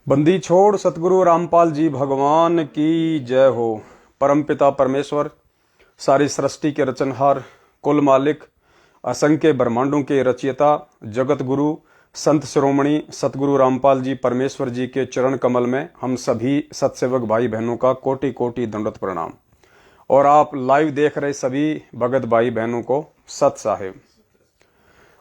बंदी छोड़ सतगुरु रामपाल जी भगवान की जय हो। परमपिता परमेश्वर, सारी सृष्टि के रचनहार, कुल मालिक, असंख्य ब्रह्मांडों के रचयिता, जगत गुरु, संत शिरोमणि सतगुरु रामपाल जी परमेश्वर जी के चरण कमल में हम सभी सत्सेवक भाई बहनों का कोटि कोटि दंडवत प्रणाम। और आप लाइव देख रहे सभी भगत भाई बहनों को सत साहेब।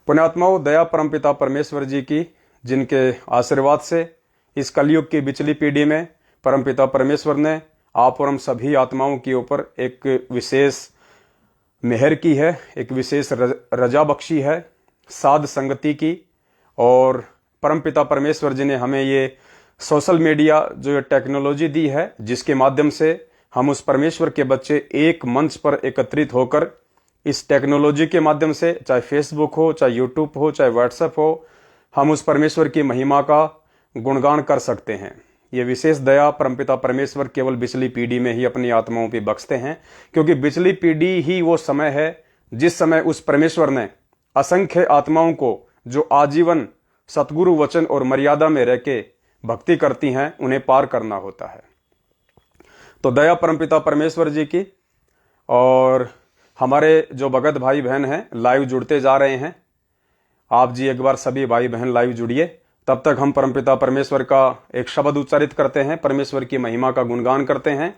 पुण्यात्माओं, दया परमपिता परमेश्वर जी की, जिनके आशीर्वाद से इस कलयुग की बिचली पीढ़ी में परमपिता परमेश्वर ने आप और हम सभी आत्माओं के ऊपर एक विशेष मेहर की है, एक विशेष रजा बख्शी है, साध संगति की। और परमपिता परमेश्वर जी ने हमें ये सोशल मीडिया जो टेक्नोलॉजी दी है, जिसके माध्यम से हम उस परमेश्वर के बच्चे एक मंच पर एकत्रित होकर इस टेक्नोलॉजी के माध्यम से, चाहे फेसबुक हो, चाहे यूट्यूब हो, चाहे व्हाट्सएप हो, हम उस परमेश्वर की महिमा का गुणगान कर सकते हैं। ये विशेष दया परमपिता परमेश्वर केवल बिचली पीढ़ी में ही अपनी आत्माओं पे बख्शते हैं, क्योंकि बिचली पीढ़ी ही वो समय है जिस समय उस परमेश्वर ने असंख्य आत्माओं को जो आजीवन सतगुरु वचन और मर्यादा में रह के भक्ति करती हैं, उन्हें पार करना होता है। तो दया परमपिता परमेश्वर जी की। और हमारे जो भगत भाई बहन हैं लाइव जुड़ते जा रहे हैं, आप जी एक बार सभी भाई बहन लाइव जुड़िए। तब तक हम परमपिता परमेश्वर का एक शब्द उच्चारित करते हैं, परमेश्वर की महिमा का गुणगान करते हैं।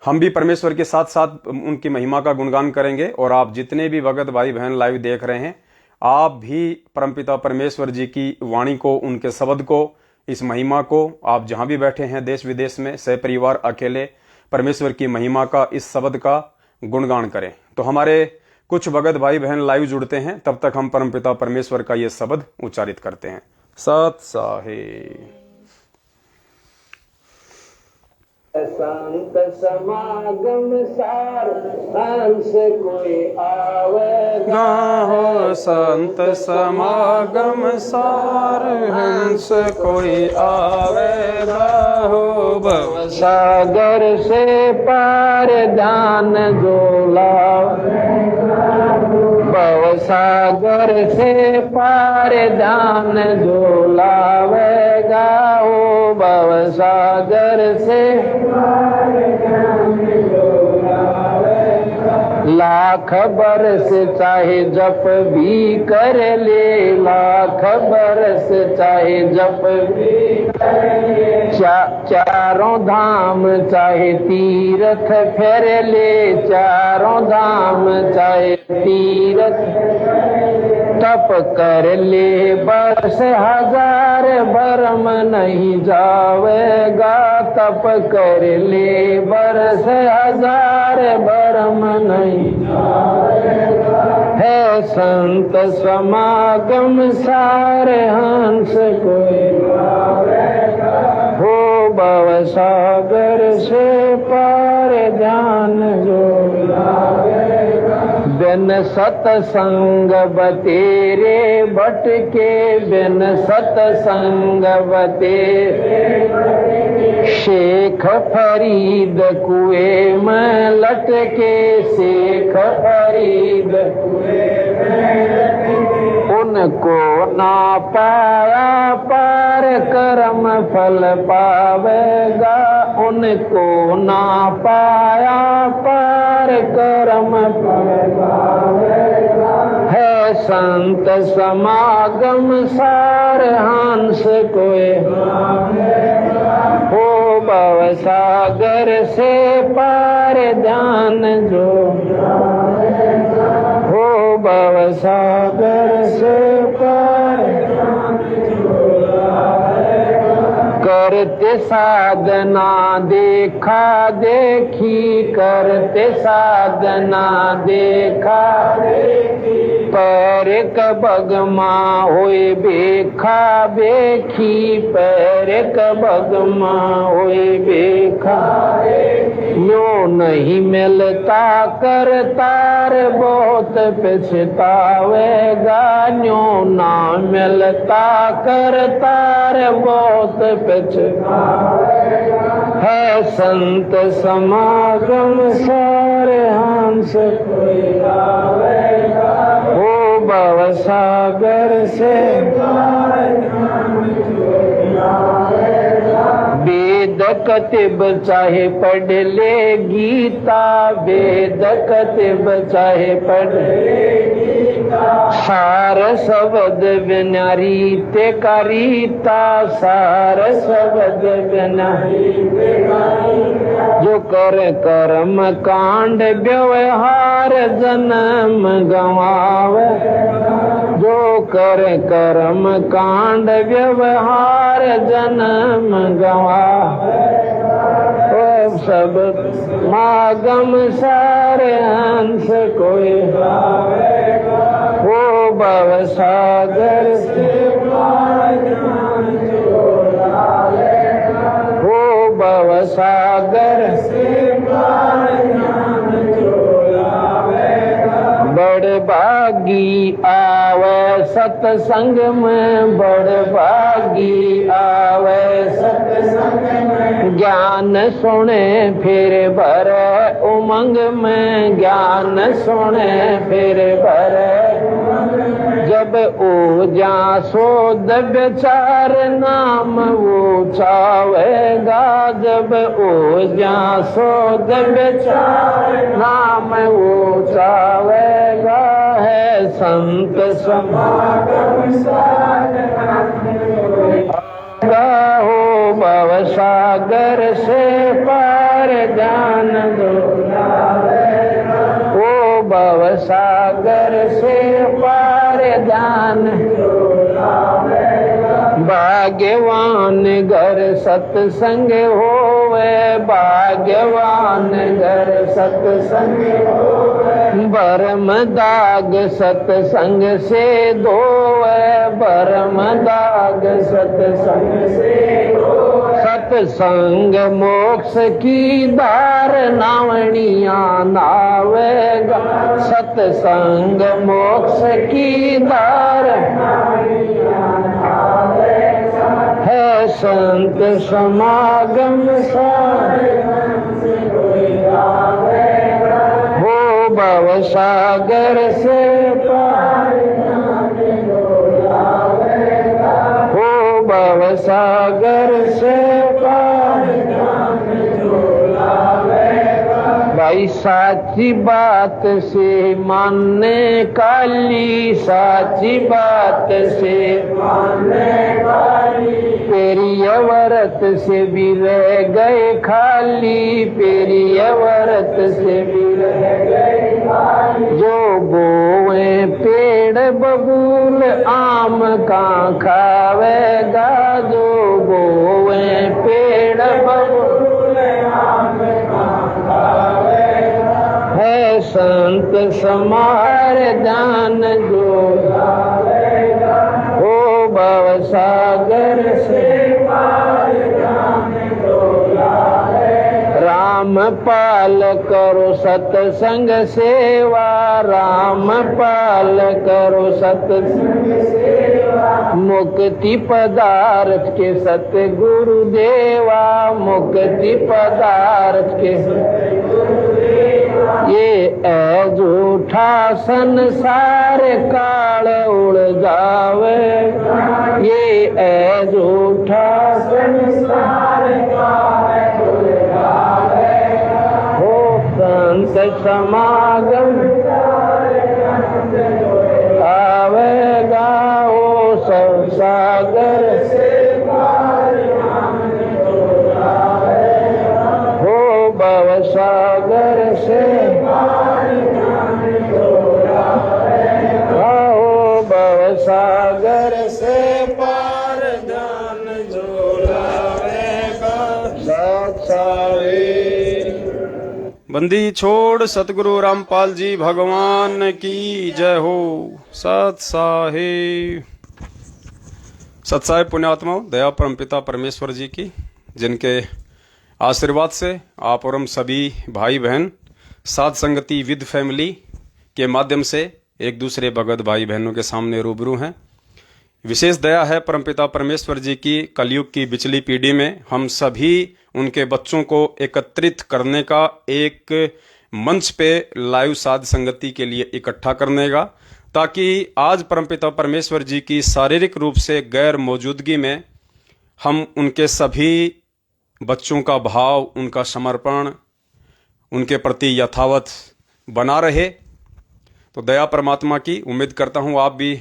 हम भी परमेश्वर के साथ साथ उनकी महिमा का गुणगान करेंगे। और आप जितने भी भगत भाई बहन लाइव देख रहे हैं, आप भी परमपिता परमेश्वर जी की वाणी को, उनके शब्द को, इस महिमा को, आप जहां भी बैठे हैं देश विदेश में, सहपरिवार, अकेले, परमेश्वर की महिमा का, इस शब्द का गुणगान करें। तो हमारे कुछ भगत भाई बहन लाइव जुड़ते हैं, तब तक हम परमपिता परमेश्वर का ये शब्द उच्चारित करते हैं। सत साहेब। संत समागम सार हंस कोई आवेगा हो, संत समागम सार हंस कोई आवेगा हो। भव सागर से पार ध्यान जोला, भव सागर से पार ध्यान जोलावेगा हो। भव सागर से लाख बरस चाहे जप भी कर ले, लाख बरस चाहे जप भी कर ले। चारों धाम चाहे तीर्थ फेर ले, चारों धाम चाहे तीर्थ तप कर ले। बरस हजार भरम नहीं जावेगा, तप कर ले। बरस हजार भरम नहीं जावेगा। है संत समागम सार हंस कोई आवेगा हो। भव सागर से पार ध्यान जो लावेगा। बिन सतसंग बतेरे भटके, बिन सतसंग बतेरे शेख फरीद कुएं में लटके, शेख फरीद कुएं में लटके। उनको ना पाया पार करम फल पावेगा, उनको ना पाया पार करम फल पावेगा। है संत समागम सार हंस कोई हो। भव सागर से पार ध्यान जो हो। भव सागर से पार करते साधना देखा देखी, करते साधना देखा देखी। पैर कबगमा होए बेखा बेखी, पैर कबगमा होए बेखा बेखी। यो नहीं मिलता करतार बहुत पछतावेगा, यो ना मिलता करतार बहुत पछतावेगा। है संत समागम सार हंस कोई आवेगा हो। भव सागर से पार ध्यान जो लावेगा। कतिब चाहे पढ़ ले गीता, वेद कतिब चाहे पढ़ ले गीता, सार शब्द बिना रीते का रीता, सार शब्द बिना रीते का रीता, जो कर कर्म कांड व्यवहार जन्म गवावे, जो कर कर्म कांड व्यवहार जन्म गवावे, वो सब मागम सारे हंस कोई, वो भव सागर से वो भव सागर से बड़ भागी आवे सत्संग में, बड़ भागी आवे सत्संग में, ज्ञान सुने फिर भरे उमंग में, ज्ञान सुने फिर भरे, जब ओजा सोद विचार नाम वो चावेगा, जब ओजा सोद विचार नाम वो चावेगा, है संत समागम हो भव सागर से पार जान दो, ओ भव सागर से पार जान, भाग्यवान घर सत्संग होवे, भाग्यवान घर सत्संग होवे, भरम दाग सत्संग से धोवे, भरम दाग सत्संग से धोवे, सत्संग मोक्ष की धार नावणिया नावेगा, सत्संग मोक्ष की धार है, संत समागम हो भव सागर से पार, हो भव सागर से पार, भाई साची बात से मानने काली, साची बात से मानने काली, पेरिय व्रत से भी रह गए खाली, पेरिय व्रत से भी रह गए खाली, जो बोए पेड़ बबूल आम का खावेगा, जो बोए पेड़ बबूल आम का खावेगा, है संत समार दान जो लावेगा, ओ भव सागर से पार जाने जो लावेगा, राम पाल करो सत्संग सेवा, राम पाल करो सत्संग सेवा, मुक्ति पदार्थ के सतगुरु देवा, मुक्ति पदार्थ के ये झूठा संसार काल उड़ जावे, ये झूठा संसार काल उड़ जावे, हो संत समागम आवेगा, हो सब सागर से हो भव सागर से हो भव सागर से पार जान जो लावेगा, साथ सारे बंदी छोड़ सतगुरु रामपाल जी भगवान की जय हो। सत साहिब सत्साहिब पुण्यात्माओं, दया परमपिता परमेश्वर जी की, जिनके आशीर्वाद से आप और हम सभी भाई बहन साथ संगति विद फैमिली के माध्यम से एक दूसरे भगत भाई बहनों के सामने रूबरू हैं। विशेष दया है परमपिता परमेश्वर जी की, कलयुग की बिचली पीढ़ी में हम सभी उनके बच्चों को एकत्रित करने का, एक मंच पे लाइव साध संगति के लिए इकट्ठा करने का, ताकि आज परमपिता परमेश्वर जी की शारीरिक रूप से गैर मौजूदगी में हम उनके सभी बच्चों का भाव, उनका समर्पण उनके प्रति यथावत बना रहे। तो दया परमात्मा की उम्मीद करता हूँ आप भी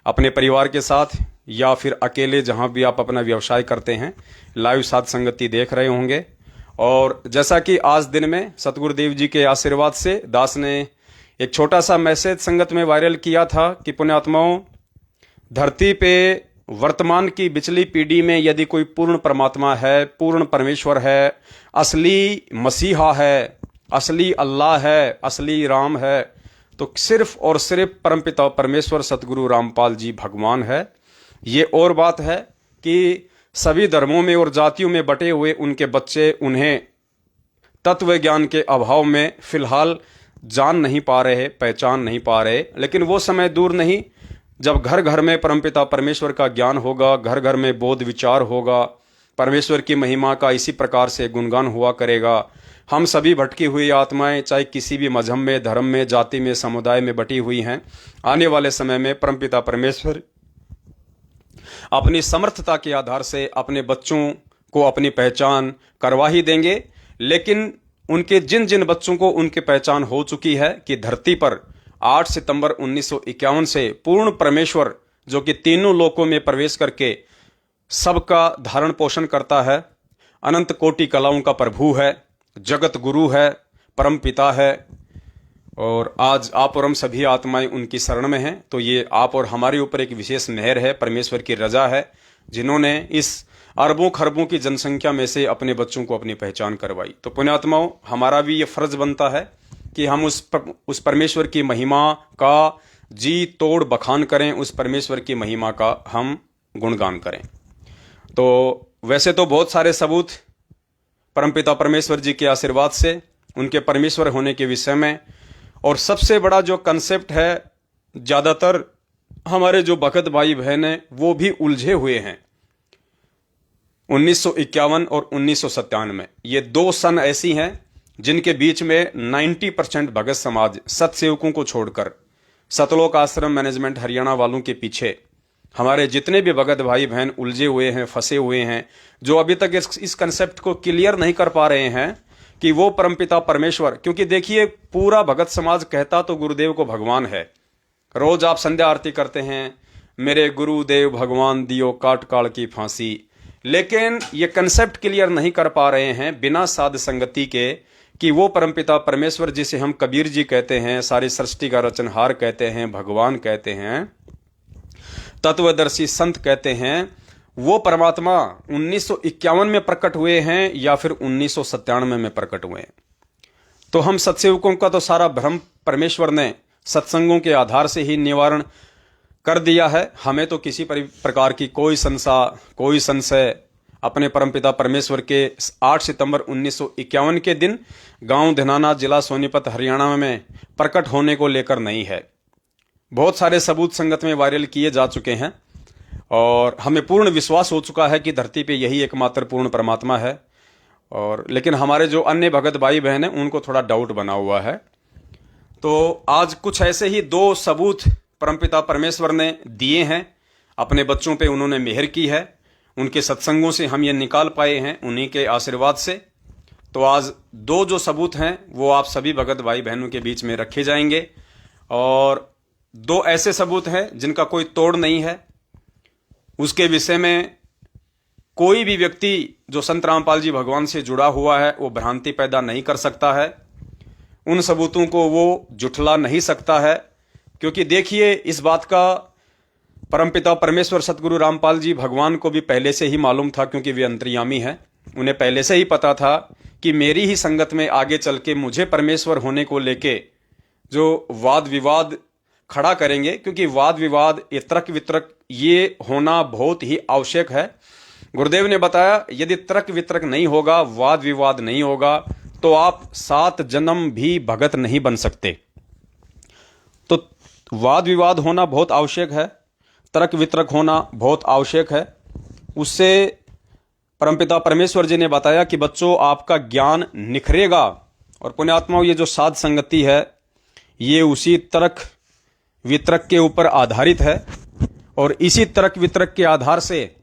अपने परिवार के साथ या फिर अकेले जहाँ भी आप अपना व्यवसाय करते हैं लाइव साध संगति देख रहे होंगे। और जैसा कि आज दिन में सतगुरुदेव जी के आशीर्वाद से दास ने एक छोटा सा मैसेज संगत में वायरल किया था कि पुण्यात्माओं, धरती पे वर्तमान की बिचली पीढ़ी में यदि कोई पूर्ण परमात्मा है, पूर्ण परमेश्वर है, असली मसीहा है, असली अल्लाह है, असली राम है, तो सिर्फ और सिर्फ परमपिता परमेश्वर सतगुरु रामपाल जी भगवान है। ये और बात है कि सभी धर्मों में और जातियों में बटे हुए उनके बच्चे उन्हें तत्व ज्ञान के अभाव में फिलहाल जान नहीं पा रहे, पहचान नहीं पा रहे। लेकिन वो समय दूर नहीं जब घर घर में परमपिता परमेश्वर का ज्ञान होगा, घर घर में बोध विचार होगा, परमेश्वर की महिमा का इसी प्रकार से गुणगान हुआ करेगा। हम सभी भटकी हुई आत्माएं, चाहे किसी भी मजहब में, धर्म में, जाति में, समुदाय में बटी हुई हैं, आने वाले समय में परमपिता परमेश्वर अपनी समर्थता के आधार से अपने बच्चों को अपनी पहचान करवा ही देंगे। लेकिन उनके जिन जिन बच्चों को उनकी पहचान हो चुकी है कि धरती पर 8 सितंबर 1951 से पूर्ण परमेश्वर जो कि तीनों लोकों में प्रवेश करके सबका धारण पोषण करता है, अनंत कोटि कलाओं का प्रभु है, जगत गुरु है, परम पिता है, और आज आप और हम सभी आत्माएं उनकी शरण में हैं। तो ये आप और हमारे ऊपर एक विशेष मेहर है, परमेश्वर की रजा है, जिन्होंने इस अरबों खरबों की जनसंख्या में से अपने बच्चों को अपनी पहचान करवाई। तो पुण्यात्माओं, हमारा भी ये फर्ज बनता है कि हम उस परमेश्वर की महिमा का जी तोड़ बखान करें, उस परमेश्वर की महिमा का हम गुणगान करें। तो वैसे तो बहुत सारे सबूत परमपिता परमेश्वर जी के आशीर्वाद से उनके परमेश्वर होने के विषय में, और सबसे बड़ा जो कंसेप्ट है, ज़्यादातर हमारे जो भगत भाई बहन हैं वो भी उलझे हुए हैं। 1951 और 1997 ये 2 सन ऐसी हैं जिनके बीच में 90% भगत समाज सतसेवकों को छोड़कर सतलोक आश्रम मैनेजमेंट हरियाणा वालों के पीछे हमारे जितने भी भगत भाई बहन उलझे हुए हैं, फंसे हुए हैं, जो अभी तक इस कंसेप्ट को क्लियर नहीं कर पा रहे हैं कि वो परमपिता परमेश्वर, क्योंकि देखिए पूरा भगत समाज कहता तो गुरुदेव को भगवान है। रोज आप संध्या आरती करते हैं, मेरे गुरुदेव भगवान दियो काट काल की फांसी, लेकिन ये कंसेप्ट क्लियर नहीं कर पा रहे हैं बिना साध संगति के कि वो परमपिता परमेश्वर जिसे हम कबीर जी कहते हैं, सारी सृष्टि का रचनहार कहते हैं, भगवान कहते हैं, तत्वदर्शी संत कहते हैं, वो परमात्मा 1951 में प्रकट हुए हैं या फिर 1997 में प्रकट हुए हैं। तो हम सत्सेवकों का तो सारा भ्रम परमेश्वर ने सत्संगों के आधार से ही निवारण कर दिया है। हमें तो किसी प्रकार की कोई संशय अपने परमपिता परमेश्वर के 8 सितंबर 1951 के दिन गांव धनाना, जिला सोनीपत, हरियाणा में प्रकट होने को लेकर नहीं है। बहुत सारे सबूत संगत में वायरल किए जा चुके हैं और हमें पूर्ण विश्वास हो चुका है कि धरती पे यही एकमात्र पूर्ण परमात्मा है। और लेकिन हमारे जो अन्य भगत भाई बहन हैं उनको थोड़ा डाउट बना हुआ है। तो आज कुछ ऐसे ही 2 सबूत परमपिता परमेश्वर ने दिए हैं, अपने बच्चों पे उन्होंने मेहर की है, उनके सत्संगों से हम ये निकाल पाए हैं, उन्हीं के आशीर्वाद से। तो आज 2 जो सबूत हैं वो आप सभी भगत भाई बहनों के बीच में रखे जाएंगे। और 2 ऐसे सबूत हैं जिनका कोई तोड़ नहीं है, उसके विषय में कोई भी व्यक्ति जो संत रामपाल जी भगवान से जुड़ा हुआ है वो भ्रांति पैदा नहीं कर सकता है, उन सबूतों को वो जुठला नहीं सकता है। क्योंकि देखिए, इस बात का परमपिता परमेश्वर सतगुरु रामपाल जी भगवान को भी पहले से ही मालूम था, क्योंकि वे अंतर्यामी हैं। उन्हें पहले से ही पता था कि मेरी ही संगत में आगे चल के मुझे परमेश्वर होने को लेके जो वाद विवाद खड़ा करेंगे, क्योंकि वाद विवाद, ये तर्क वितर्क, ये होना बहुत ही आवश्यक है। गुरुदेव ने बताया यदि तर्क वितर्क नहीं होगा, वाद विवाद नहीं होगा, तो आप 7 जन्म भी भगत नहीं बन सकते। तो वाद विवाद होना बहुत आवश्यक है, तर्क वितर्क होना बहुत आवश्यक है। उससे परमपिता परमेश्वर जी ने बताया कि बच्चों, आपका ज्ञान निखरेगा। और पुण्यात्माओं, ये जो साध संगति है ये उसी तर्क वितर्क के ऊपर आधारित है, और इसी तर्क वितर्क के आधार से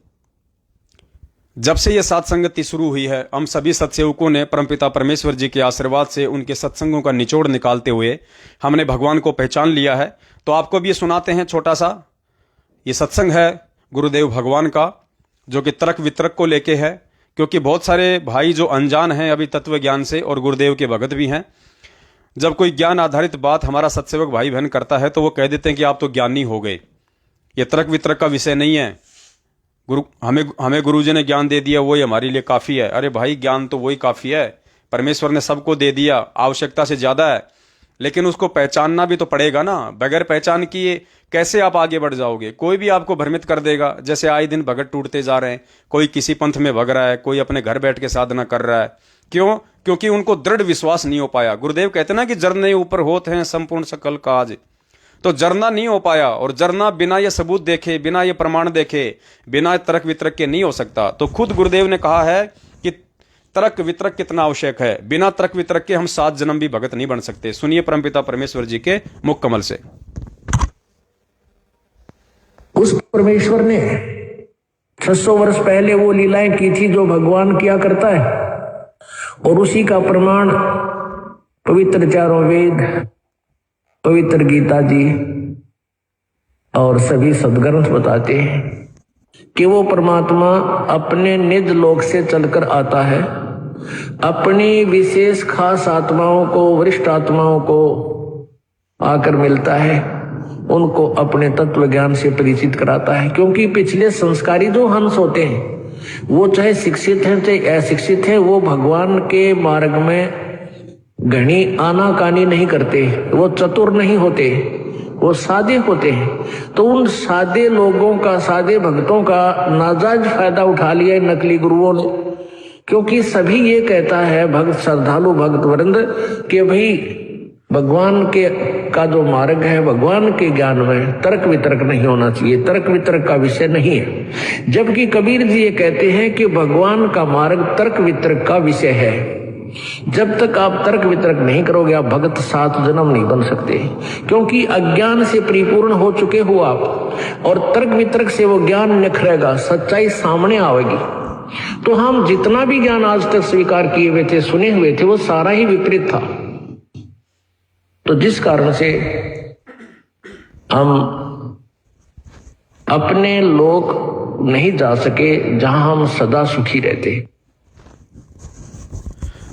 जब से ये सात संगति शुरू हुई है, हम सभी सत्सेवकों ने परमपिता परमेश्वर जी के आशीर्वाद से उनके सत्संगों का निचोड़ निकालते हुए हमने भगवान को पहचान लिया है। तो आपको भी ये सुनाते हैं छोटा सा। ये सत्संग है गुरुदेव भगवान का, जो कि तर्क वितर्क को लेके है, क्योंकि बहुत सारे भाई जो अनजान हैं अभी तत्व ज्ञान से और गुरुदेव के भगत भी हैं। जब कोई ज्ञान आधारित बात हमारा सत्सेवक भाई बहन करता है तो वो कह देते हैं कि आप तो ज्ञानी हो गए, ये तर्क वितर्क का विषय नहीं है। हमें गुरुजी ने ज्ञान दे दिया, वही हमारे लिए काफी है। अरे भाई, ज्ञान तो वही काफी है, परमेश्वर ने सबको दे दिया, आवश्यकता से ज्यादा है, लेकिन उसको पहचानना भी तो पड़ेगा ना। बगैर पहचान किए कैसे आप आगे बढ़ जाओगे? कोई भी आपको भ्रमित कर देगा। जैसे आए दिन भगत टूटते जा रहे हैं, कोई किसी पंथ में भग रहा है, कोई अपने घर बैठ के साधना कर रहा है। क्यों? क्योंकि उनको दृढ़ विश्वास नहीं हो पाया। गुरुदेव कहते ना कि जरने ऊपर होते हैं संपूर्ण सकल काज। तो जरना नहीं हो पाया, और जरना बिना ये सबूत देखे, बिना ये प्रमाण देखे, बिना तर्क वितर्क के नहीं हो सकता। तो खुद गुरुदेव ने कहा है कि तर्क वितर्क कितना आवश्यक है। बिना तर्क वितर्क के हम 7 जन्म भी भगत नहीं बन सकते। सुनिए परमपिता परमेश्वर जी के मुख कमल से। उस परमेश्वर ने 600 वर्ष पहले वो लीलाएं की थी जो भगवान किया करता है, और उसी का प्रमाण पवित्र चारों वेद, पवित्र गीता जी और सभी सदग्रंथ बताते हैं कि वो परमात्मा अपने निज लोक से चलकर आता है, अपनी विशेष खास आत्माओं को, वरिष्ठ आत्माओं को आकर मिलता है, उनको अपने तत्व ज्ञान से परिचित कराता है। क्योंकि पिछले संस्कारी जो हंस होते हैं, वो चाहे शिक्षित हैं चाहे अशिक्षित हैं, वो भगवान के मार्ग में घनी आनाकानी नहीं करते, वो चतुर नहीं होते, वो सादे होते हैं। तो उन सादे लोगों का, सादे भक्तों का नाजायज फायदा उठा लिया नकली गुरुओं ने। क्योंकि सभी ये कहता है भक्त, श्रद्धालु भक्त वृंद, कि भाई भगवान के का जो मार्ग है, भगवान के ज्ञान में तर्क वितर्क नहीं होना चाहिए, तर्क वितर्क का विषय नहीं है। जबकि कबीर जी ये कहते हैं कि भगवान का मार्ग तर्क वितर्क का विषय है। जब तक आप तर्क वितर्क नहीं करोगे, आप भगत 7 जन्म नहीं बन सकते। क्योंकि अज्ञान से परिपूर्ण हो चुके हो आप, और तर्क वितर्क से वो ज्ञान निखरेगा, सच्चाई सामने आएगी। तो हम जितना भी ज्ञान आज तक स्वीकार किए हुए थे, सुने हुए थे, वो सारा ही विपरीत था। तो जिस कारण से हम अपने लोक नहीं जा सके जहां हम सदा सुखी रहते।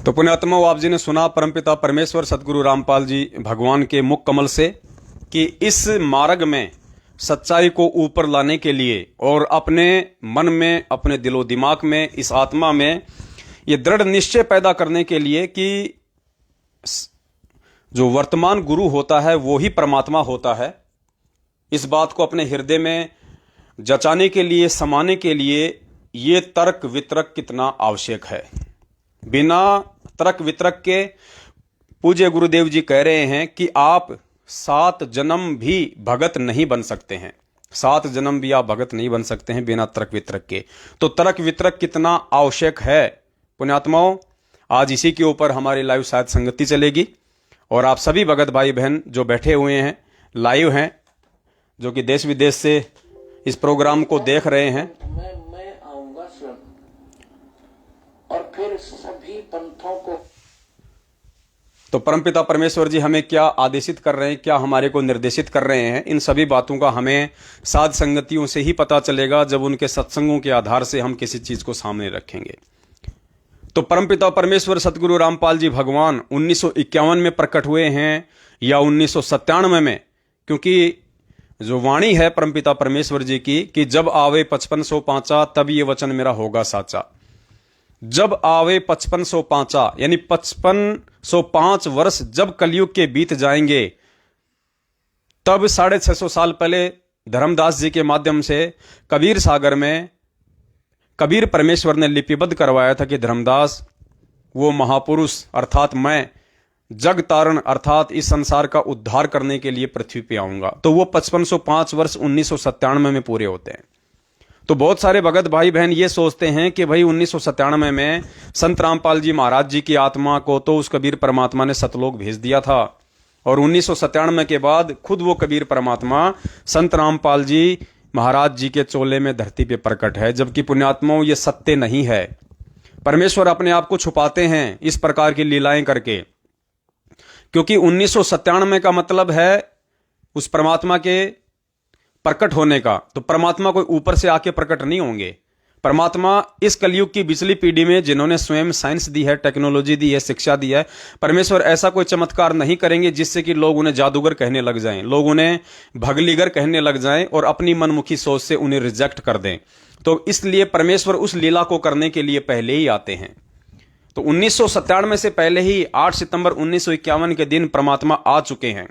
तो पुण्यात्मा, आप जी ने सुना परमपिता परमेश्वर सदगुरु रामपाल जी भगवान के मुख कमल से कि इस मार्ग में सच्चाई को ऊपर लाने के लिए और अपने मन में, अपने दिलो दिमाग में, इस आत्मा में ये दृढ़ निश्चय पैदा करने के लिए कि जो वर्तमान गुरु होता है वो ही परमात्मा होता है। इस बात को अपने हृदय में जचाने के लिए, समाने के लिए ये तर्क वितर्क कितना आवश्यक है। बिना तर्क वितर्क के पूज्य गुरुदेव जी कह रहे हैं कि आप 7 जन्म भी भगत नहीं बन सकते हैं। 7 जन्म भी आप भगत नहीं बन सकते हैं बिना तर्क वितर्क के। तो तर्क वितर्क कितना आवश्यक है पुण्यात्माओं, आज इसी के ऊपर हमारी लाइव शायद संगति चलेगी। और आप सभी भगत भाई बहन जो बैठे हुए हैं, लाइव हैं, जो कि देश विदेश से इस प्रोग्राम को देख रहे हैं, मैं आऊंगा स्वयं, और फिर सभी पंथों को। तो परमपिता परमेश्वर जी हमें क्या आदेशित कर रहे हैं, क्या हमारे को निर्देशित कर रहे हैं, इन सभी बातों का हमें साध संगतियों से ही पता चलेगा, जब उनके सत्संगों के आधार से हम किसी चीज को सामने रखेंगे। तो परमपिता परमेश्वर सतगुरु रामपाल जी भगवान 1951 में प्रकट हुए हैं या 1997 में, क्योंकि जो वाणी है परमपिता परमेश्वर जी की कि जब आवे 5505 तब ये वचन मेरा होगा साचा। जब आवे 5505 यानी 5505 वर्ष जब कलयुग के बीत जाएंगे, तब 650 साल पहले धर्मदास जी के माध्यम से कबीर सागर में कबीर परमेश्वर ने लिपिबद्ध करवाया था कि धर्मदास वो महापुरुष अर्थात मैं जग तारण अर्थात इस संसार का उद्धार करने के लिए पृथ्वी पे आऊंगा। तो वो 5505 वर्ष 1997 में पूरे होते हैं। तो बहुत सारे भगत भाई बहन ये सोचते हैं कि भाई 1997 में संत रामपाल जी महाराज जी की आत्मा को तो उस कबीर परमात्मा ने सतलोक भेज दिया था, और 1997 के बाद खुद वो कबीर परमात्मा संत रामपाल जी महाराज जी के चोले में धरती पे प्रकट है, जबकि पुण्यात्माओं ये सत्य नहीं है। परमेश्वर अपने आप को छुपाते हैं इस प्रकार की लीलाएं करके, क्योंकि 1997 का मतलब है उस परमात्मा के प्रकट होने का। तो परमात्मा कोई ऊपर से आके प्रकट नहीं होंगे। परमात्मा इस कलयुग की पिछली पीढ़ी में जिन्होंने स्वयं साइंस दी है, टेक्नोलॉजी दी है, शिक्षा दी है, परमेश्वर ऐसा कोई चमत्कार नहीं करेंगे जिससे कि लोग उन्हें जादूगर कहने लग जाएं, लोग उन्हें भगलीगर कहने लग जाएं और अपनी मनमुखी सोच से उन्हें रिजेक्ट कर दें। तो इसलिए परमेश्वर उस लीला को करने के लिए पहले ही आते हैं। तो 1997 से पहले ही 8 सितंबर 1951 के दिन परमात्मा आ चुके हैं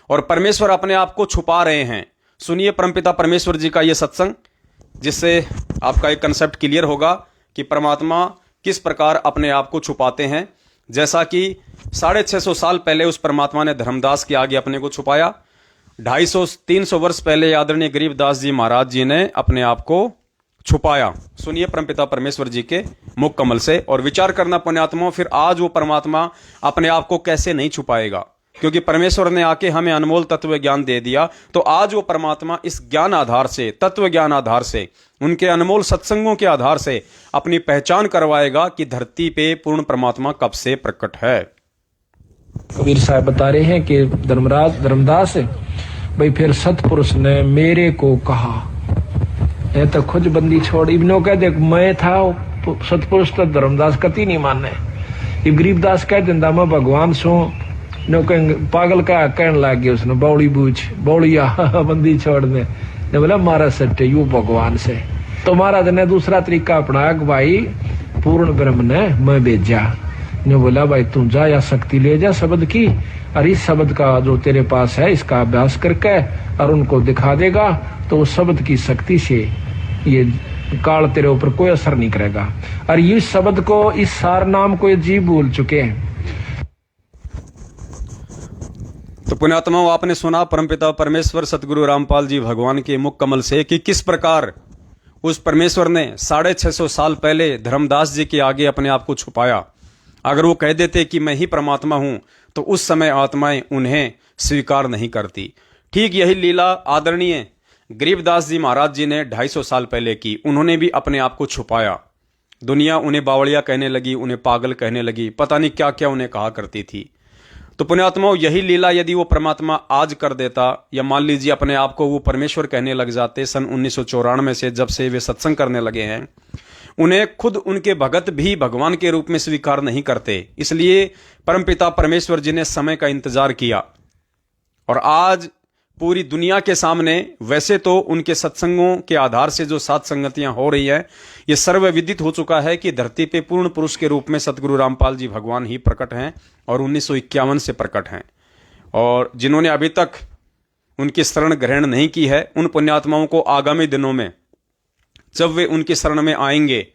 और परमेश्वर अपने आप को छुपा रहे हैं। सुनिए परमपिता परमेश्वर जी का यह सत्संग, जिससे आपका एक कंसेप्ट क्लियर होगा कि परमात्मा किस प्रकार अपने आप को छुपाते हैं। जैसा कि 650 साल पहले उस परमात्मा ने धर्मदास के आगे अपने को छुपाया, 250-300 वर्ष पहले आदरणीय गरीबदास जी महाराज जी ने अपने आप को छुपाया। सुनिए परमपिता परमेश्वर जी के मुख कमल से और विचार करना पुण्यात्माओं, फिर आज वो परमात्मा अपने आप को कैसे नहीं छुपाएगा, क्योंकि परमेश्वर ने आके हमें अनमोल तत्व ज्ञान दे दिया। तो आज वो परमात्मा इस ज्ञान आधार से, तत्व ज्ञान आधार से, उनके अनमोल सत्संगों के आधार से अपनी पहचान करवाएगा कि धरती पे पूर्ण परमात्मा कब से प्रकट है। कबीर साहब बता रहे हैं कि धर्मदास भाई फिर सतपुरुष ने मेरे को कहा, ये तो खुद बंदी छोड़ इब्नो कह दे मैं था सतपुरुष, तो धर्मदास कति नहीं माने। गरीबदास कह दिंदा मैं भगवान सो नो पागल का कहने लग गया उसने, बौड़ी बूझ बौड़िया बंदी छोड़ दे। ने बोला मारा सत्य यू भगवान से। तो महाराज ने दूसरा तरीका अपनाया कि भाई पूर्ण ब्रह्म ने मैं भेजा। ने बोला भाई तू जा या शक्ति ले जा शब्द की, और इस शब्द का जो तेरे पास है इसका अभ्यास करके और उनको दिखा देगा तो उस शब्द की शक्ति से ये काल तेरे ऊपर कोई असर नहीं करेगा। और इस शब्द को, इस सार नाम को ये जीव भूल चुके हैं। तो पुण्यात्माओं, आपने सुना परमपिता परमेश्वर सतगुरु रामपाल जी भगवान के मुख कमल से कि किस प्रकार उस परमेश्वर ने 650 साल पहले धर्मदास जी के आगे अपने आप को छुपाया। अगर वो कह देते कि मैं ही परमात्मा हूं तो उस समय आत्माएं उन्हें स्वीकार नहीं करती। ठीक यही लीला आदरणीय गरीबदास जी महाराज जी ने 250 साल पहले की। उन्होंने भी अपने आप को छुपाया। दुनिया उन्हें बावड़िया कहने लगी, उन्हें पागल कहने लगी, पता नहीं क्या क्या उन्हें कहा करती थी। तो पुण्यात्माओं, यही लीला यदि वो परमात्मा आज कर देता, या मान लीजिए अपने आप को वो परमेश्वर कहने लग जाते सन 1994 से, जब से वे सत्संग करने लगे हैं, उन्हें खुद उनके भगत भी भगवान के रूप में स्वीकार नहीं करते। इसलिए परमपिता परमेश्वर जी ने समय का इंतजार किया और आज पूरी दुनिया के सामने, वैसे तो उनके सत्संगों के आधार से जो सात संगतियां हो रही है, ये सर्वविदित हो चुका है कि धरती पे पूर्ण पुरुष के रूप में सतगुरु रामपाल जी भगवान ही प्रकट हैं और 1951 से प्रकट हैं। और जिन्होंने अभी तक उनकी शरण ग्रहण नहीं की है, उन पुण्यात्माओं को आगामी दिनों में जब वे उनकी शरण में आएंगे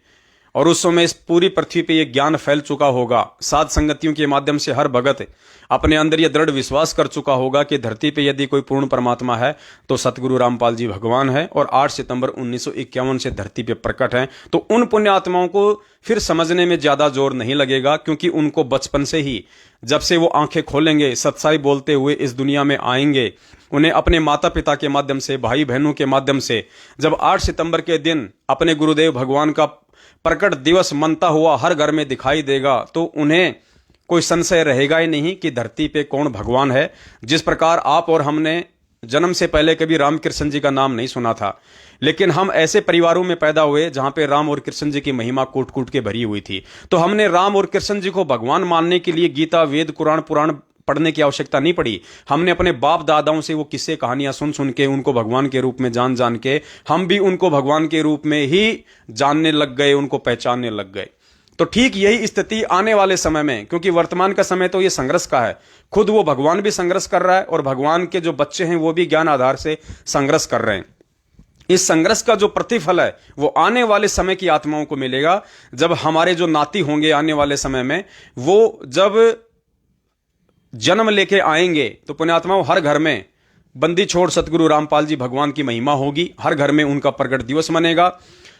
और उस समय इस पूरी पृथ्वी पे ये ज्ञान फैल चुका होगा, सात संगतियों के माध्यम से हर भगत अपने अंदर ये दृढ़ विश्वास कर चुका होगा कि धरती पे यदि कोई पूर्ण परमात्मा है तो सतगुरु रामपाल जी भगवान है और 8 सितंबर 1951 से धरती पे प्रकट हैं। तो उन पुण्य आत्माओं को फिर समझने में ज्यादा जोर नहीं लगेगा, क्योंकि उनको बचपन से ही, जब से वो आंखें खोलेंगे, सच्चाई बोलते हुए इस दुनिया में आएंगे, उन्हें अपने माता पिता के माध्यम से, भाई बहनों के माध्यम से, जब 8 सितंबर के दिन अपने गुरुदेव भगवान का प्रकट दिवस मनता हुआ हर घर में दिखाई देगा, तो उन्हें कोई संशय रहेगा ही नहीं कि धरती पे कौन भगवान है। जिस प्रकार आप और हमने जन्म से पहले कभी राम कृष्ण जी का नाम नहीं सुना था, लेकिन हम ऐसे परिवारों में पैदा हुए जहां पे राम और कृष्ण जी की महिमा कूट कूट के भरी हुई थी, तो हमने राम और कृष्ण जी को भगवान मानने के लिए गीता, वेद, कुरान, पुराण पढ़ने की आवश्यकता नहीं पड़ी। हमने अपने बाप दादाओं से वो किस्से कहानियां सुन सुन के उनको भगवान के रूप में जान जान के हम भी उनको भगवान के रूप में ही जानने लग गए, उनको पहचानने लग गए। तो ठीक यही स्थिति आने वाले समय में, क्योंकि वर्तमान का समय तो ये संघर्ष का है, खुद वो भगवान भी संघर्ष कर रहा है और भगवान के जो बच्चे हैं वो भी ज्ञान आधार से संघर्ष कर रहे हैं। इस संघर्ष का जो प्रतिफल है वो आने वाले समय की आत्माओं को मिलेगा, जब हमारे जो नाती होंगे आने वाले समय में, वो जब जन्म लेके आएंगे तो पुण्यात्माओं हर घर में बंदी छोड़ सतगुरु रामपाल जी भगवान की महिमा होगी, हर घर में उनका प्रकट दिवस मनेगा,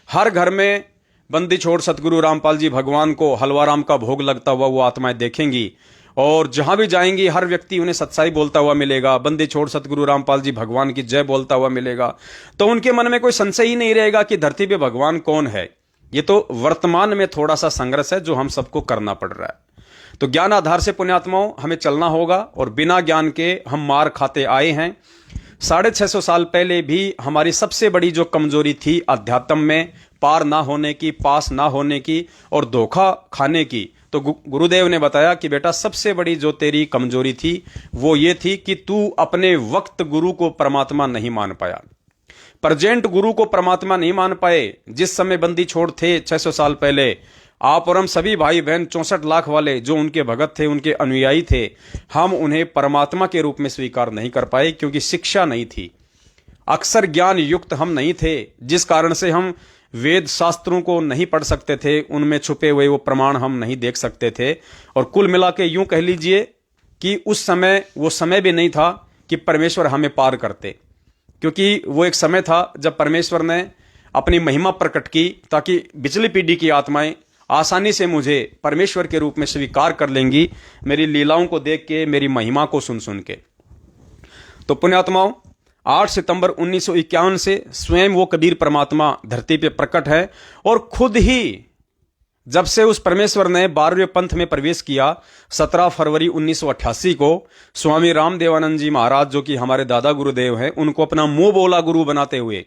हर घर में बंदी छोड़ सतगुरु रामपाल जी भगवान को हलवा राम का भोग लगता हुआ वो आत्माएं देखेंगी और जहां भी जाएंगे हर व्यक्ति उन्हें सच्चाई बोलता हुआ मिलेगा, बंदी छोड़ सतगुरु रामपाल जी भगवान की जय बोलता हुआ मिलेगा। तो उनके मन में कोई संशय ही नहीं रहेगा कि धरती पे भगवान कौन है। ये तो वर्तमान में थोड़ा सा संघर्ष है जो हम सबको करना पड़ रहा है। तो ज्ञान आधार से पुण्यात्माओं हमें चलना होगा, और बिना ज्ञान के हम मार खाते आए हैं। 650 साल पहले भी हमारी सबसे बड़ी जो कमजोरी थी अध्यात्म में, पार ना होने की, पास ना होने की और धोखा खाने की, तो गुरुदेव ने बताया कि बेटा सबसे बड़ी जो तेरी कमजोरी थी वो ये थी कि तू अपने वक्त गुरु को परमात्मा नहीं मान पाया, प्रेजेंट गुरु को परमात्मा नहीं मान पाए। जिस समय बंदी छोड़ थे 600 साल पहले, आप और हम सभी भाई बहन 64 लाख वाले जो उनके भगत थे, उनके अनुयायी थे, हम उन्हें परमात्मा के रूप में स्वीकार नहीं कर पाए क्योंकि शिक्षा नहीं थी, अक्षर ज्ञान युक्त हम नहीं थे, जिस कारण से हम वेद शास्त्रों को नहीं पढ़ सकते थे, उनमें छुपे हुए वो प्रमाण हम नहीं देख सकते थे। और कुल मिला के यूं कह लीजिए कि उस समय वो समय भी नहीं था कि परमेश्वर हमें पार करते, क्योंकि वो एक समय था जब परमेश्वर ने अपनी महिमा प्रकट की ताकि पिछली पीढ़ी की आत्माएं आसानी से मुझे परमेश्वर के रूप में स्वीकार कर लेंगी, मेरी लीलाओं को देख के, मेरी महिमा को सुन सुन के। तो पुण्यात्माओं 8 सितंबर 1951 से स्वयं वो कबीर परमात्मा धरती पे प्रकट है, और खुद ही जब से उस परमेश्वर ने 12वें पंथ में प्रवेश किया 17 फरवरी 1988 को स्वामी रामदेवानंद जी महाराज जो कि हमारे दादा गुरुदेव हैं, उनको अपना मुंह बोला गुरु बनाते हुए,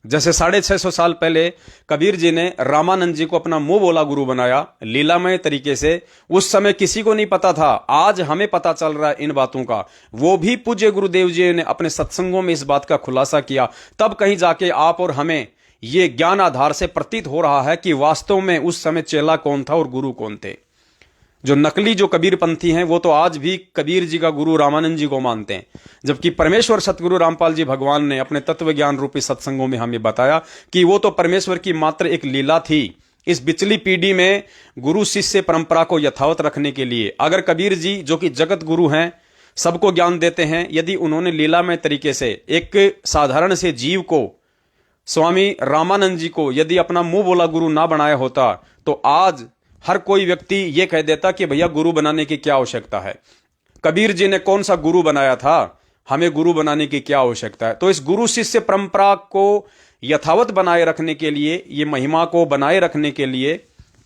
जैसे 650 साल पहले कबीर जी ने रामानंद जी को अपना मुंह बोला गुरु बनाया लीलामय तरीके से, उस समय किसी को नहीं पता था, आज हमें पता चल रहा है इन बातों का। वो भी पूज्य गुरुदेव जी ने अपने सत्संगों में इस बात का खुलासा किया, तब कहीं जाके आप और हमें ये ज्ञान आधार से प्रतीत हो रहा है कि वास्तव में उस समय चेला कौन था और गुरु कौन थे। जो नकली जो कबीर पंथी हैं वो तो आज भी कबीर जी का गुरु रामानंद जी को मानते हैं, जबकि परमेश्वर सतगुरु रामपाल जी भगवान ने अपने तत्व ज्ञान रूपी सत्संगों में हमें बताया कि वो तो परमेश्वर की मात्र एक लीला थी। इस बिचली पीढ़ी में गुरु शिष्य परंपरा को यथावत रखने के लिए अगर कबीर जी जो कि जगत गुरु हैं, सबको ज्ञान देते हैं, यदि उन्होंने लीलामय तरीके से एक साधारण से जीव को, स्वामी रामानंद जी को यदि अपना मुंह बोला गुरु ना बनाया होता तो आज हर कोई व्यक्ति यह कह देता कि भैया गुरु बनाने की क्या आवश्यकता है, कबीर जी ने कौन सा गुरु बनाया था, हमें गुरु बनाने की क्या आवश्यकता है। तो इस गुरु शिष्य परंपरा को यथावत बनाए रखने के लिए, ये महिमा को बनाए रखने के लिए,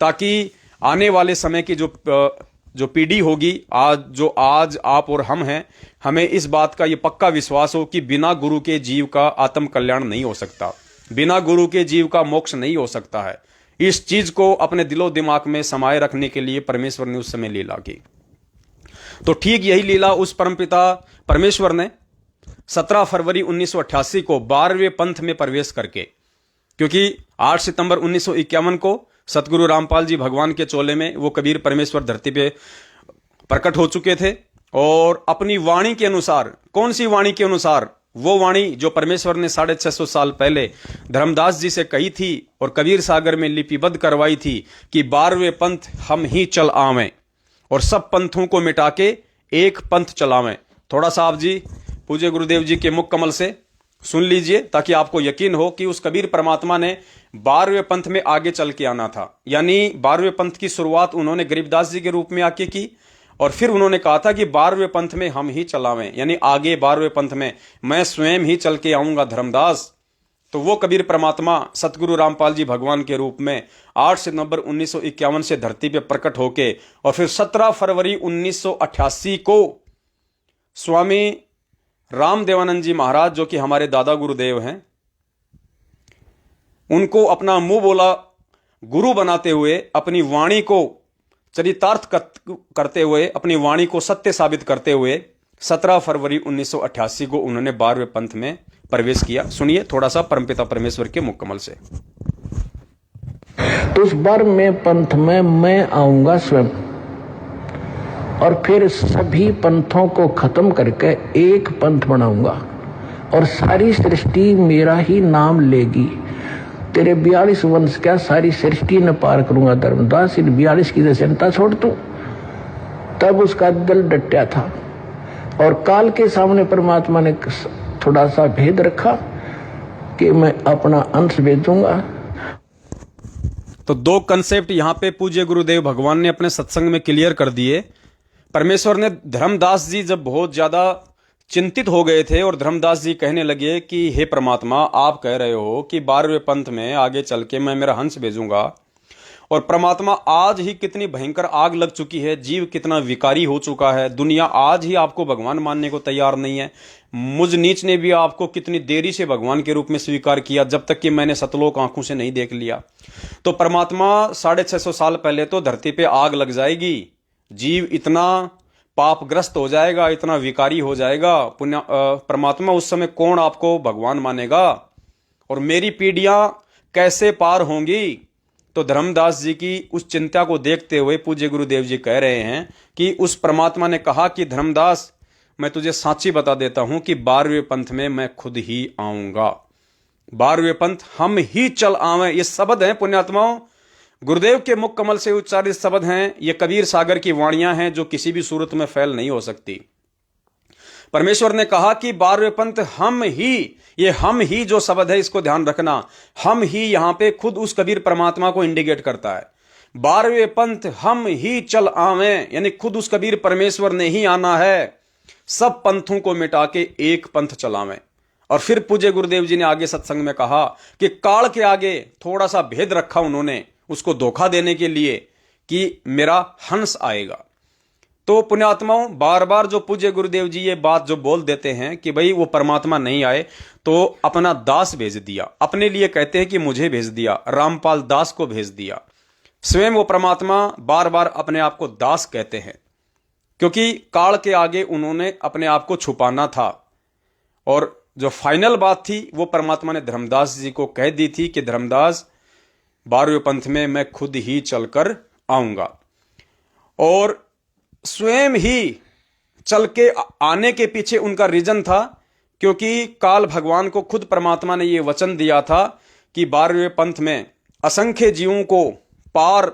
ताकि आने वाले समय की जो पीढ़ी होगी, आज आप और हम हैं, हमें इस बात का ये पक्का विश्वास हो कि बिना गुरु के जीव का आत्म कल्याण नहीं हो सकता, बिना गुरु के जीव का मोक्ष नहीं हो सकता है। इस चीज को अपने दिलो दिमाग में समाये रखने के लिए परमेश्वर ने उस समय लीला की। तो ठीक यही लीला उस परमपिता परमेश्वर ने 17 फरवरी 1988 को 12वें पंथ में प्रवेश करके, क्योंकि 8 सितंबर 1951 को सतगुरु रामपाल जी भगवान के चोले में वो कबीर परमेश्वर धरती पे प्रकट हो चुके थे, और अपनी वाणी के अनुसार, कौन सी वाणी के अनुसार, वो वाणी जो परमेश्वर ने 650 साल पहले धर्मदास जी से कही थी और कबीर सागर में लिपिबद्ध करवाई थी कि 12वें पंथ हम ही चल आवें और सब पंथों को मिटा के एक पंथ चलावें। थोड़ा सा आप जी पूज्य गुरुदेव जी के मुख कमल से सुन लीजिए ताकि आपको यकीन हो कि उस कबीर परमात्मा ने 12वें पंथ में आगे चल के आना था। यानी 12वें पंथ की शुरुआत उन्होंने गरीबदास जी के रूप में आके की, और फिर उन्होंने कहा था कि 12वें पंथ में हम ही चलावें, यानी आगे 12वें पंथ में मैं स्वयं ही चल के आऊंगा धर्मदास। तो वो कबीर परमात्मा सतगुरु रामपाल जी भगवान के रूप में 8 सितंबर 1951 से धरती पे प्रकट होके, और फिर 17 फरवरी 1988 को स्वामी रामदेवानंद जी महाराज जो कि हमारे दादा गुरुदेव हैं, उनको अपना मुंह बोला गुरु बनाते हुए, अपनी वाणी को चरितार्थ करते हुए, अपनी वाणी को सत्य साबित करते हुए 17 फरवरी 1988 को उन्होंने 12वें पंथ में प्रवेश किया। सुनिए थोड़ा सा परमपिता परमेश्वर के मुख कमल से। तो उस 12वें पंथ में मैं आऊंगा स्वयं, और फिर सभी पंथों को खत्म करके एक पंथ बनाऊंगा, और सारी सृष्टि मेरा ही नाम लेगी। तेरे 42 वंश क्या सारी सृष्टि न पार करूंगा धर्मदास, इन 42 की चिंता छोड़ तू। तब उसका दिल डटा था, और काल के सामने परमात्मा ने थोड़ा सा भेद रखा कि मैं अपना अंश भेजूंगा। तो दो कंसेप्ट यहां पे पूज्य गुरुदेव भगवान ने अपने सत्संग में क्लियर कर दिए। परमेश्वर ने धर्मदास जी जब बहुत ज्यादा चिंतित हो गए थे और धर्मदास जी कहने लगे कि हे परमात्मा, आप कह रहे हो कि 12वें पंथ में आगे चल के मैं मेरा हंस भेजूंगा, और परमात्मा आज ही कितनी भयंकर आग लग चुकी है, जीव कितना विकारी हो चुका है, दुनिया आज ही आपको भगवान मानने को तैयार नहीं है। मुझ नीच ने भी आपको कितनी देरी से भगवान के रूप में स्वीकार किया, जब तक कि मैंने सतलोक आंखों से नहीं देख लिया। तो परमात्मा 650 साल पहले तो धरती पे आग लग जाएगी, जीव इतना पापग्रस्त हो जाएगा, इतना विकारी हो जाएगा, पुण्य परमात्मा उस समय कौन आपको भगवान मानेगा, और मेरी पीढ़ियां कैसे पार होंगी। तो धर्मदास जी की उस चिंता को देखते हुए पूज्य गुरुदेव जी कह रहे हैं कि उस परमात्मा ने कहा कि धर्मदास, मैं तुझे साची बता देता हूं कि 12वें पंथ में मैं खुद ही आऊंगा। 12वें पंथ हम ही चल आवे, ये शब्द हैं पुण्यात्माओं, गुरुदेव के मुख कमल से उच्चारित शब्द हैं, ये कबीर सागर की वाणियां हैं जो किसी भी सूरत में फैल नहीं हो सकती। परमेश्वर ने कहा कि 12वें पंथ हम ही, ये हम ही जो शब्द है इसको ध्यान रखना, हम ही यहां पे खुद उस कबीर परमात्मा को इंडिकेट करता है। 12वें पंथ हम ही चल आवे, यानी खुद उस कबीर परमेश्वर ने ही आना है, सब पंथों को मिटा के एक पंथ चलावें। और फिर पूज्य गुरुदेव जी ने आगे सत्संग में कहा कि काल के आगे थोड़ा सा भेद रखा उन्होंने, उसको धोखा देने के लिए कि मेरा हंस आएगा। तो पुण्यात्माओं, बार बार जो पूज्य गुरुदेव जी ये बात जो बोल देते हैं कि भाई वो परमात्मा नहीं आए तो अपना दास भेज दिया, अपने लिए कहते हैं कि मुझे भेज दिया, रामपाल दास को भेज दिया। स्वयं वो परमात्मा बार बार अपने आप को दास कहते हैं, क्योंकि काल के आगे उन्होंने अपने आप को छुपाना था। और जो फाइनल बात थी वो परमात्मा ने धर्मदास जी को कह दी थी कि धर्मदास, 12वें पंथ में मैं खुद ही चलकर आऊंगा। और स्वयं ही चल के आने के पीछे उनका रीजन था, क्योंकि काल भगवान को खुद परमात्मा ने यह वचन दिया था कि 12वें पंथ में असंख्य जीवों को पार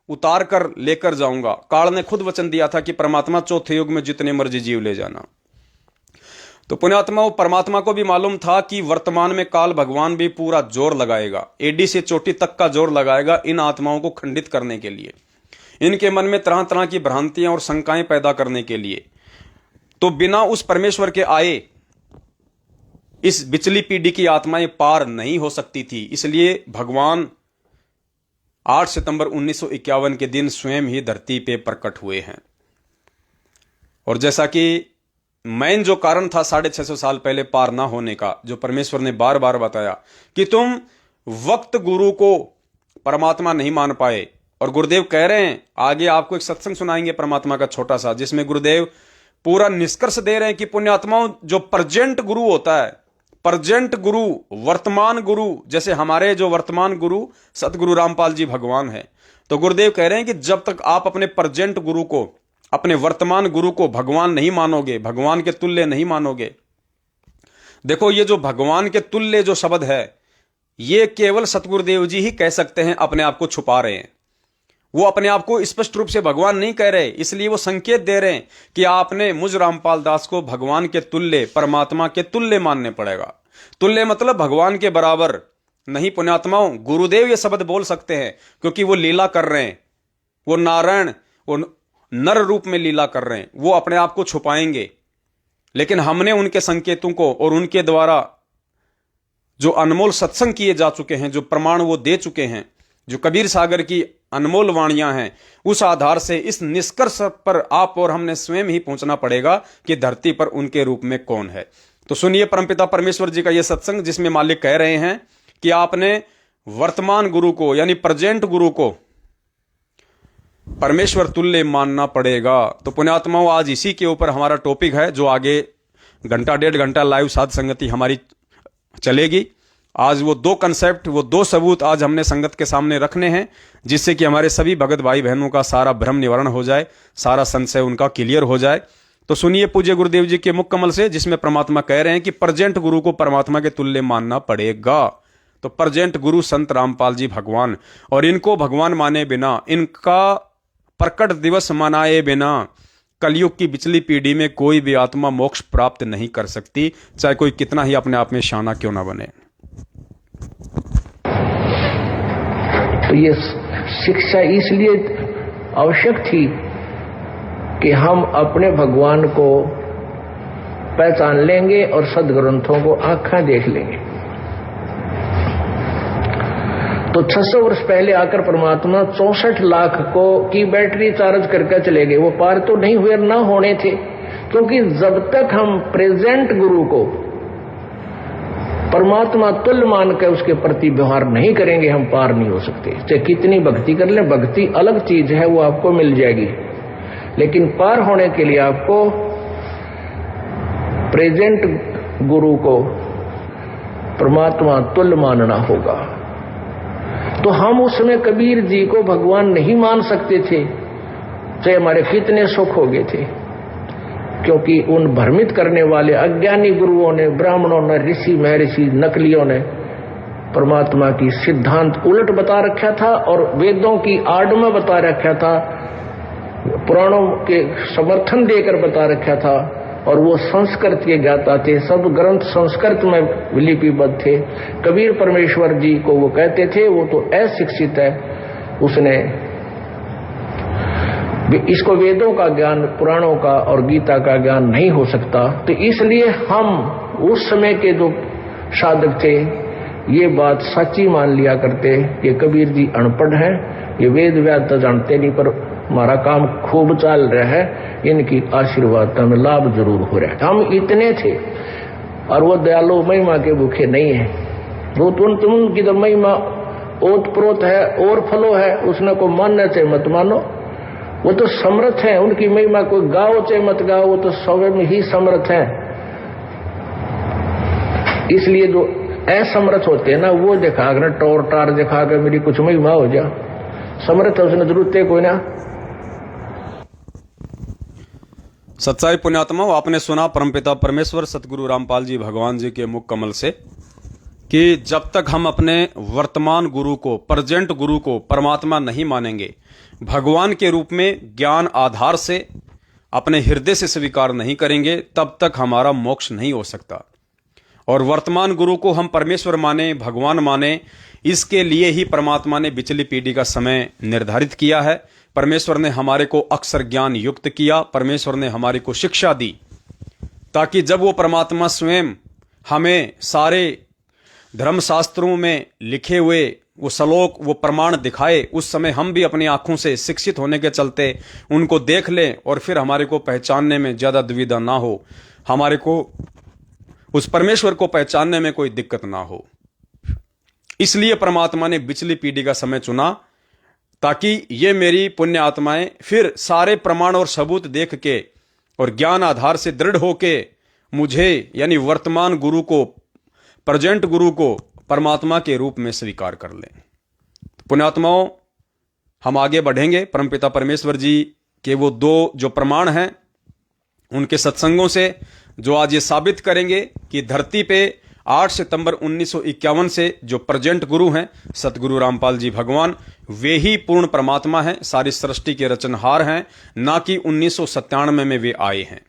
उतार कर लेकर जाऊंगा। काल ने खुद वचन दिया था कि परमात्मा चौथे युग में जितने मर्जी जीव ले जाना। तो पुण्यात्मा, परमात्मा को भी मालूम था कि वर्तमान में काल भगवान भी पूरा जोर लगाएगा, एडी से चोटी तक का जोर लगाएगा इन आत्माओं को खंडित करने के लिए, इनके मन में तरह तरह की भ्रांतियां और शंकाएं पैदा करने के लिए। तो बिना उस परमेश्वर के आए इस बिचली पीढ़ी की आत्माएं पार नहीं हो सकती थी। इसलिए भगवान 8 सितंबर 1951 के दिन स्वयं ही धरती पे प्रकट हुए हैं। और जैसा कि मेन जो कारण था 650 साल पहले पार ना होने का, जो परमेश्वर ने बार बार बताया कि तुम वक्त गुरु को परमात्मा नहीं मान पाए। और गुरुदेव कह रहे हैं, आगे आपको एक सत्संग सुनाएंगे परमात्मा का छोटा सा, जिसमें गुरुदेव पूरा निष्कर्ष दे रहे हैं कि पुण्यात्माओं, जो प्रेजेंट गुरु होता है, प्रेजेंट गुरु, वर्तमान गुरु, जैसे हमारे जो वर्तमान गुरु सतगुरु रामपाल जी भगवान है, तो गुरुदेव कह रहे हैं कि जब तक आप अपने प्रेजेंट गुरु को, अपने वर्तमान गुरु को भगवान नहीं मानोगे, भगवान के तुल्य नहीं मानोगे। देखो, ये जो भगवान के तुल्य जो शब्द है, ये केवल सतगुरुदेव जी ही कह सकते हैं, अपने आप को छुपा रहे हैं। वो अपने आप को स्पष्ट रूप से भगवान नहीं कह रहे, इसलिए वो संकेत दे रहे हैं कि आपने मुझ रामपाल दास को भगवान के तुल्य, परमात्मा के तुल्य मानने पड़ेगा। तुल्य मतलब भगवान के बराबर नहीं। पुण्यात्माओं, गुरुदेव ये शब्द बोल सकते हैं क्योंकि वो लीला कर रहे हैं, वो नारायण, वो नर रूप में लीला कर रहे हैं, वो अपने आप को छुपाएंगे। लेकिन हमने उनके संकेतों को और उनके द्वारा जो अनमोल सत्संग किए जा चुके हैं, जो प्रमाण वो दे चुके हैं, जो कबीर सागर की अनमोल वाणियां हैं, उस आधार से इस निष्कर्ष पर आप और हमने स्वयं ही पहुंचना पड़ेगा कि धरती पर उनके रूप में कौन है। तो सुनिए परमपिता परमेश्वर जी का यह सत्संग, जिसमें मालिक कह रहे हैं कि आपने वर्तमान गुरु को, यानी प्रेजेंट गुरु को परमेश्वर तुल्य मानना पड़ेगा। तो पुण्यात्माओं, आज इसी के ऊपर हमारा टॉपिक है, जो आगे घंटा 1.5 घंटा लाइव साध संगति हमारी चलेगी। आज वो 2 कंसेप्ट, वो 2 सबूत आज हमने संगत के सामने रखने हैं, जिससे कि हमारे सभी भगत भाई बहनों का सारा भ्रम निवारण हो जाए, सारा संशय उनका क्लियर हो जाए। तो सुनिए पूज्य गुरुदेव जी के मुख कमल से, जिसमें परमात्मा कह रहे हैं कि प्रेजेंट गुरु को परमात्मा के तुल्य मानना पड़ेगा। तो प्रेजेंट गुरु संत रामपाल जी भगवान, और इनको भगवान माने बिना, इनका प्रकट दिवस मनाए बिना कलयुग की बिचली पीढ़ी में कोई भी आत्मा मोक्ष प्राप्त नहीं कर सकती, चाहे कोई कितना ही अपने आप में शाना क्यों ना बने। तो ये शिक्षा इसलिए आवश्यक थी कि हम अपने भगवान को पहचान लेंगे और सदग्रंथों को आंखें देख लेंगे। तो 600 वर्ष पहले आकर परमात्मा 64 लाख को की बैटरी चार्ज करके चले गए। वो पार तो नहीं हुए, ना होने थे, क्योंकि जब तक हम प्रेजेंट गुरु को परमात्मा तुल्य मान कर उसके प्रति व्यवहार नहीं करेंगे, हम पार नहीं हो सकते। चाहे कितनी भक्ति कर ले, भक्ति अलग चीज है, वो आपको मिल जाएगी, लेकिन पार होने के लिए आपको प्रेजेंट गुरु को परमात्मा तुल्य मानना होगा। तो हम उस समय कबीर जी को भगवान नहीं मान सकते थे, चाहे हमारे कितने सुख हो गए थे, क्योंकि उन भ्रमित करने वाले अज्ञानी गुरुओं ने, ब्राह्मणों ने, ऋषि महर्षि नकलियों ने परमात्मा की सिद्धांत उलट बता रखा था और वेदों की आड़ में बता रखा था, पुराणों के समर्थन देकर बता रखा था। और वो संस्कृत के ज्ञाता थे, सब ग्रंथ संस्कृत में लिपिबद्ध थे। कबीर परमेश्वर जी को वो कहते थे वो तो अशिक्षित है, उसने इसको वेदों का ज्ञान, पुराणों का और गीता का ज्ञान नहीं हो सकता। तो इसलिए हम उस समय के जो साधक थे ये बात सच्ची मान लिया करते कि कबीर जी अनपढ़ हैं, ये वेद व्यास तो जानते नहीं, पर हमारा काम खूब चल रहा है, इनकी आशीर्वाद हमें लाभ जरूर हो रहा है। हम इतने थे, और वो दयालु महिमा के भूखे नहीं है। वो तुम की तो महिमा ओत प्रोत है और फलो है, उसने को मानना चाहिए मत मानो, वो तो समर्थ है। उनकी महिमा कोई गाओ चाहे मत गाओ, वो तो स्वयं ही समर्थ है। इसलिए जो असमर्थ होते हैं ना, वो दिखा कर टोर टार दिखा कर मेरी कुछ महिमा हो जा, समर्थ है उसने जरूरत है कोई ना। सच्चाई पुण्यात्मा, आपने सुना परमपिता परमेश्वर सतगुरु रामपाल जी भगवान जी के मुख कमल से कि जब तक हम अपने वर्तमान गुरु को, प्रेजेंट गुरु को परमात्मा नहीं मानेंगे, भगवान के रूप में ज्ञान आधार से अपने हृदय से स्वीकार नहीं करेंगे, तब तक हमारा मोक्ष नहीं हो सकता। और वर्तमान गुरु को हम परमेश्वर माने, भगवान माने, इसके लिए ही परमात्मा ने पिछली पीढ़ी का समय निर्धारित किया है। परमेश्वर ने हमारे को अक्षर ज्ञान युक्त किया, परमेश्वर ने हमारे को शिक्षा दी, ताकि जब वो परमात्मा स्वयं हमें सारे धर्मशास्त्रों में लिखे हुए वो श्लोक, वो प्रमाण दिखाए, उस समय हम भी अपनी आंखों से शिक्षित होने के चलते उनको देख लें और फिर हमारे को पहचानने में ज्यादा दुविधा ना हो, हमारे को उस परमेश्वर को पहचानने में कोई दिक्कत ना हो। इसलिए परमात्मा ने पिछली पीढ़ी का समय चुना, ताकि ये मेरी पुण्य आत्माएं फिर सारे प्रमाण और सबूत देख के और ज्ञान आधार से दृढ़ होके मुझे, यानी वर्तमान गुरु को, प्रेजेंट गुरु को परमात्मा के रूप में स्वीकार कर लें। पुण्यात्माओं, हम आगे बढ़ेंगे। परमपिता परमेश्वर जी के वो दो जो प्रमाण हैं, उनके सत्संगों से जो आज ये साबित करेंगे कि धरती पे 8 सितंबर 1951 से जो प्रेजेंट गुरु हैं सतगुरु रामपाल जी भगवान, वे ही पूर्ण परमात्मा हैं, सारी सृष्टि के रचनहार हैं, ना कि 1997 में वे आए हैं।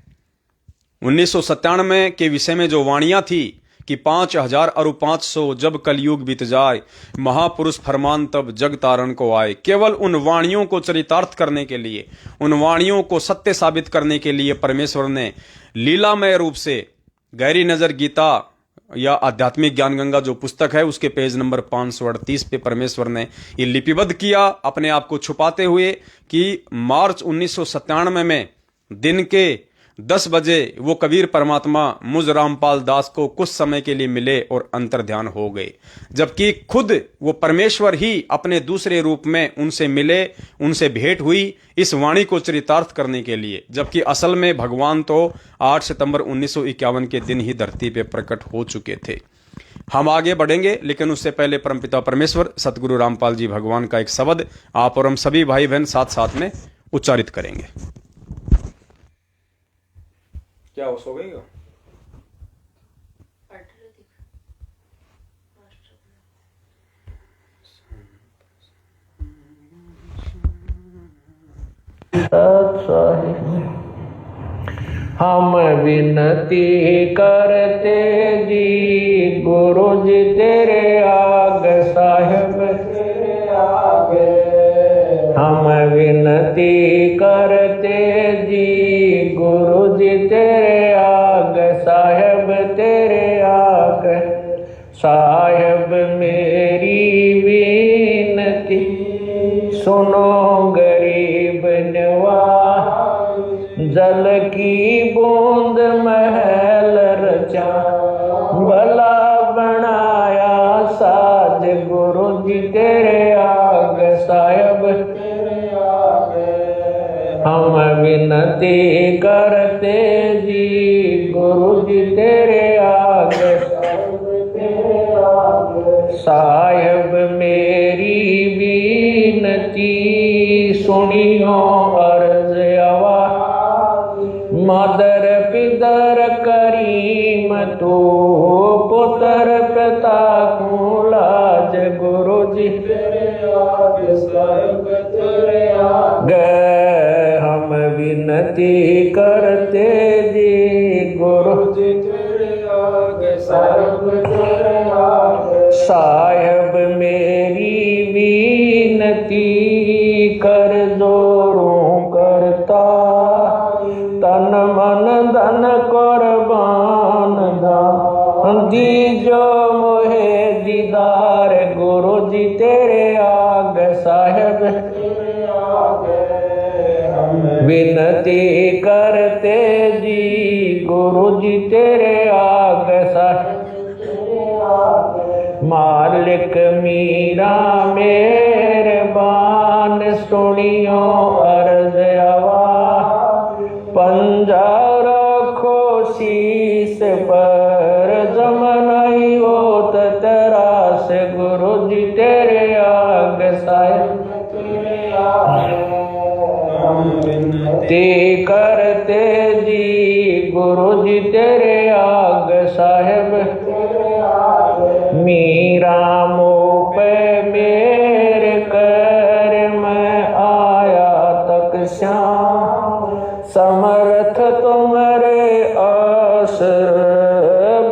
1997 के विषय में जो वाणियां थी कि 5000 और 500 जब कलयुग बीत जाए, महापुरुष फरमान तब जग तारण को आए, केवल उन वाणियों को चरितार्थ करने के लिए, उन वाणियों को सत्य साबित करने के लिए परमेश्वर ने लीलामय रूप से गहरी नजर गीता या आध्यात्मिक ज्ञान गंगा जो पुस्तक है उसके पेज नंबर 538 पे परमेश्वर ने ये लिपिबद्ध किया, अपने आप को छुपाते हुए कि मार्च 1997 में दिन के 10 बजे वो कबीर परमात्मा मुझ रामपाल दास को कुछ समय के लिए मिले और अंतर ध्यान हो गए, जबकि खुद वो परमेश्वर ही अपने दूसरे रूप में उनसे मिले, उनसे भेंट हुई इस वाणी को चरितार्थ करने के लिए, जबकि असल में भगवान तो 8 सितंबर 1951 के दिन ही धरती पे प्रकट हो चुके थे। हम आगे बढ़ेंगे, लेकिन उससे पहले परमपिता परमेश्वर सतगुरु रामपाल जी भगवान का एक शब्द आप और हम सभी भाई बहन साथ साथ में उच्चारित करेंगे। क्या हो सो गई? हम विनती करते जी गुरु जी तेरे आग साहिब तेरे आगे, हम विनती करते जी साहेब मेरी विनती सुनो गरीब नवाज, जल की बूंद महल रचा, भला बनाया साज, गुरु जी तेरे आगे साहेब तेरे आगे हम विनती करते जी, गुरु जी तेरे आगे साहेब मेरी विनती सुनियो अर्ज आवाज, मदर पितर करीम तू, पुत्र पिता को लाज, गुरु जी तेरे आगे साहेब तेरे आगे हम विनती करते जी, गुरु जी तेरे आगे साहेब तेरे आगे साहेब मेरी विनती कर जोरों करता, तन मन धन कुर्बान दान दीजो मोहे दीदार, गुरु जी तेरे आगे साहेब तेरे आगे विनती करते जी, गुरु जी तेरे आगे साहेब मालिक मीरा मेहरबान सुनियो अर्ज आवाज, पंजा रखो शीस पर जमनाई होत तरास, गुरु जी तेरे आगे साहेब तेरे आगे विनती करते जी, गुरु जी तेरे आगे साहेब तेरे आगे मीरा मोह पे मेरे कर, मैं आया तक श्याम समर्थ तुम्हारे आसर,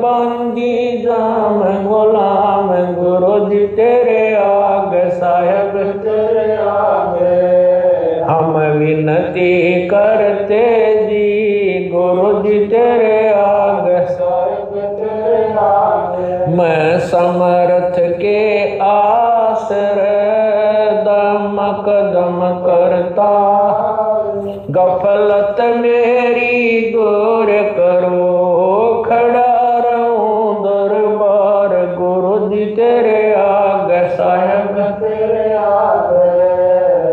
बंदी जाम गुलाम, गुरु जी तेरे आगे साहेब तेरे आगे हम विनती करते जी, गुरु जी तेरे आगे साहेब तेरे आगे मैं समर्थ के आश्रय दम कदम करता, गफलत मेरी दूर करो, खड़ा रहूं दरबार, गुरु जी तेरे आगे साहेब तेरे आगे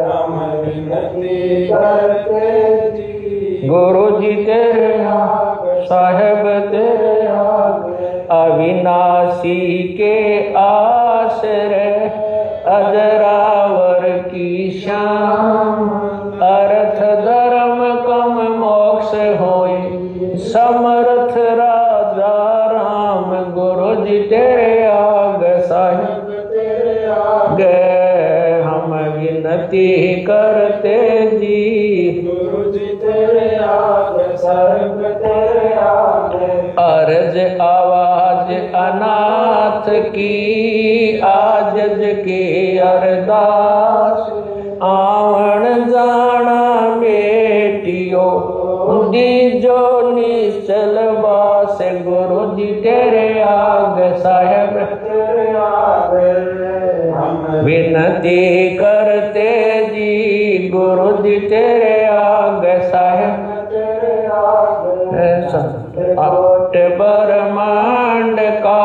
हम विनती करते जी, गुरु जी तेरे आगे साहेब तेरे आगे अविनाशी के आश्रय अजरावर की शान, अर्थ धर्म कम मोक्ष होए, समर्थ राजा राम, गुरु जी तेरे आगे साहेब तेरे आगे हम विनती करते जी, गुरु जी तेरे आगे साहेब तेरे आगे अर्ज आवाज अनाथ की, आजज की अरदास, आवण जाना बेटियो दीजो निश्चल वास, गुरु जी तेरे आगे साहेब तेरे आगे हम विनती करते जी, गुरु जी तेरे आगे साहेब तेरे आगे अट ब्रह्मांड का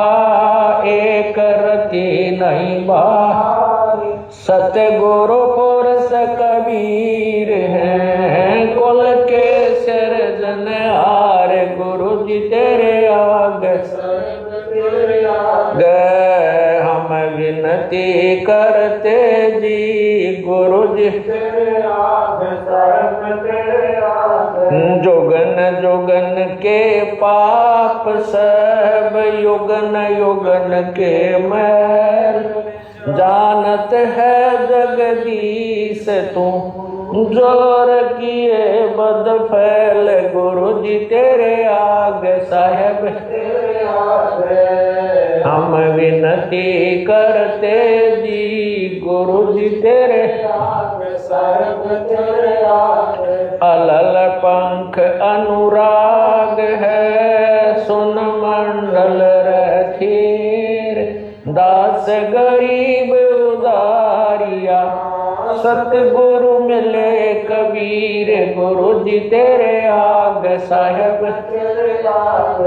एक रति नहीं बाहर, सतगुरु पुरुष कबीर हैं, कुल के सिरजनहार, गुरु जी तेरे आगे तेरे आगे हम विनती करते जी, गुरु जी तेरे आगे तेरे आगे जोगन जोगन के पाप सब, युगन युगन के मैल, जानत है जगदीश तू, जोर किए बद फैल, गुरु जी तेरे आगे साहेब तेरे आगे हम विनती करते जी, गुरु जी तेरे आगे साहेब तेरे आगे अलल पंख अनुराग है, सुन मंडल रखीर, गरीब उदारिया, सतगुरु मिले कबीर, गुरु जी तेरे आग साहेब तेरे आग।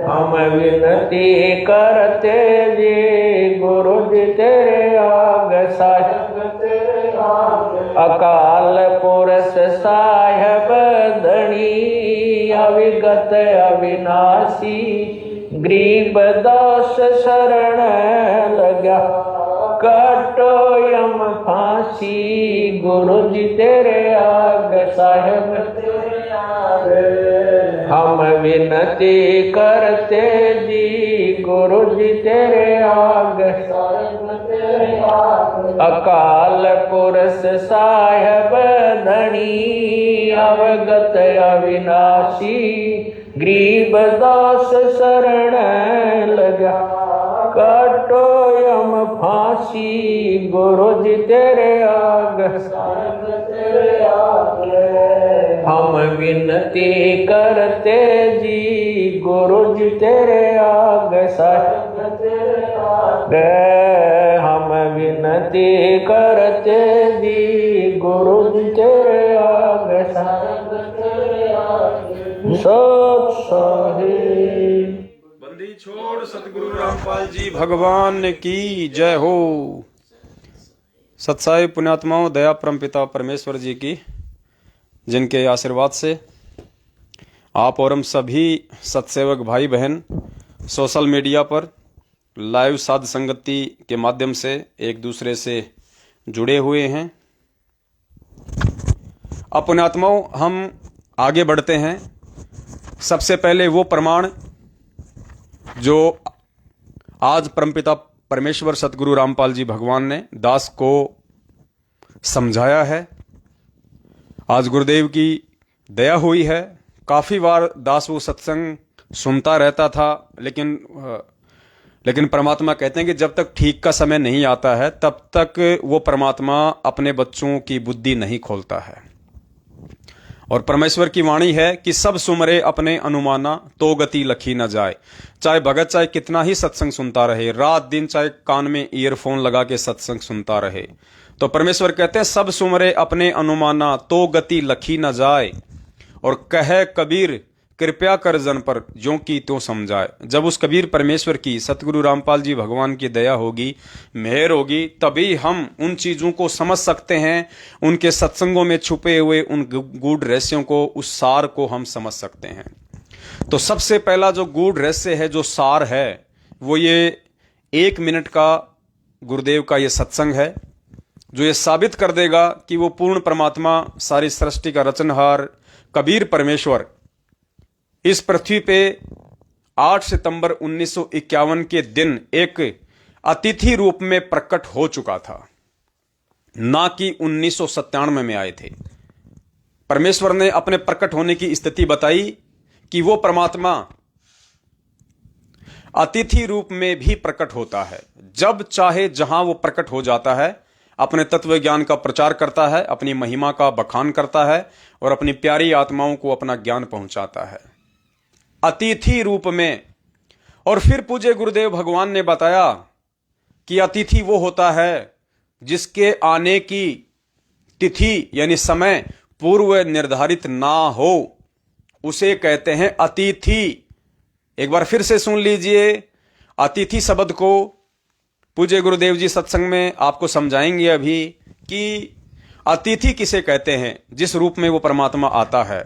हम विनती करते जी, गुरु जी तेरे आग साहेब तेरे आग। अकाल पुरुष साहेब धनी, अविगत अविनाशी, गरीब दास शरण लगा, काटो यम फांसी, गुरु जी तेरे आग साहेब तेरे आग। हम विनती करते जी, गुरु जी तेरे आग साहेब तेरे आग। अकाल पुरुष साहेब धनी, अवगत अविनाशी, गरीब दास शरण लगा, काटो यम फांसी, गुरु जी तेरे आग साहेब तेरे आग। हम विनती करते जी, गुरु जी तेरे आग साहेब तेरे आग। हम विनती करते जी, गुरु जी तेरे आग साहेब तेरे आग। सत साहिब। बंदी छोड़ सतगुरु रामपाल जी भगवान की जय हो। सत्साई पुण्यात्माओं, दया परमपिता परमेश्वर जी की, जिनके आशीर्वाद से आप और हम सभी सत्सेवक भाई बहन सोशल मीडिया पर लाइव साध संगति के माध्यम से एक दूसरे से जुड़े हुए हैं। अब पुण्यात्माओं, हम आगे बढ़ते हैं। सबसे पहले वो प्रमाण जो आज परमपिता परमेश्वर सतगुरु रामपाल जी भगवान ने दास को समझाया है। आज गुरुदेव की दया हुई है। काफ़ी बार दास वो सत्संग सुनता रहता था, लेकिन परमात्मा कहते हैं कि जब तक ठीक का समय नहीं आता है तब तक वो परमात्मा अपने बच्चों की बुद्धि नहीं खोलता है। और परमेश्वर की वाणी है कि सब सुमरे अपने अनुमाना, तो गति लखी न जाए। चाहे भगत चाहे कितना ही सत्संग सुनता रहे, रात दिन चाहे कान में ईयरफोन लगा के सत्संग सुनता रहे, तो परमेश्वर कहते हैं सब सुमरे अपने अनुमाना, तो गति लखी न जाए। और कहे कबीर कृपया कर जन पर, ज्यों की त्यों समझाए। जब उस कबीर परमेश्वर की, सतगुरु रामपाल जी भगवान की दया होगी, मेहर होगी, तभी हम उन चीज़ों को समझ सकते हैं, उनके सत्संगों में छुपे हुए उन गूढ़ रहस्यों को, उस सार को हम समझ सकते हैं। तो सबसे पहला जो गूढ़ रहस्य है, जो सार है, वो ये 1 मिनट का गुरुदेव का ये सत्संग है, जो ये साबित कर देगा कि वो पूर्ण परमात्मा, सारी सृष्टि का रचनहार कबीर परमेश्वर इस पृथ्वी पे 8 सितंबर 1951 के दिन एक अतिथि रूप में प्रकट हो चुका था, ना कि 1997 में आए थे। परमेश्वर ने अपने प्रकट होने की स्थिति बताई कि वो परमात्मा अतिथि रूप में भी प्रकट होता है। जब चाहे जहां वो प्रकट हो जाता है, अपने तत्व ज्ञान का प्रचार करता है, अपनी महिमा का बखान करता है और अपनी प्यारी आत्माओं को अपना ज्ञान पहुंचाता है अतिथि रूप में। और फिर पूज्य गुरुदेव भगवान ने बताया कि अतिथि वो होता है जिसके आने की तिथि यानी समय पूर्व निर्धारित ना हो, उसे कहते हैं अतिथि। एक बार फिर से सुन लीजिए, अतिथि शब्द को पूज्य गुरुदेव जी सत्संग में आपको समझाएंगे अभी कि अतिथि किसे कहते हैं, जिस रूप में वो परमात्मा आता है।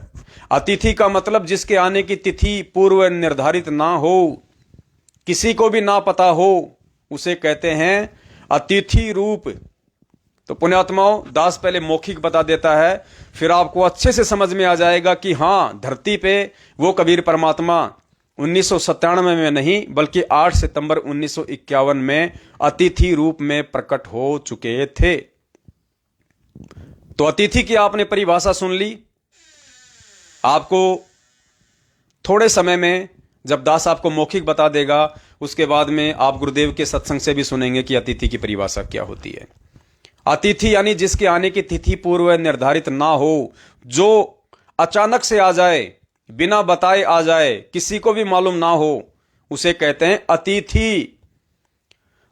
अतिथि का मतलब जिसके आने की तिथि पूर्व निर्धारित ना हो, किसी को भी ना पता हो, उसे कहते हैं अतिथि रूप। तो पुण्यात्माओं, दास पहले मौखिक बता देता है, फिर आपको अच्छे से समझ में आ जाएगा कि हाँ, धरती पे वो कबीर परमात्मा 1997 में नहीं बल्कि 8 सितंबर 1951 में अतिथि रूप में प्रकट हो चुके थे। तो अतिथि की आपने परिभाषा सुन ली। आपको थोड़े समय में जब दास आपको मौखिक बता देगा, उसके बाद में आप गुरुदेव के सत्संग से भी सुनेंगे कि अतिथि की परिभाषा क्या होती है। अतिथि यानी जिसके आने की तिथि पूर्व निर्धारित ना हो, जो अचानक से आ जाए, बिना बताए आ जाए, किसी को भी मालूम ना हो, उसे कहते हैं अतिथि।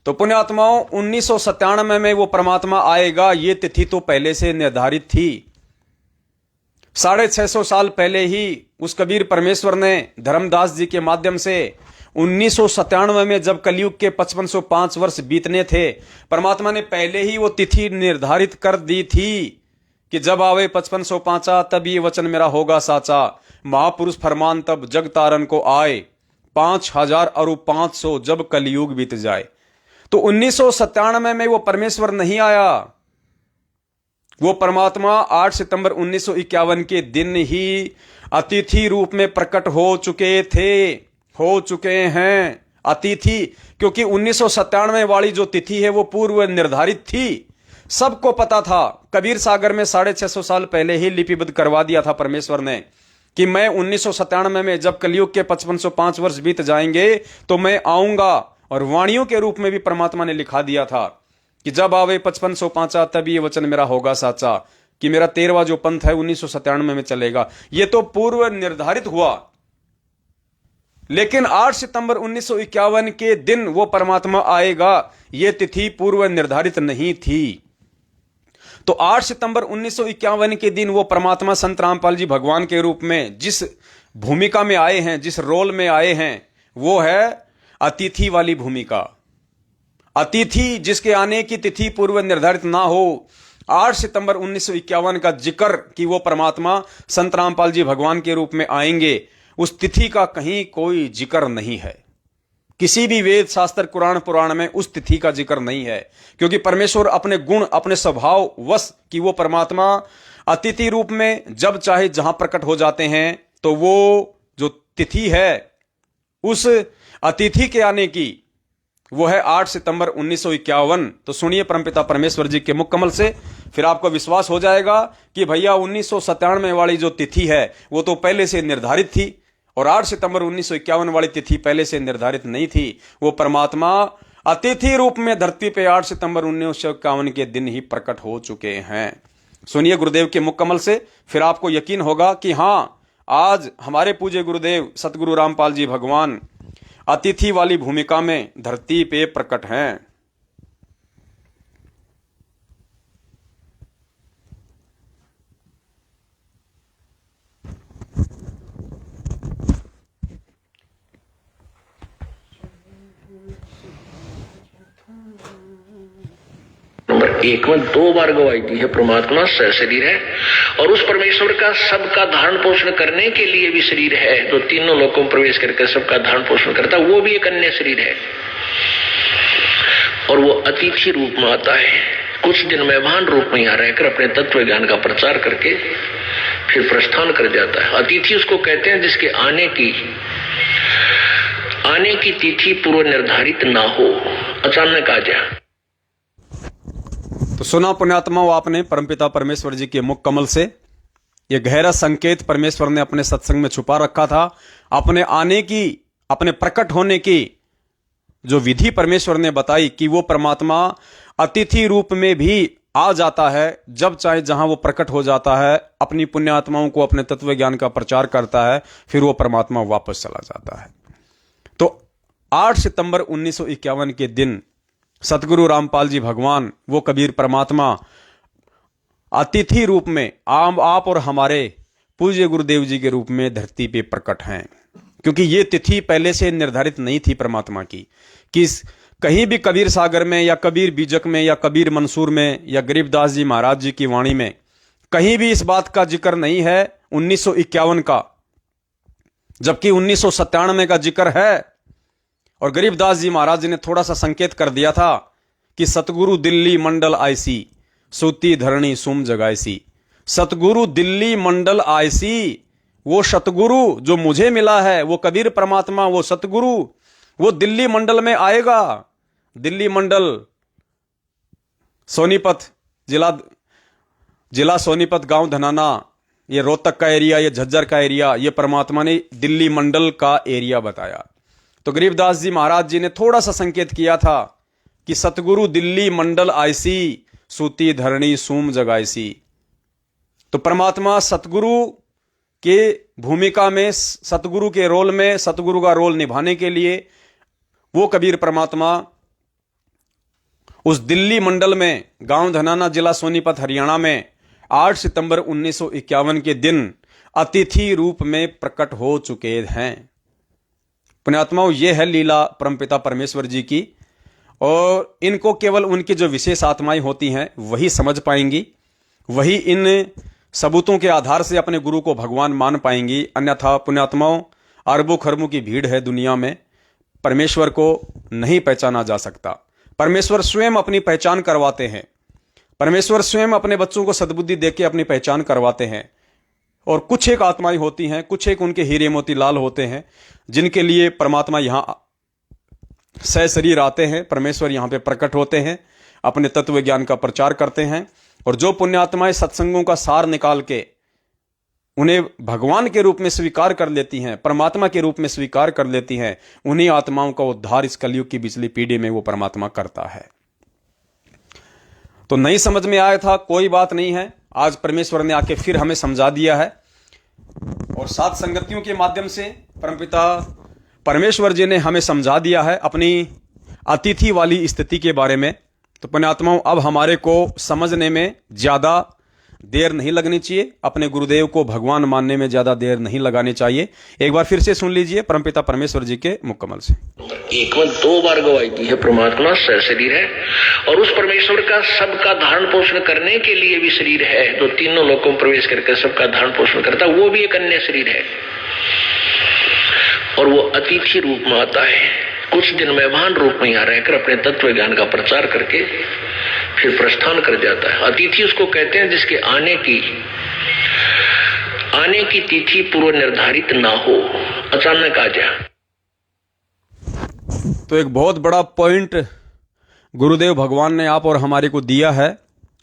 तो पुण्यात्माओं 1997 में वो परमात्मा आएगा, ये तिथि तो पहले से निर्धारित थी। 650 साल पहले ही उस कबीर परमेश्वर ने धर्मदास जी के माध्यम से 1997 में जब कलयुग के 5505 वर्ष बीतने थे, परमात्मा ने पहले ही वो तिथि निर्धारित कर दी थी कि जब आवे 5505 तब ये वचन मेरा होगा साचा। महापुरुष फरमान तब जग तारन को आए, 5000 और 500 जब कलयुग बीत जाए। तो 1997 में वो परमेश्वर नहीं आया, वो परमात्मा 8 सितंबर 1951 के दिन ही अतिथि रूप में प्रकट हो चुके हैं अतिथि, क्योंकि 1997 वाली जो तिथि है वो पूर्व निर्धारित थी, सबको पता था। कबीर सागर में 650 साल पहले ही लिपिबद्ध करवा दिया था परमेश्वर ने कि मैं 1997 में जब कलयुग के 5505 वर्ष बीत जाएंगे तो मैं आऊंगा, और वाणियों के रूप में भी परमात्मा ने लिखा दिया था कि जब आवे 5505 तब ये वचन मेरा होगा साचा, कि मेरा 13वां जो पंथ है 1997 में चलेगा। ये तो पूर्व निर्धारित हुआ, लेकिन 8 सितंबर 1951 के दिन वो परमात्मा आएगा, ये तिथि पूर्व निर्धारित नहीं थी। तो 8 सितंबर 1951 के दिन वो परमात्मा संत रामपाल जी भगवान के रूप में जिस भूमिका में आए हैं, जिस रोल में आए हैं, वो है अतिथि वाली भूमिका। अतिथि जिसके आने की तिथि पूर्व निर्धारित ना हो। 8 सितंबर 1951 का जिक्र कि वो परमात्मा संत रामपाल जी भगवान के रूप में आएंगे, उस तिथि का कहीं कोई जिक्र नहीं है। किसी भी वेद शास्त्र कुरान पुराण में उस तिथि का जिक्र नहीं है, क्योंकि परमेश्वर अपने गुण अपने स्वभाव वश कि वो परमात्मा अतिथि रूप में जब चाहे जहां प्रकट हो जाते हैं, तो वो जो तिथि है उस अतिथि के आने की वो है 8 सितंबर 1951। तो सुनिए परमपिता परमेश्वर जी के मुख कमल से, फिर आपको विश्वास हो जाएगा कि भैया 1997 वाली जो तिथि है वो तो पहले से निर्धारित थी, और 8 सितंबर 1951 वाली तिथि पहले से निर्धारित नहीं थी। वो परमात्मा अतिथि रूप में धरती पे 8 सितंबर 1951 के दिन ही प्रकट हो चुके हैं। सुनिए गुरुदेव के मुख कमल से, फिर आपको यकीन होगा कि हां, आज हमारे पूज्य गुरुदेव सतगुरु रामपाल जी भगवान अतिथि वाली भूमिका में धरती पे प्रकट हैं। नंबर 1 में 2 बार गवाही दी है, परमात्मा सशरीर है, और उस परमेश्वर का सबका धारण पोषण करने के लिए भी शरीर है, जो तीनों लोकों में प्रवेश करके सबका धारण पोषण करता है, वो भी एक अन्य शरीर है, और वो अतिथि रूप में आता है। कुछ दिन मेहमान रूप में यहाँ रहकर अपने तत्व ज्ञान का प्रचार करके फिर प्रस्थान कर जाता है। अतिथि उसको कहते हैं जिसके आने की तिथि पूर्व निर्धारित ना हो, अचानक आ जाए। तो सुना पुण्यात्माओं आपने परमपिता परमेश्वर जी के मुख कमल से, यह गहरा संकेत परमेश्वर ने अपने सत्संग में छुपा रखा था। अपने आने की, अपने प्रकट होने की जो विधि परमेश्वर ने बताई कि वो परमात्मा अतिथि रूप में भी आ जाता है, जब चाहे जहां वो प्रकट हो जाता है, अपनी पुण्यात्माओं को अपने तत्व ज्ञान का प्रचार करता है, फिर वो परमात्मा वापस चला जाता है। तो 8 सितंबर 1951 के दिन सतगुरु रामपाल जी भगवान, वो कबीर परमात्मा अतिथि रूप में आप और हमारे पूज्य गुरुदेव जी के रूप में धरती पे प्रकट हैं। क्योंकि ये तिथि पहले से निर्धारित नहीं थी परमात्मा की, कि कहीं भी कबीर सागर में या कबीर बीजक में या कबीर मंसूर में या गरीबदास जी महाराज जी की वाणी में कहीं भी इस बात का जिक्र नहीं है 1951 का, जबकि 1997 का जिक्र है। और गरीबदास जी महाराज जी ने थोड़ा सा संकेत कर दिया था कि सतगुरु दिल्ली मंडल आयसी, सूती धरणी सुम जगायसी। सतगुरु दिल्ली मंडल आयसी, वो सतगुरु जो मुझे मिला है, वो कबीर परमात्मा, वो सतगुरु, वो दिल्ली मंडल में आएगा। दिल्ली मंडल सोनीपत जिला सोनीपत, गांव धनाना, ये रोहतक का एरिया, ये झज्जर का एरिया, ये परमात्मा ने दिल्ली मंडल का एरिया बताया। तो गरीबदास जी महाराज जी ने थोड़ा सा संकेत किया था कि सतगुरु दिल्ली मंडल आयसी, सूती धरणी सूम जगायसी। तो परमात्मा सतगुरु के भूमिका में, सतगुरु के रोल में, सतगुरु का रोल निभाने के लिए वो कबीर परमात्मा उस दिल्ली मंडल में गांव धनाना, जिला सोनीपत, हरियाणा में 8 सितंबर 1951 के दिन अतिथि रूप में प्रकट हो चुके हैं। पुण्यात्माओं, यह है लीला परमपिता परमेश्वर जी की, और इनको केवल उनकी जो विशेष आत्माएं होती हैं वही समझ पाएंगी, वही इन सबूतों के आधार से अपने गुरु को भगवान मान पाएंगी। अन्यथा पुण्यात्माओं, अरबों खरबों की भीड़ है दुनिया में, परमेश्वर को नहीं पहचाना जा सकता। परमेश्वर स्वयं अपनी पहचान करवाते हैं। परमेश्वर स्वयं अपने बच्चों को सद्बुद्धि देके अपनी पहचान करवाते हैं। और कुछ एक आत्माएं होती हैं, कुछ एक उनके हीरे मोती लाल होते हैं, जिनके लिए परमात्मा यहां सशरीर आते हैं। परमेश्वर यहां पे प्रकट होते हैं, अपने तत्व ज्ञान का प्रचार करते हैं। और जो पुण्यात्माएं सत्संगों का सार निकाल के उन्हें भगवान के रूप में स्वीकार कर लेती हैं, परमात्मा के रूप में स्वीकार कर लेती हैं, उन्हीं आत्माओं का उद्धार इस कलयुग की पिछली पीढ़ी में वो परमात्मा करता है। तो नहीं समझ में आया था, कोई बात नहीं है, आज परमेश्वर ने आके फिर हमें समझा दिया है। और सात संगतियों के माध्यम से परमपिता परमेश्वर जी ने हमें समझा दिया है अपनी अतिथि वाली स्थिति के बारे में। तो पुण्यात्माओं, अब हमारे को समझने में ज्यादा देर नहीं लगनी चाहिए, अपने गुरुदेव को भगवान मानने में ज्यादा देर नहीं लगानी चाहिए। एक बार फिर से सुन लीजिए परमपिता परमेश्वर जी के मुकम्मल से। एक में 2 बार गवाही दी है, परमात्मा सशरीर है और उस परमेश्वर का सबका धारण पोषण करने के लिए भी शरीर है, जो तीनों लोकों में प्रवेश करके सबका धारण पोषण करता है, वो भी एक अन्य शरीर है। और वो अतिथि रूप में आता है, कुछ दिन मेहमान रूप में यहाँ रहकर अपने तत्व ज्ञान का प्रचार करके फिर प्रस्थान कर जाता है। अतिथि उसको कहते हैं जिसके आने की तिथि पूर्व निर्धारित ना हो, अचानक आ जाए। तो एक बहुत बड़ा पॉइंट गुरुदेव भगवान ने आप और हमारे को दिया है,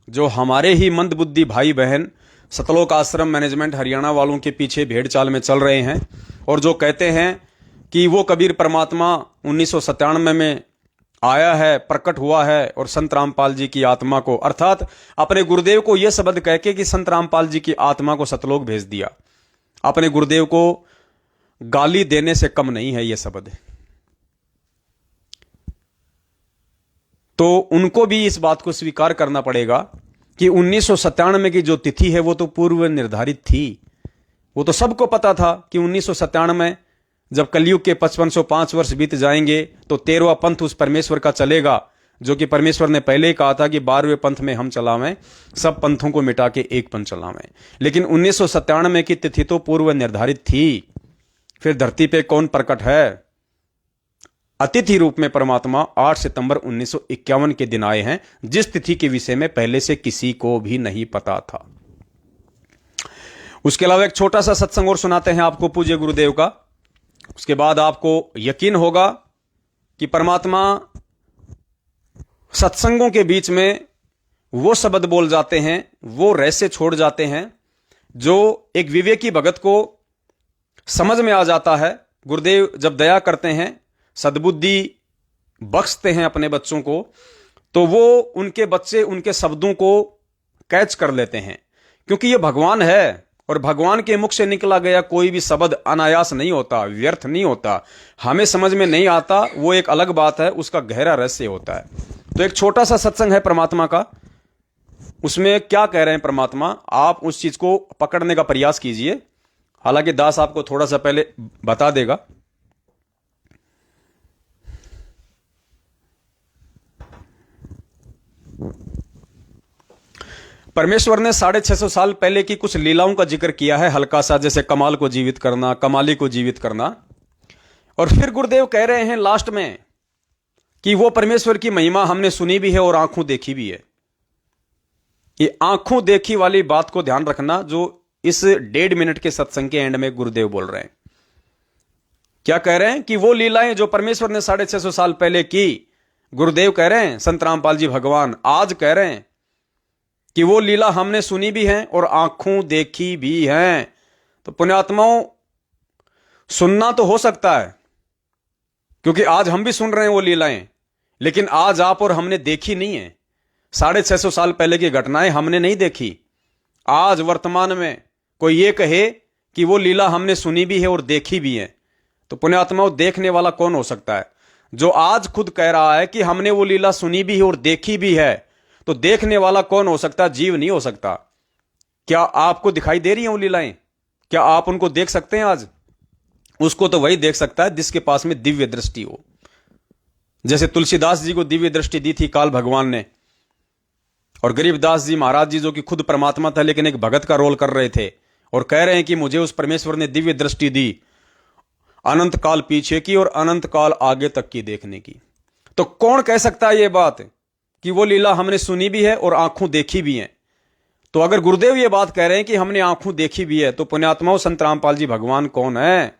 जो हमारे ही मंदबुद्धि भाई बहन सतलोक आश्रम मैनेजमेंट हरियाणा वालों के पीछे भेड़ चाल में चल रहे हैं, और जो कहते हैं कि वो कबीर परमात्मा 1997 में आया है, प्रकट हुआ है, और संत रामपाल जी की आत्मा को, अर्थात अपने गुरुदेव को यह शब्द कह के कि संत रामपाल जी की आत्मा को सतलोक भेज दिया, अपने गुरुदेव को गाली देने से कम नहीं है यह शब्द। तो उनको भी इस बात को स्वीकार करना पड़ेगा कि 1997 की जो तिथि है वो तो पूर्व निर्धारित थी। वो तो सबको पता था कि 1997 में जब कलयुग के 5505 वर्ष बीत जाएंगे तो 13वां पंथ उस परमेश्वर का चलेगा, जो कि परमेश्वर ने पहले ही कहा था कि 12वें पंथ में हम चलावें, सब पंथों को मिटा के एक पंथ चलावें। लेकिन 1997 की तिथि तो पूर्व निर्धारित थी। फिर धरती पे कौन प्रकट है? अतिथि रूप में परमात्मा 8 सितंबर 1951 के दिन आए हैं, जिस तिथि के विषय में पहले से किसी को भी नहीं पता था। उसके अलावा एक छोटा सा सत्संग और सुनाते हैं आपको पूज्य गुरुदेव का। उसके बाद आपको यकीन होगा कि परमात्मा सत्संगों के बीच में वो शब्द बोल जाते हैं, वो रहस्य छोड़ जाते हैं, जो एक विवेकी भगत को समझ में आ जाता है। गुरुदेव जब दया करते हैं, सद्बुद्धि बख्शते हैं अपने बच्चों को, तो वो उनके बच्चे उनके शब्दों को कैच कर लेते हैं, क्योंकि ये भगवान है और भगवान के मुख से निकला गया कोई भी शब्द अनायास नहीं होता, व्यर्थ नहीं होता। हमें समझ में नहीं आता वो एक अलग बात है, उसका गहरा रहस्य होता है। तो एक छोटा सा सत्संग है परमात्मा का, उसमें क्या कह रहे हैं परमात्मा, आप उस चीज को पकड़ने का प्रयास कीजिए। हालांकि दास आपको थोड़ा सा पहले बता देगा। परमेश्वर ने 650 साल पहले की कुछ लीलाओं का जिक्र किया है हल्का सा, जैसे कमाल को जीवित करना, कमाली को जीवित करना। और फिर गुरुदेव कह रहे हैं लास्ट में कि वो परमेश्वर की महिमा हमने सुनी भी है और आंखों देखी भी है। ये आंखों देखी वाली बात को ध्यान रखना, जो इस 1.5 मिनट के सत्संग के एंड में गुरुदेव बोल रहे हैं। क्या कह रहे हैं कि वो लीलाएं जो परमेश्वर ने 650 साल पहले की, गुरुदेव कह रहे हैं, संत रामपाल जी भगवान आज कह रहे हैं कि वो लीला हमने सुनी भी है और आंखों देखी भी है। तो पुण्यात्माओं, सुनना तो हो सकता है, क्योंकि आज हम भी सुन रहे हैं वो लीलाएं, लेकिन आज आप और हमने देखी नहीं है। 650 साल पहले की घटनाएं हमने नहीं देखी। आज वर्तमान में कोई ये कहे कि वो लीला हमने सुनी भी है और देखी भी है, तो पुण्यात्माओं देखने वाला कौन हो सकता है? जो आज खुद कह रहा है कि हमने वो लीला सुनी भी है और देखी भी है, तो देखने वाला कौन हो सकता? जीव नहीं हो सकता। क्या आपको दिखाई दे रही हैं वो लीलाएं? क्या आप उनको देख सकते हैं आज? उसको तो वही देख सकता है जिसके पास में दिव्य दृष्टि हो। जैसे तुलसीदास जी को दिव्य दृष्टि दी थी काल भगवान ने, और गरीबदास जी महाराज जी जो कि खुद परमात्मा था लेकिन एक भगत का रोल कर रहे थे, और कह रहे हैं कि मुझे उस परमेश्वर ने दिव्य दृष्टि दी अनंत काल पीछे की और अनंत काल आगे तक की देखने की। तो कौन कह सकता है ये बात कि वो लीला हमने सुनी भी है और आंखों देखी भी है? तो अगर गुरुदेव ये बात कह रहे हैं कि हमने आंखों देखी भी है, तो पुण्यात्माओं संत रामपाल जी भगवान कौन है?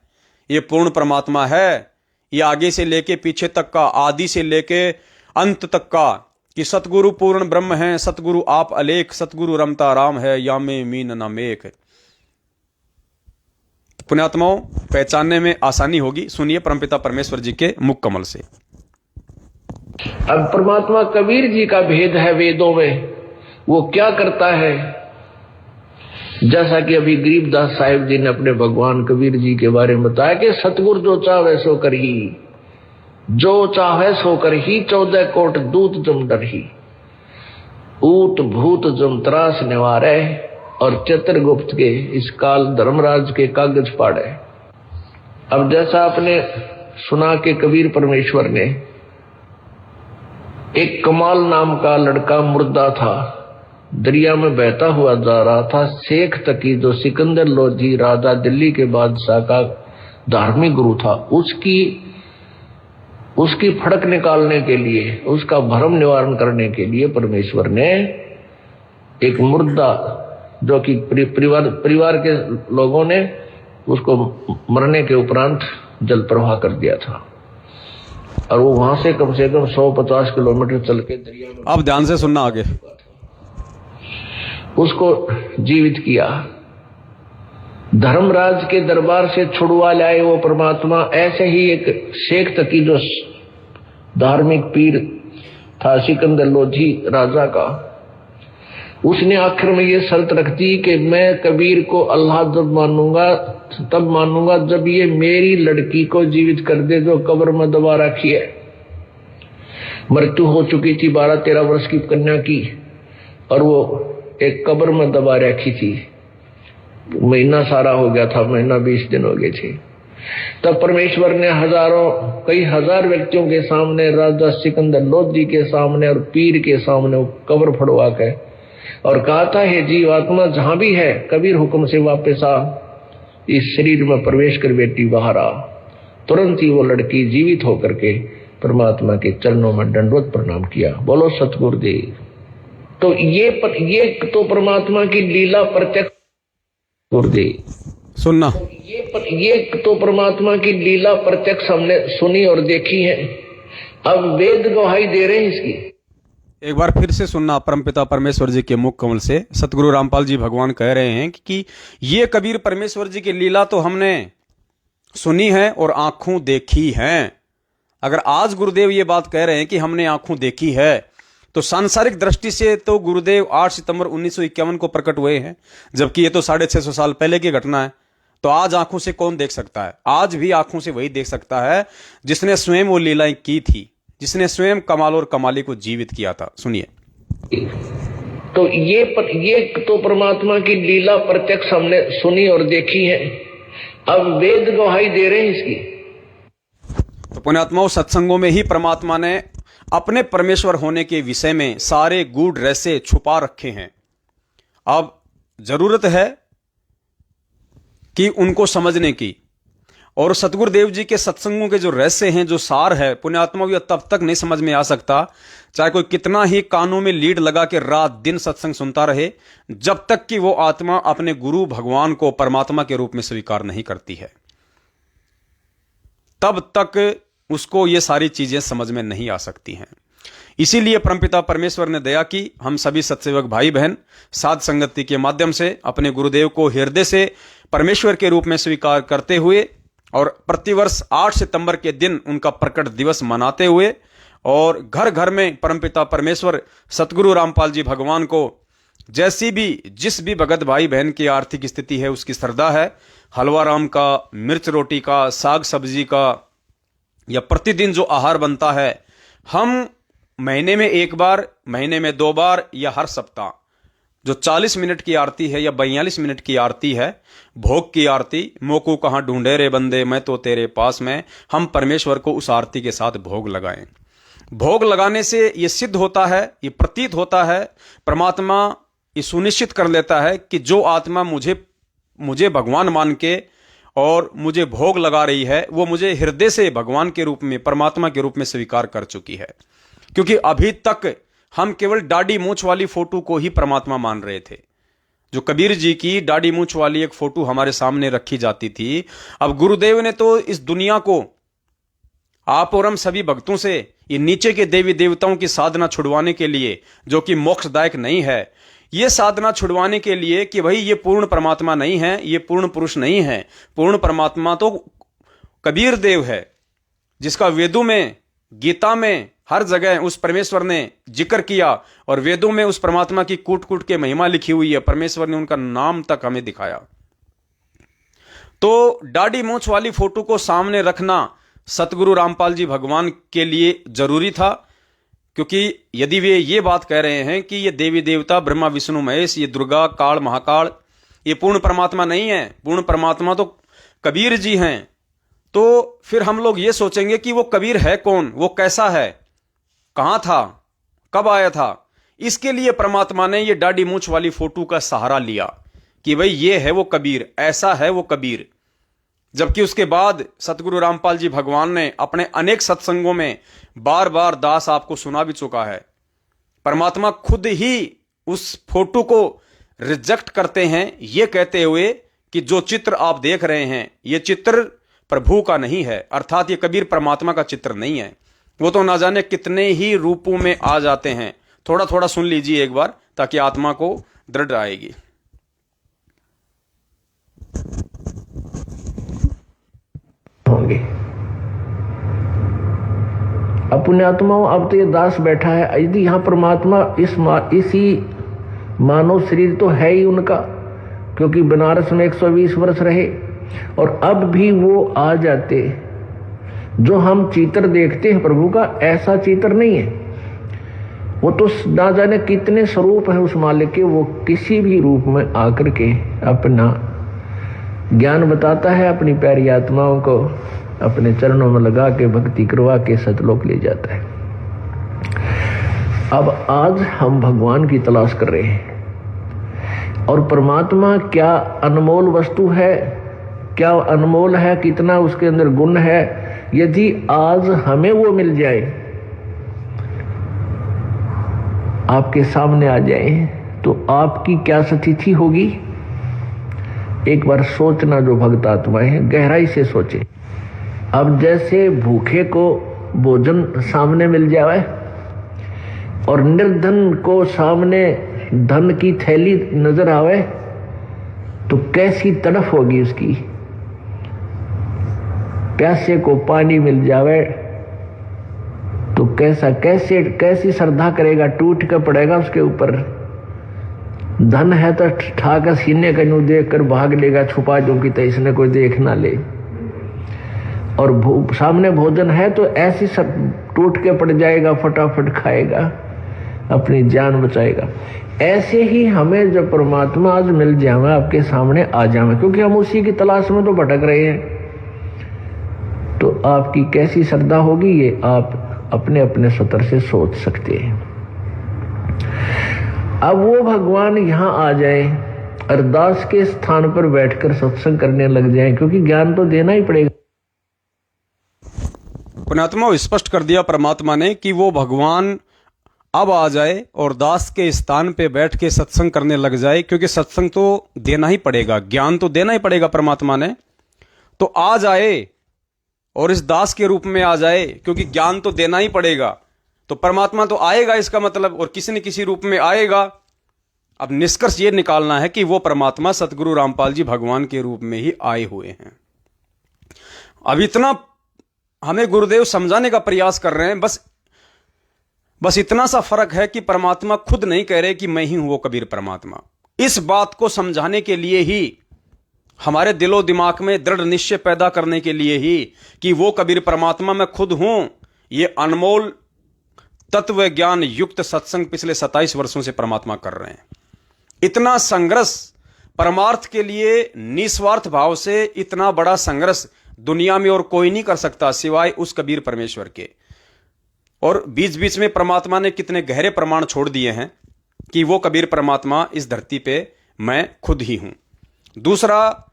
ये पूर्ण परमात्मा है। ये आगे से लेके पीछे तक का, आदि से लेके अंत तक का, कि सतगुरु पूर्ण ब्रह्म है, सतगुरु आप अलेख, सतगुरु रमता राम है, या में मीन न मेख। पुण्यात्माओं, पहचानने में आसानी होगी। सुनिए परमपिता परमेश्वर जी के मुख कमल से। अब परमात्मा कबीर जी का भेद है वेदों में, वो क्या करता है? जैसा कि अभी गरीबदास साहिब जी ने अपने भगवान कबीर जी के बारे में बताया कि सतगुर जो चाहे सो करही, जो चाहे सो करही, 14 कोट दूत जम डरही, ऊट भूत जम त्रास निवारे, और चित्रगुप्त के इस काल धर्मराज के कागज पाड़े। अब जैसा आपने सुना कि कबीर परमेश्वर ने, एक कमाल नाम का लड़का मुर्दा था, दरिया में बहता हुआ जा रहा था। शेख तकी जो सिकंदर लोधी राजा दिल्ली के बादशाह का धार्मिक गुरु था, उसकी फड़क निकालने के लिए, उसका भ्रम निवारण करने के लिए परमेश्वर ने एक मुर्दा, जो कि परिवार के लोगों ने उसको मरने के उपरांत जल प्रवाह कर दिया था, और वो वहां से कम 150 किलोमीटर चल के दरिया में, अब ध्यान से सुनना आगे, उसको जीवित किया। धर्मराज के दरबार से छुड़वा लाए वो परमात्मा। ऐसे ही एक शेख तकी जो धार्मिक पीर था सिकंदर लोधी राजा का, उसने आखिर में ये शर्त रख दी कि मैं कबीर को अल्लाह जब मानूंगा, तब मानूंगा जब ये मेरी लड़की को जीवित कर दे जो कब्र में दबा रखी है। मृत्यु हो चुकी थी 12-13 वर्ष की कन्या की, और वो एक कब्र में दबा रखी थी। महीना सारा हो गया था, महीना 20 दिन हो गए थे। तब परमेश्वर ने कई हजार व्यक्तियों के सामने, राजा सिकंदर लोधी के सामने और पीर के सामने कब्र फड़वा के और कहा था, हे जीवात्मा जहां भी है, कबीर हुक्म से वापस आ, इस शरीर में प्रवेश कर बेटी बाहर आ। तुरंत ही वो लड़की जीवित होकर के परमात्मा के चरणों में दंडवत प्रणाम किया। बोलो सतगुरुदेव। तो ये तो परमात्मा की लीला प्रत्यक्ष, गुरुदेव सुनना, ये तो परमात्मा की लीला प्रत्यक्ष हमने सुनी और देखी है। अब वेद गवाही दे रहे हैं इसकी। एक बार फिर से सुनना परमपिता परमेश्वर जी के मुख कमल से। सतगुरु रामपाल जी भगवान कह रहे हैं कि ये कबीर परमेश्वर जी की लीला तो हमने सुनी है और आंखों देखी है। अगर आज गुरुदेव ये बात कह रहे हैं कि हमने आंखों देखी है, तो सांसारिक दृष्टि से तो गुरुदेव 8 सितंबर 1951 को प्रकट हुए हैं, जबकि ये तो 650 साल पहले की घटना है। तो आज आंखों से कौन देख सकता है? आज भी आंखों से वही देख सकता है जिसने स्वयं वो लीलाएं की थी, जिसने स्वयं कमाल और कमाली को जीवित किया था। सुनिए, तो ये तो परमात्मा की लीला प्रत्यक्ष हमने सुनी और देखी है। अब वेद गवाही दे रहे हैं इसकी। तो पुण्यात्माओं, सत्संगों में ही परमात्मा ने अपने परमेश्वर होने के विषय में सारे गूढ़ रहस्य छुपा रखे हैं। अब जरूरत है कि उनको समझने की, और सतगुरुदेव जी के सत्संगों के जो रहस्य हैं, जो सार है, पुण्यात्मा भी तब तक नहीं समझ में आ सकता चाहे कोई कितना ही कानों में लीड लगा के रात दिन सत्संग सुनता रहे, जब तक कि वो आत्मा अपने गुरु भगवान को परमात्मा के रूप में स्वीकार नहीं करती है, तब तक उसको ये सारी चीजें समझ में नहीं आ सकती हैं। इसीलिए परमपिता परमेश्वर ने दया की, हम सभी सत्सेवक भाई बहन साध संगति के माध्यम से अपने गुरुदेव को हृदय से परमेश्वर के रूप में स्वीकार करते हुए, और प्रतिवर्ष 8 सितंबर के दिन उनका प्रकट दिवस मनाते हुए, और घर घर में परमपिता परमेश्वर सतगुरु रामपाल जी भगवान को जैसी भी जिस भी भगत भाई बहन की आर्थिक स्थिति है उसकी श्रद्धा है, हलवा राम का, मिर्च रोटी का, साग सब्जी का, या प्रतिदिन जो आहार बनता है, हम महीने में एक बार, महीने में 2 बार या हर सप्ताह जो 40 मिनट की आरती है या 42 मिनट की आरती है, भोग की आरती, मोको कहाँ ढूंढे रे बंदे मैं तो तेरे पास में, हम परमेश्वर को उस आरती के साथ भोग लगाएं। भोग लगाने से ये सिद्ध होता है, ये प्रतीत होता है, परमात्मा ये सुनिश्चित कर लेता है कि जो आत्मा मुझे भगवान मान के और मुझे भोग लगा रही है, वो मुझे हृदय से भगवान के रूप में, परमात्मा के रूप में स्वीकार कर चुकी है। क्योंकि अभी तक हम केवल दाढ़ी मूंछ वाली फोटो को ही परमात्मा मान रहे थे। जो कबीर जी की दाढ़ी मूंछ वाली एक फोटो हमारे सामने रखी जाती थी, अब गुरुदेव ने तो इस दुनिया को, आप और हम सभी भक्तों से, ये नीचे के देवी देवताओं की साधना छुड़वाने के लिए, जो कि मोक्षदायक नहीं है, ये साधना छुड़वाने के लिए कि भाई ये पूर्ण परमात्मा नहीं है, ये पूर्ण पुरुष नहीं है। पूर्ण परमात्मा तो कबीर देव है, जिसका वेदों में, गीता में, हर जगह उस परमेश्वर ने जिक्र किया, और वेदों में उस परमात्मा की कूट कूट के महिमा लिखी हुई है। परमेश्वर ने उनका नाम तक हमें दिखाया। तो दाढ़ी मूंछ वाली फोटो को सामने रखना सतगुरु रामपाल जी भगवान के लिए जरूरी था, क्योंकि यदि वे ये बात कह रहे हैं कि ये देवी देवता, ब्रह्मा विष्णु महेश, ये दुर्गा काल महाकाल, ये पूर्ण परमात्मा नहीं है, पूर्ण परमात्मा तो कबीर जी हैं, तो फिर हम लोग ये सोचेंगे कि वो कबीर है कौन, वो कैसा है, कहां था, कब आया था। इसके लिए परमात्मा ने ये दाढ़ी मूंछ वाली फोटो का सहारा लिया कि भाई ये है वो कबीर, ऐसा है वो कबीर। जबकि उसके बाद सतगुरु रामपाल जी भगवान ने अपने अनेक सत्संगों में बार बार, दास आपको सुना भी चुका है, परमात्मा खुद ही उस फोटो को रिजेक्ट करते हैं, ये कहते हुए कि जो चित्र आप देख रहे हैं, ये चित्र प्रभु का नहीं है, अर्थात ये कबीर परमात्मा का चित्र नहीं है। वो तो ना जाने कितने ही रूपों में आ जाते हैं। थोड़ा थोड़ा सुन लीजिए एक बार, ताकि आत्मा को दृढ़ आएगी। होंगे अपने आत्माओं, अब तो ये दास बैठा है, यदि यहाँ परमात्मा इसी मानव शरीर तो है ही उनका, क्योंकि बनारस में 120 वर्ष रहे, और अब भी वो आ जाते। जो हम चित्र देखते हैं प्रभु का, ऐसा चित्र नहीं है। वो तो ना जाने कितने स्वरूप है उस मालिक के, वो किसी भी रूप में आकर के अपना ज्ञान बताता है, अपनी प्यारी आत्माओं को अपने चरणों में लगा के भक्ति करवा के सतलोक ले जाता है। अब आज हम भगवान की तलाश कर रहे हैं, और परमात्मा क्या अनमोल वस्तु है, क्या अनमोल है, कितना उसके अंदर गुण है। यदि आज हमें वो मिल जाए, आपके सामने आ जाए, तो आपकी क्या स्थिति होगी। एक बार सोचना, जो भक्त आत्माएं हैं गहराई से सोचे। अब जैसे भूखे को भोजन सामने मिल जाए और निर्धन को सामने धन की थैली नजर आवे, तो कैसी तड़फ होगी उसकी। प्यासे को पानी मिल जावे तो कैसी श्रद्धा करेगा, टूट कर पड़ेगा उसके ऊपर। धन है तो ठाकर सीने का यूं देख कर भाग लेगा, छुपा जो कि तो इसने कोई देख ना ले। और सामने भोजन है तो ऐसी सब टूट के पड़ जाएगा, फटाफट खाएगा, अपनी जान बचाएगा। ऐसे ही हमें जब परमात्मा आज मिल जाए, आपके सामने आ जाए, क्योंकि हम उसी की तलाश में तो भटक रहे हैं, तो आपकी कैसी श्रद्धा होगी, ये आप अपने अपने स्तर से सोच सकते हैं। अब वो भगवान यहां आ जाए, अरदास के स्थान पर बैठकर सत्संग करने लग जाए, क्योंकि ज्ञान तो देना ही पड़ेगा। पुण्यात्मा स्पष्ट कर दिया परमात्मा ने कि वो भगवान अब आ जाए और दास के स्थान पे बैठ के सत्संग करने लग जाए, क्योंकि सत्संग तो देना ही पड़ेगा, ज्ञान तो देना ही पड़ेगा परमात्मा ने। तो आ जाए और इस दास के रूप में आ जाए, क्योंकि ज्ञान तो देना ही पड़ेगा। तो परमात्मा तो आएगा इसका मतलब, और किसी न किसी रूप में आएगा। अब निष्कर्ष ये निकालना है कि वो परमात्मा सतगुरु रामपाल जी भगवान के रूप में ही आए हुए हैं। अब इतना हमें गुरुदेव समझाने का प्रयास कर रहे हैं, बस इतना सा फर्क है कि परमात्मा खुद नहीं कह रहे कि मैं ही हूं वो कबीर परमात्मा। इस बात को समझाने के लिए ही हमारे दिलो दिमाग में दृढ़ निश्चय पैदा करने के लिए ही कि वो कबीर परमात्मा मैं खुद हूं। ये अनमोल तत्व ज्ञान युक्त सत्संग पिछले 27 वर्षों से परमात्मा कर रहे हैं। इतना संघर्ष परमार्थ के लिए निस्वार्थ भाव से, इतना बड़ा संघर्ष दुनिया में और कोई नहीं कर सकता सिवाय उस कबीर परमेश्वर के। और बीच बीच में परमात्मा ने कितने गहरे प्रमाण छोड़ दिए हैं कि वो कबीर परमात्मा इस धरती पे मैं खुद ही हूं। दूसरा,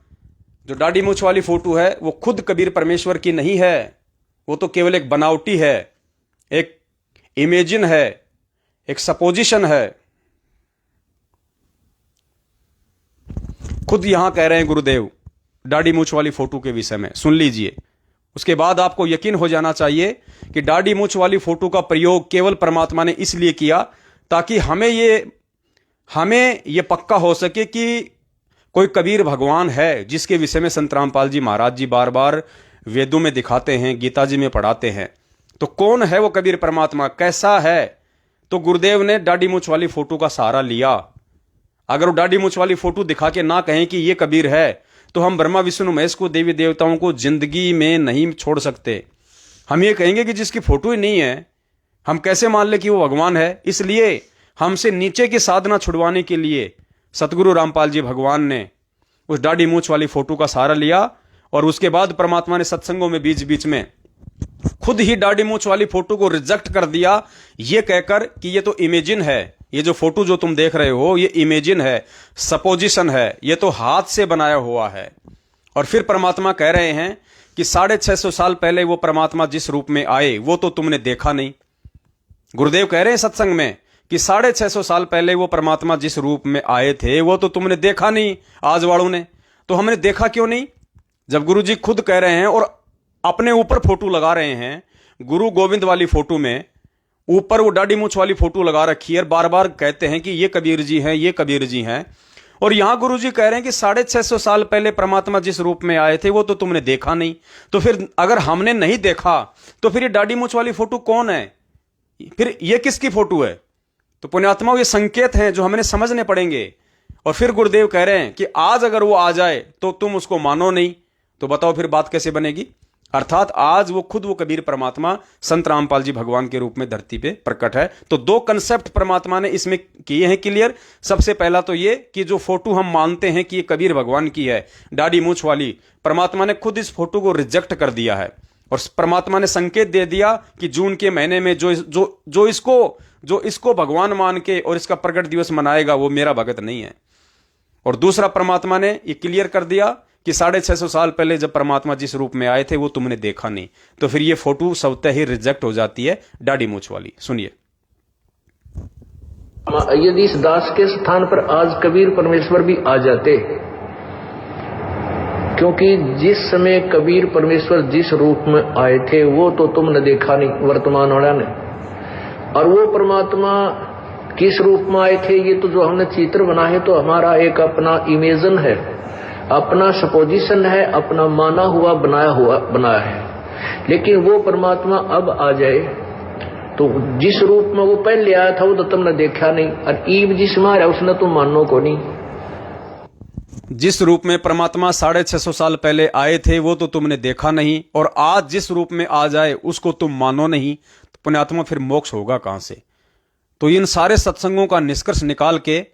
जो दाढ़ी मूछ वाली फोटो है वो खुद कबीर परमेश्वर की नहीं है, वो तो केवल एक बनावटी है, एक इमेजिन है, एक सपोजिशन है। खुद यहां कह रहे हैं गुरुदेव दाढ़ी मूछ वाली फोटो के विषय में, सुन लीजिए। उसके बाद आपको यकीन हो जाना चाहिए कि दाढ़ी मूछ वाली फोटो का प्रयोग केवल परमात्मा ने इसलिए किया ताकि हमें ये पक्का हो सके कि कोई कबीर भगवान है जिसके विषय में संत रामपाल जी महाराज जी बार बार वेदों में दिखाते हैं, गीता जी में पढ़ाते हैं। तो कौन है वो कबीर परमात्मा, कैसा है? तो गुरुदेव ने दाढ़ी मूछ वाली फोटो का सहारा लिया। अगर वो दाढ़ी मूछ वाली फोटो दिखा के ना कहें कि ये कबीर है तो हम ब्रह्मा विष्णु महेश को, देवी देवताओं को जिंदगी में नहीं छोड़ सकते। हम ये कहेंगे कि जिसकी फोटो ही नहीं है हम कैसे मान ले कि वो भगवान है। इसलिए हमसे नीचे की साधना छुड़वाने के लिए सतगुरु रामपाल जी भगवान ने उस दाढ़ी मूछ वाली फोटो का सहारा लिया। और उसके बाद परमात्मा ने सत्संगों में बीच बीच में खुद ही दाढ़ी मूछ वाली फोटो को रिजेक्ट कर दिया, ये कहकर कि ये तो इमेजिन है, ये जो फोटो जो तुम देख रहे हो ये इमेजिन है, सपोजिशन है, ये तो हाथ से बनाया हुआ है। और फिर परमात्मा कह रहे हैं कि 650 साल पहले वो परमात्मा जिस रूप में आए वो तो तुमने देखा नहीं। गुरुदेव कह रहे हैं सत्संग में कि 650 साल पहले वो परमात्मा जिस रूप में आए थे वो तो तुमने देखा नहीं आज वालों ने। तो हमने देखा क्यों नहीं? जब गुरु जी खुद कह रहे हैं और अपने ऊपर फोटो लगा रहे हैं, गुरु गोविंद वाली फोटो में ऊपर वो दाढ़ी मूछ वाली फोटो लगा रखी है, बार बार कहते हैं कि ये कबीर जी हैं, ये कबीर जी हैं। और यहां गुरु जी कह रहे हैं कि 650 साल पहले परमात्मा जिस रूप में आए थे वो तो तुमने देखा नहीं। तो फिर अगर हमने नहीं देखा तो फिर ये दाढ़ी मूछ वाली फोटो कौन है, फिर ये किसकी फोटो है? तो पुण्यात्माओं ये संकेत हैं जो हमें समझने पड़ेंगे। और फिर गुरुदेव कह रहे हैं कि आज अगर वो आ जाए तो तुम उसको मानो नहीं, तो बताओ फिर बात कैसे बनेगी? अर्थात आज वो खुद वो कबीर परमात्मा संत रामपाल जी भगवान के रूप में धरती पे प्रकट है। तो दो कंसेप्ट परमात्मा ने इसमें किए हैं क्लियर। सबसे पहला तो ये कि जो फोटो हम मानते हैं कि ये कबीर भगवान की है दाढ़ी मूछ वाली, परमात्मा ने खुद इस फोटो को रिजेक्ट कर दिया है। और परमात्मा ने संकेत दे दिया कि जून के महीने में जो इसको भगवान मान के और इसका प्रकट दिवस मनाएगा वो मेरा भगत नहीं है। और दूसरा परमात्मा ने ये क्लियर कर दिया कि 650 साल पहले जब परमात्मा जिस रूप में आए थे वो तुमने देखा नहीं। तो फिर ये फोटो स्वतः ही रिजेक्ट हो जाती है दाढ़ी मूछ वाली। सुनिए, यदि इस दास के स्थान पर आज कबीर परमेश्वर भी आ जाते, क्योंकि जिस समय कबीर परमेश्वर जिस रूप में आए थे वो तो तुमने देखा नहीं वर्तमान वाला ने, और वो परमात्मा किस रूप में आए थे ये तो जो हमने चित्र बना है तो हमारा एक अपना इमेजन है, अपना सपोजिशन है, अपना माना हुआ बनाया है। लेकिन वो परमात्मा अब आ जाए तो जिस रूप में वो पहले आया था वो तो तुमने देखा नहीं, और ईब जिस मारा उसने तुम मानो को नहीं। जिस रूप में परमात्मा 650 साल पहले आए थे वो तो तुमने देखा नहीं, और आज जिस रूप में आ जाए उसको तुम मानो नहीं, तो पुण्यात्मा फिर मोक्ष होगा कहां से? तो इन सारे सत्संगों का निष्कर्ष निकाल के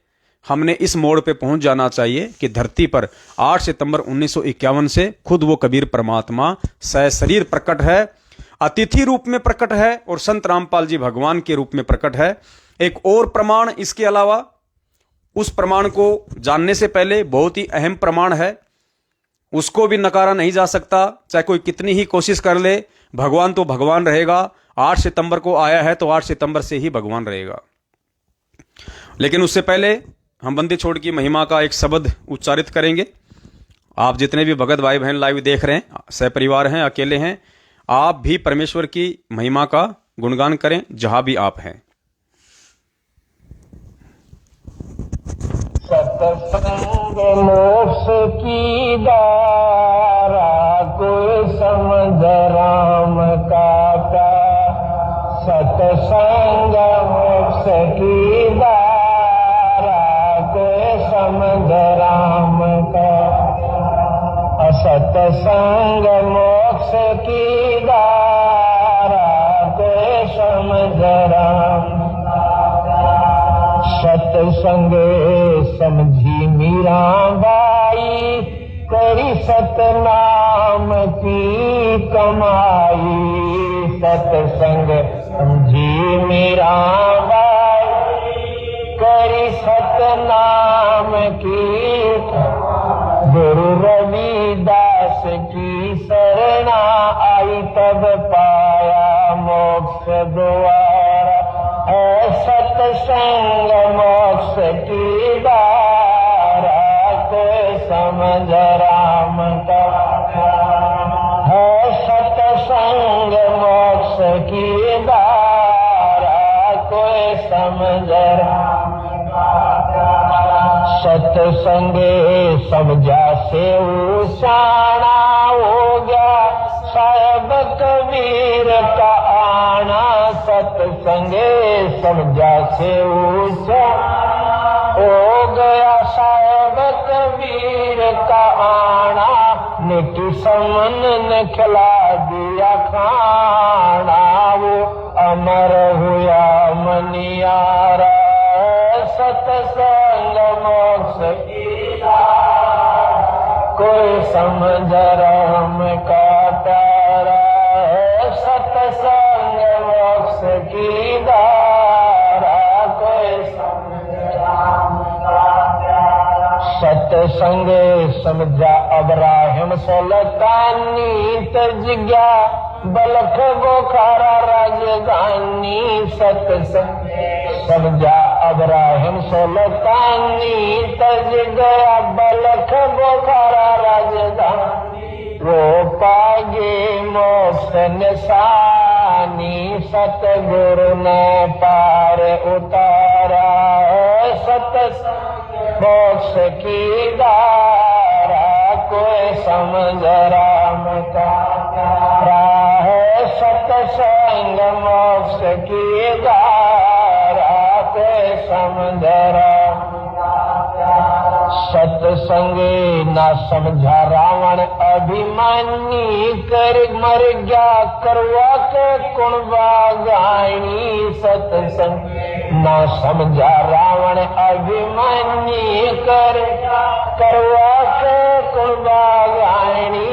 हमने इस मोड़ पे पहुंच जाना चाहिए कि धरती पर 8 सितंबर 1951 से खुद वो कबीर परमात्मा सशरीर प्रकट है, अतिथि रूप में प्रकट है और संत रामपाल जी भगवान के रूप में प्रकट है। एक और प्रमाण इसके अलावा, उस प्रमाण को जानने से पहले बहुत ही अहम प्रमाण है, उसको भी नकारा नहीं जा सकता, चाहे कोई कितनी ही कोशिश कर ले, भगवान तो भगवान रहेगा। 8 सितंबर को आया है तो 8 सितंबर से ही भगवान रहेगा। लेकिन उससे पहले हम बंदी छोड़ की महिमा का एक शब्द उच्चारित करेंगे। आप जितने भी भगत भाई बहन लाइव देख रहे हैं, सहपरिवार हैं, अकेले हैं, आप भी परमेश्वर की महिमा का गुणगान करें जहां भी आप हैं। सतसंग मोक्ष की दारा कोई समझ राम का प्यार, सतसंग मोक्ष की दारा कोई समझ राम का सत्संग मोक्ष की धारा कोई समझ राम। सत्संग समझी मीराबाई करी सतनाम की कमाई। सत्संग समझी मीराबाई करी सतनाम की। गुरु रविदास की शरणा आई तब पाया मोक्ष द्वारा। है सत्संग मोक्ष की धारा कोई समझ राम का। है सत्संग मोक्ष की धारा कोई समझ राम का। सत्संग समझा से उसाना हो गया साहेब कबीर का आना। सत्संग समझा से ऊंचा हो गया साहेब कबीर का आना। निकी समन ने खिला दिया खाना। वो अमर हुआ मनियारा। सत्संग मोक्ष की कोई समझ राम का प्यारा। सत्संग मोक्ष की धारा कोई समझ राम का प्यारा। सत्संग समझा अब्राहिम सुल्तानी तज गया बलख बोखारा राजधानी। सत्संग समझा अब्राहिम सुल्तानी तज गया बलख बोखारा राजधानी। वो पागे मोक्ष निशानी। सतगुरु ने पार उतारा। सत्संग मोक्ष की धारा कोई समझ राम का प्यारा। है सत्संग मोक्ष की धारा कोई समझ राम का प्यारा। सत्संग ना समझा रावण अभिमानी कर मर गया करवा के कुणबा गायनी। सत्संग ना समझा रावण अभिमानी करवा के कुणबा गायनी।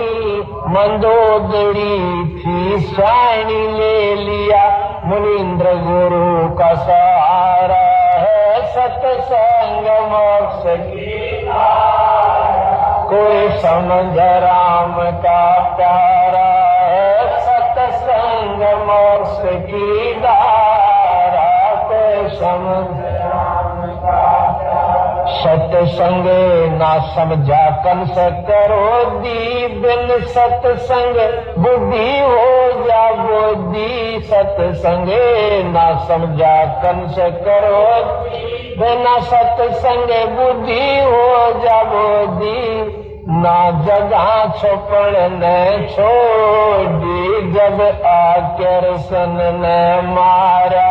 मंदोदरी थी सायनी ले लिया मुनीन्द्र गुरु का सहारा। है सत्संग मोक्ष की कोई समझ राम का प्यारा। है सत्संग मोक्ष की धारा कोई समझ राम का प्यारा। सत्संग ना समझा कंस करोधी बिन सत्संग बुद्धि हो जा बोधी। सत्संग ना समझा कंस करोधी बिना सत्संग बुद्धि हो जा बोधी। ना जगह छुपण न छोड़ी जब आकर सन न मारा।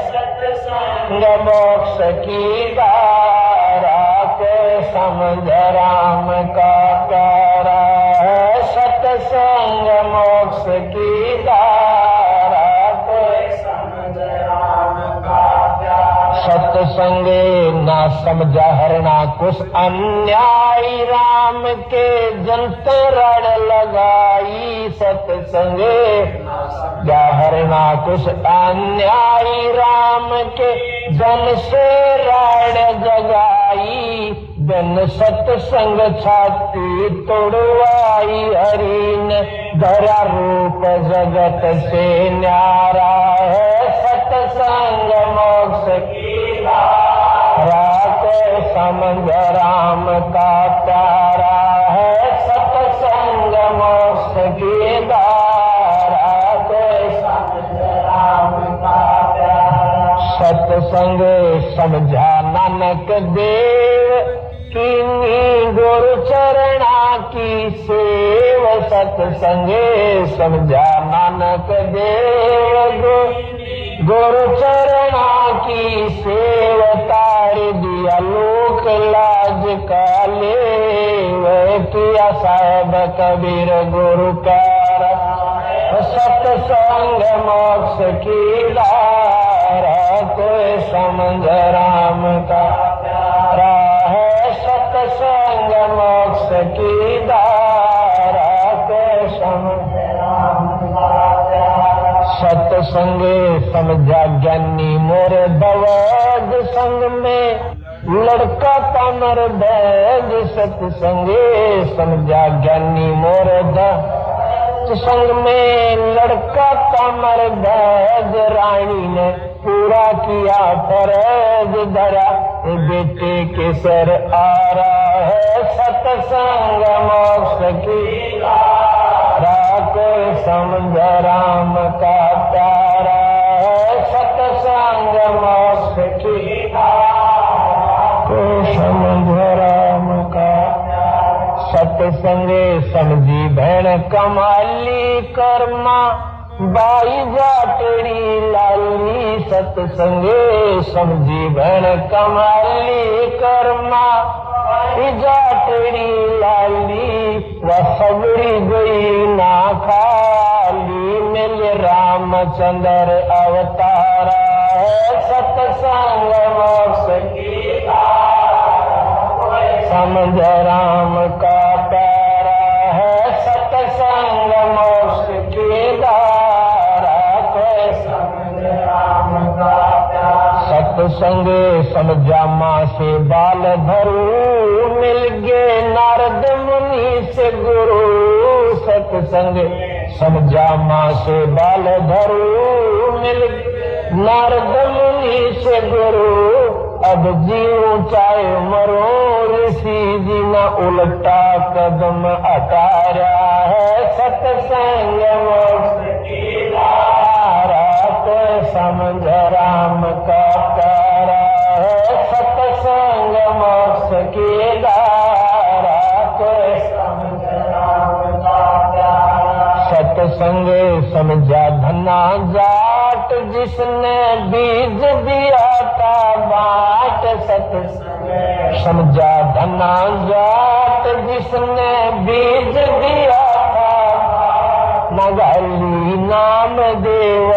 सत्संग मोक्ष की धारा कोई समझ राम का प्यारा। है सत्संग मोक्ष की धारा कोई समझ राम का प्यारा। सत्संग ना समझा हरना कुछ अन्यायी राम के जंतर लगाई। सत्संग जा हरना कुछ अन्यायी राम के जन से राड़ जगाई। बिन सत्संग छाती तोड़वाई हरि ने धरा रूप जगत से न्यारा। है सत्संग मोक्ष की धारा कोई समझ राम का प्यारा। है सत्संग मोक्ष की धारा कोई समझ राम का प्यारा। सत्संग समझा नानक देव कीनी गुरु चरणा की सेव। सत्संग समझा नानक देव गुरु चरणा की सेव। तार दिया लोक लाज का लेव किया साहेब कबीर गुरु प्यारा। सत्संग मोक्ष की धारा कोई समझ राम का प्यारा है। सत्संग मोक्ष की धारा कोई समझ राम का प्यारा। सत्संगे समझा ज्ञानी मोरे दवद संग में लड़का कमर बैग। सत्संगे समझा ज्ञानी मोरे संग में लड़का कमर बैग। रानी ने पूरा किया फर्ज धरा बेटे के सर आ रहा है। सत्संग मोक्ष की धारा कोई समझ राम का प्यारा है। सत्संग मोक्ष की धारा कोई समझ राम का। सत्संगे समझी भैन कमाली कर्मा बाई जाटड़ी लाली। सत्संगे समझी भैन कमाली कर्मा बाई जाटड़ी लाली। वह सबरी गई ना खाली मिल रामचंद्र अवतारा है। सत्संग मोक्ष की समझ राम का प्यारा है। सत्संग मोक्ष की धारा कोई समझ राम का प्यारा। सत्संग समझा माँ से बाल धरू मिल गए नारद मुनि से गुरु। सत्संग समझा माँ से बाल धरू मिल नारद मुनि से गुरु। अब जीऊं चाहे मरो ऋषि जी न उल्टा कदम अटारा है। सत्संग मोक्ष की धारा कोई समझ राम का प्यारा है। सत्संग मोक्ष की धारा कोई समझ राम का प्यारा। सत्संग समझा धना जाट जिसने बीज दिया था बाट। सत्संग समझा धना जाट जिसने बीज दिया था। नगाली नाम देव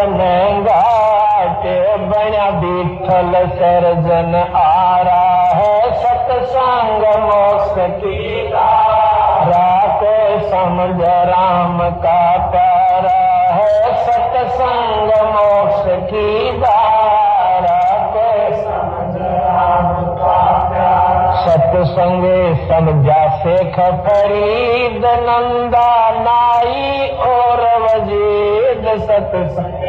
घाट बना विठल सर्जन आ रहा है। सत्संग मोक्ष की धारा कोई समझ राम का प्यारा है। सत्संग मोक्ष की धारा कोई समझ राम का प्यारा। सत्संग समझा शेख फरीद नंदा नाई और वजीद। सत्संग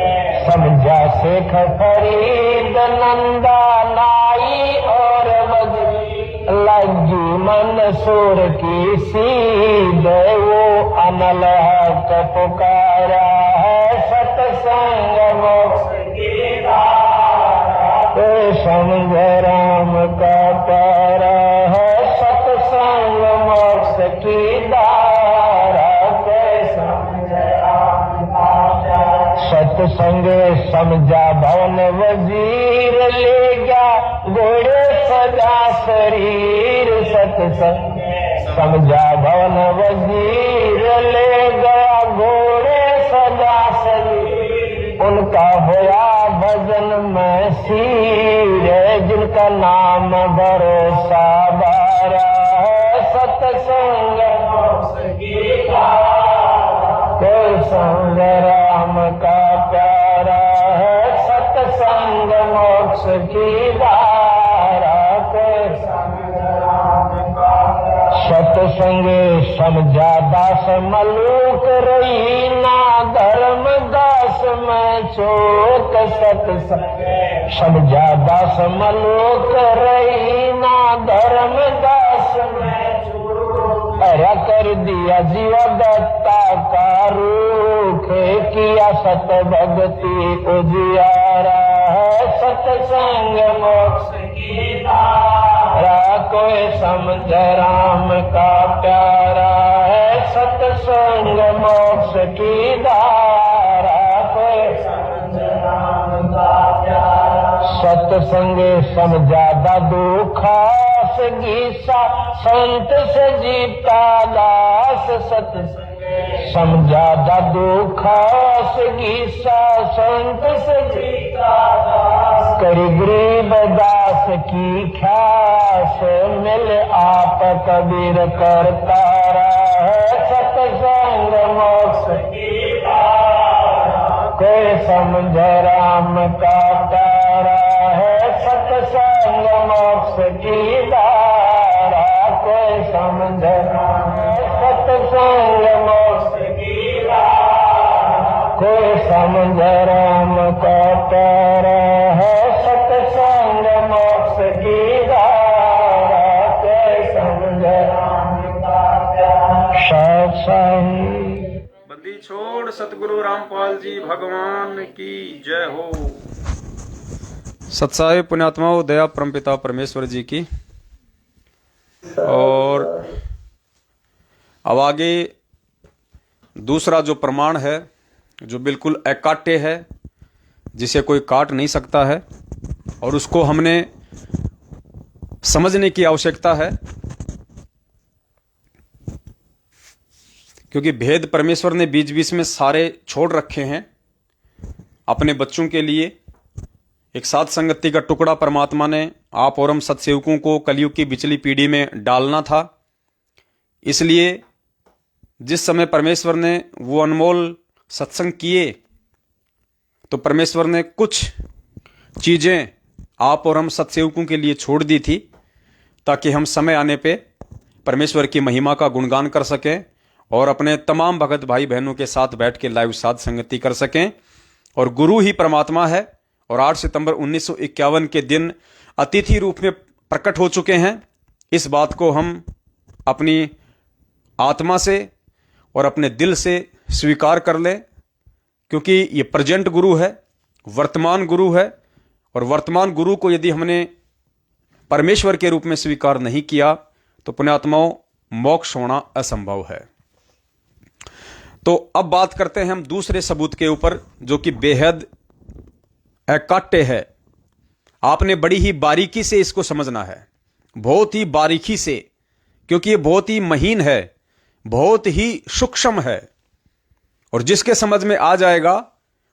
समझा शेख फरीद नंदा नाई और वजीद। लगी मंसूर की सीध वो अनल हक पुकारा है। सत्संग मोक्ष की धारा कोई समझ राम का प्यारा है। सत्संग मोक्ष की धारा कोई समझ राम का प्यारा। सत्संग समझा भवन वजीर ले गया घोड़े सजा शरीर। सत्संग समझा भवन वजीर ले गया घोड़े सजा शरीर। उनका होया भजन में सीर जिनका नाम भरोसा बारा है। सत्संग मोक्ष की धारा कोई समझ राम का प्यारा है। सत्संग मोक्ष की धारा कोई समझ राम का प्यारा। सत्संग समझा दास मलूक रही ना धर्म दास में चोट। सत्संग समझा दास मलूक रही ना धर्म दास में चोट। अरे कर दिया जीव दत्ता का रूख किया सत भक्ति उजियारा है। सत्संग मोक्ष की धारा कोई समझ राम का प्यारा है। सत्संग मोक्ष की धारा कोई समझ राम का प्यारा। सत्संग समझा दुखा दास गीसा संत से जीता दास सत समझादा दुखास गीसा संत से जीता दास करी गरीब दास की ख्यास मिल आप कबीर करता रहे सतसंग मोक्ष की बात कोई समझ राम का प्यारा है सतसंग मोक्ष की धारा कोई समझ राम सतसंग मोक्ष की धारा कोई समझ राम का प्यारा है सतसंग मोक्ष की धारा कोई समझ राम का प्यारा सत्संग बंदी छोड़ सतगुरु रामपाल जी भगवान की जय हो। सत्साई पुण्यात्माओं, दया परमपिता परमेश्वर जी की। और अब आगे दूसरा जो प्रमाण है जो बिल्कुल अकाट्य है, जिसे कोई काट नहीं सकता है, और उसको हमने समझने की आवश्यकता है, क्योंकि भेद परमेश्वर ने बीच बीच में सारे छोड़ रखे हैं अपने बच्चों के लिए। एक साथ संगति का टुकड़ा परमात्मा ने आप और हम सत्सेवकों को कलयुग की बिचली पीढ़ी में डालना था। इसलिए जिस समय परमेश्वर ने वो अनमोल सत्संग किए तो परमेश्वर ने कुछ चीज़ें आप और हम सत्सेवकों के लिए छोड़ दी थी, ताकि हम समय आने पे परमेश्वर की महिमा का गुणगान कर सकें और अपने तमाम भगत भाई बहनों के साथ बैठ के लाइव साध संगति कर सकें। और गुरु ही परमात्मा है, और 8 सितंबर 1951 के दिन अतिथि रूप में प्रकट हो चुके हैं। इस बात को हम अपनी आत्मा से और अपने दिल से स्वीकार कर लें, क्योंकि ये प्रेजेंट गुरु है, वर्तमान गुरु है, और वर्तमान गुरु को यदि हमने परमेश्वर के रूप में स्वीकार नहीं किया तो पुण्यात्माओं मोक्ष होना असंभव है। तो अब बात करते हैं हम दूसरे सबूत के ऊपर, जो कि बेहद अकाट्य है। आपने बड़ी ही बारीकी से इसको समझना है, बहुत ही बारीकी से, क्योंकि ये बहुत ही महीन है, बहुत ही सूक्ष्म है। और जिसके समझ में आ जाएगा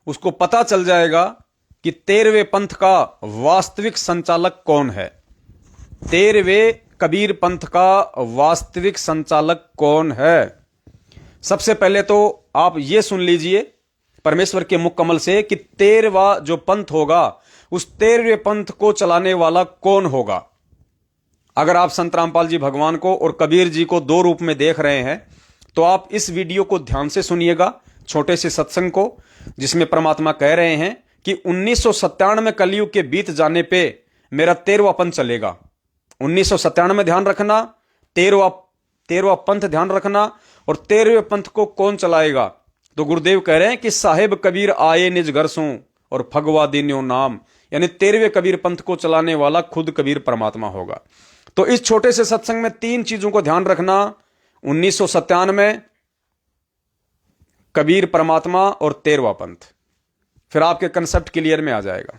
उसको पता चल जाएगा कि 13वें पंथ का वास्तविक संचालक कौन है। 13वें कबीर पंथ का वास्तविक संचालक कौन है। सबसे पहले तो आप ये सुन लीजिए परमेश्वर के मुख कमल से कि 13वां जो पंथ होगा उस 13वें पंथ को चलाने वाला कौन होगा। अगर आप संत रामपाल जी भगवान को और कबीर जी को दो रूप में देख रहे हैं तो आप इस वीडियो को ध्यान से सुनिएगा, छोटे से सत्संग को, जिसमें परमात्मा कह रहे हैं कि 1997 में कलयुग के बीत जाने पे मेरा 13वां पंथ चलेगा। 1997 में ध्यान रखना, 13वां पंथ ध्यान रखना। और 13वें पंथ को कौन चलाएगा? तो गुरुदेव कह रहे हैं कि साहेब कबीर आए निज घर सो और फगवा दीन्यो नाम, यानी 13वें कबीर पंथ को चलाने वाला खुद कबीर परमात्मा होगा। तो इस छोटे से सत्संग में 3 चीजों को ध्यान रखना। 1997 कबीर परमात्मा और 13वां पंथ, फिर आपके कंसेप्ट क्लियर में आ जाएगा।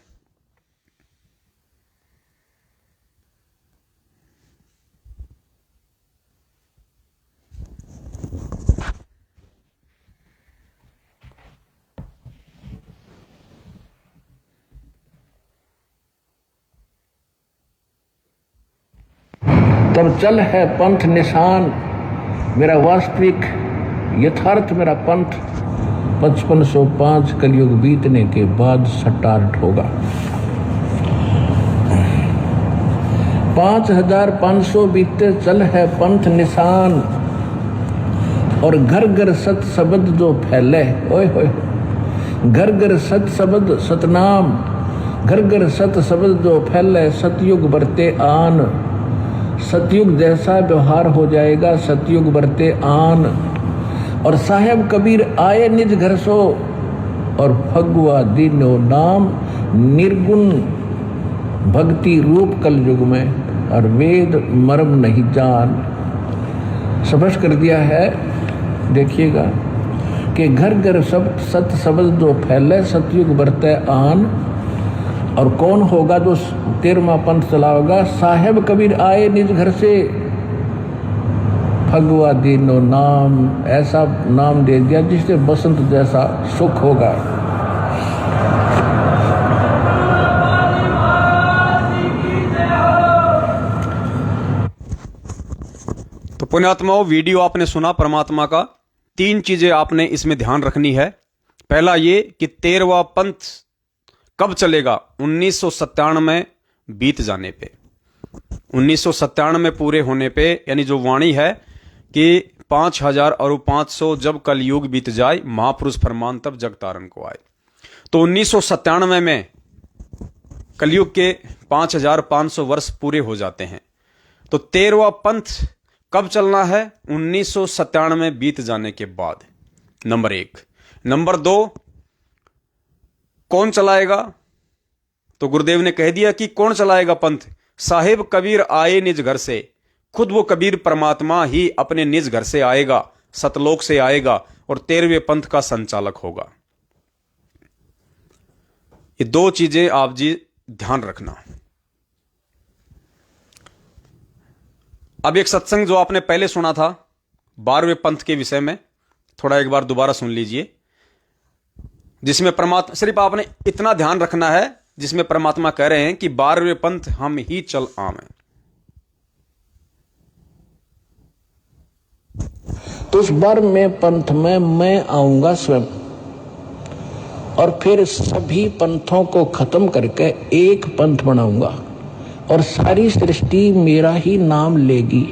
तब चल है पंथ निशान मेरा वास्तविक यथार्थ मेरा पंथ 5505 कलयुग बीतने के बाद स्टार्ट होगा। 5500 बीते चल है पंथ निशान और घर घर सत शब्द जो फैले, ओए होए, घर घर सत शब्द सतनाम, घर घर सत शब्द जो फैले, सतयुग बरते आन, सतयुग जैसा व्यवहार हो जाएगा, सतयुग बरते आन। और साहेब कबीर आए निज घर सो और फगुआ दीनो नाम, निर्गुण भक्ति रूप कलयुग में और वेद मर्म नहीं जान। स्पष्ट कर दिया है, देखिएगा कि घर घर सब सत शब्द जो फैले, सतयुग बरते आन और कौन होगा जो 13वां पंथ चलाएगा? साहेब कबीर आए निज घर से, भगवा दीनो नाम, ऐसा नाम दे दिया जिससे बसंत जैसा सुख होगा। तो पुण्यात्माओं, वीडियो आपने सुना परमात्मा का। 3 चीजें आपने इसमें ध्यान रखनी है। पहला ये कि 13वां पंथ कब चलेगा? 1997 बीत जाने पे, 1997 पूरे होने पे, यानी जो वाणी है कि 5000 और 500 जब कलयुग बीत जाए, महापुरुष फरमान तब जग तारन को आए। तो 1997 में कलयुग के 5500 वर्ष पूरे हो जाते हैं। तो 13वां पंथ कब चलना है? 1997 बीत जाने के बाद, नंबर 1। नंबर 2, कौन चलाएगा? तो गुरुदेव ने कह दिया कि कौन चलाएगा पंथ? साहेब कबीर आए निज घर से। खुद वो कबीर परमात्मा ही अपने निज घर से आएगा, सतलोक से आएगा और 13वें पंथ का संचालक होगा। ये 2 चीजें आप जी ध्यान रखना। अब एक सत्संग जो आपने पहले सुना था 12वें पंथ के विषय में, थोड़ा एक बार दोबारा सुन लीजिए, जिसमें परमात्मा, सिर्फ आपने इतना ध्यान रखना है, जिसमें परमात्मा कह रहे हैं कि 12वें पंथ हम ही चल आवें। तो उस 12वें पंथ में मैं आऊंगा स्वयं, और फिर सभी पंथों को खत्म करके एक पंथ बनाऊंगा और सारी सृष्टि मेरा ही नाम लेगी।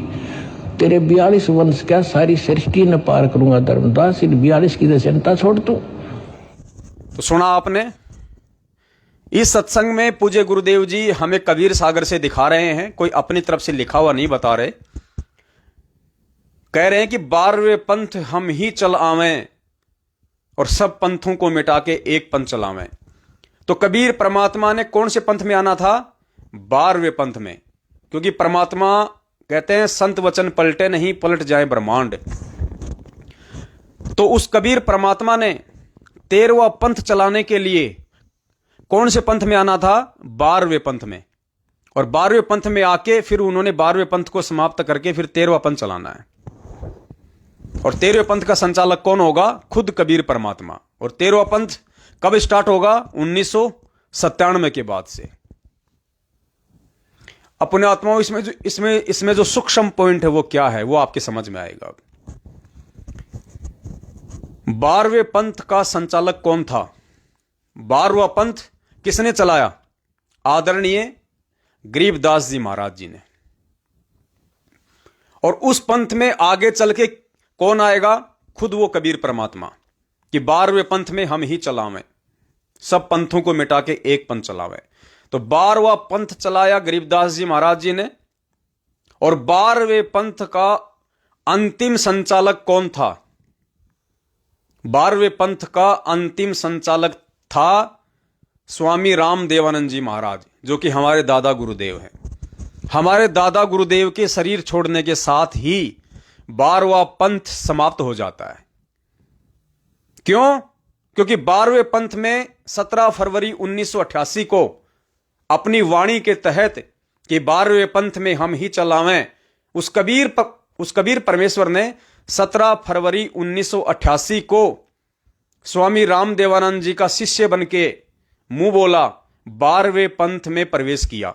तेरे 42 वंश क्या सारी सृष्टि न पार करूंगा धर्मदास, इन 42 की चिंता छोड़ तू। तो सुना आपने। इस सत्संग में पूज्य गुरुदेव जी हमें कबीर सागर से दिखा रहे हैं, कोई अपनी तरफ से लिखा हुआ नहीं बता रहे। कह रहे हैं कि 12वें पंथ हम ही चल आवें और सब पंथों को मिटा के एक पंथ चलावें। तो कबीर परमात्मा ने कौन से पंथ में आना था? 12वें पंथ में, क्योंकि परमात्मा कहते हैं संत वचन पलटे नहीं, पलट जाए ब्रह्मांड। तो उस कबीर परमात्मा ने 13वां पंथ चलाने के लिए कौन से पंथ में आना था? 12वें पंथ में। और 12वें पंथ में आके फिर उन्होंने 12वें पंथ को समाप्त करके फिर 13वां पंथ चलाना है। और 13वें पंथ का संचालक कौन होगा? खुद कबीर परमात्मा। और 13वां पंथ कब स्टार्ट होगा? 1997 के बाद से। अपने आत्माओं, इसमें जो सूक्ष्म पॉइंट है वो क्या है, वो आपके समझ में आएगा। 12वें पंथ का संचालक कौन था? 12वां पंथ किसने चलाया? आदरणीय गरीबदास जी महाराज जी ने। और उस पंथ में आगे चल के कौन आएगा? खुद वो कबीर परमात्मा, कि 12वें पंथ में हम ही चलावें, सब पंथों को मिटा के एक पंथ चलावें। तो 12वां पंथ चलाया गरीबदास जी महाराज जी ने। और 12वें पंथ का अंतिम संचालक कौन था? 12वें पंथ का अंतिम संचालक था स्वामी राम देवानंद जी महाराज, जो कि हमारे दादा गुरुदेव हैं। हमारे दादा गुरुदेव के शरीर छोड़ने के साथ ही 12वां पंथ समाप्त हो जाता है। क्यों? क्योंकि 12वें पंथ में 17 फरवरी 1988 को अपनी वाणी के तहत कि 12वें पंथ में हम ही चलावें, उस कबीर परमेश्वर ने 17 फरवरी 1988 को स्वामी राम देवानंद जी का शिष्य बनके मुंह बोला, 12वें पंथ में प्रवेश किया।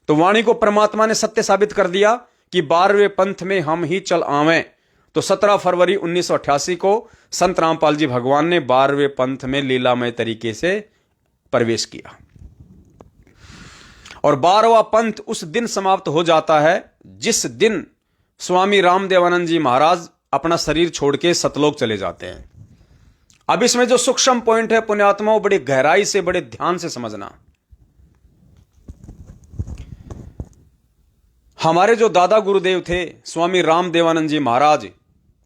तो वाणी को परमात्मा ने सत्य साबित कर दिया कि 12वें पंथ में हम ही चल आवें। तो 17 फरवरी 1988 को संत रामपाल जी भगवान ने 12वें पंथ में लीलामय तरीके से प्रवेश किया। और 12वां पंथ उस दिन समाप्त हो जाता है जिस दिन स्वामी राम देवानंद जी महाराज अपना शरीर छोड़ के सतलोक चले जाते हैं। अब इसमें जो सूक्ष्म पॉइंट है पुण्यात्माओं, बड़ी गहराई से, बड़े ध्यान से समझना। हमारे जो दादा गुरुदेव थे स्वामी राम देवानंद जी महाराज,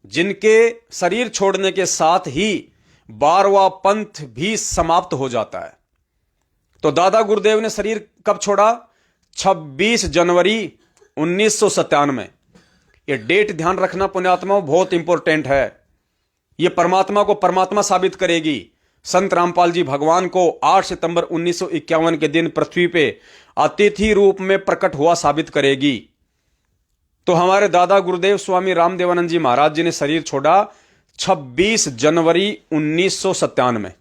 जिनके शरीर छोड़ने के साथ ही 12वां पंथ भी समाप्त हो जाता है। तो दादा गुरुदेव ने शरीर कब छोड़ा? 26 जनवरी 1997। ये डेट ध्यान रखना पुण्यात्माओं, बहुत इंपॉर्टेंट है। ये परमात्मा को परमात्मा साबित करेगी। संत रामपाल जी भगवान को 8 सितंबर 1951 के दिन पृथ्वी पे अतिथि रूप में प्रकट हुआ साबित करेगी। तो हमारे दादा गुरुदेव स्वामी रामदेवानंद जी महाराज जी ने शरीर छोड़ा 26 जनवरी 1997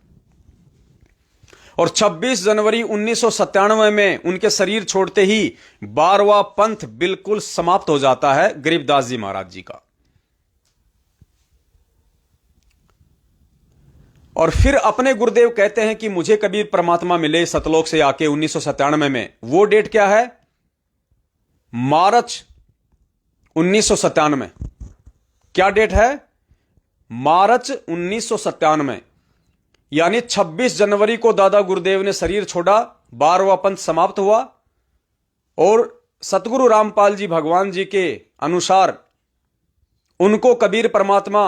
और 26 जनवरी 1997 में उनके शरीर छोड़ते ही 12वां पंथ बिल्कुल समाप्त हो जाता है गरीबदास जी महाराज जी का। और फिर अपने गुरुदेव कहते हैं कि मुझे कबीर परमात्मा मिले सतलोक से आके 1997 में। वो डेट क्या है? मार्च 1997। क्या डेट है? मार्च 1997। यानी 26 जनवरी को दादा गुरुदेव ने शरीर छोड़ा, 12वां पंथ समाप्त हुआ और सतगुरु रामपाल जी भगवान जी के अनुसार उनको कबीर परमात्मा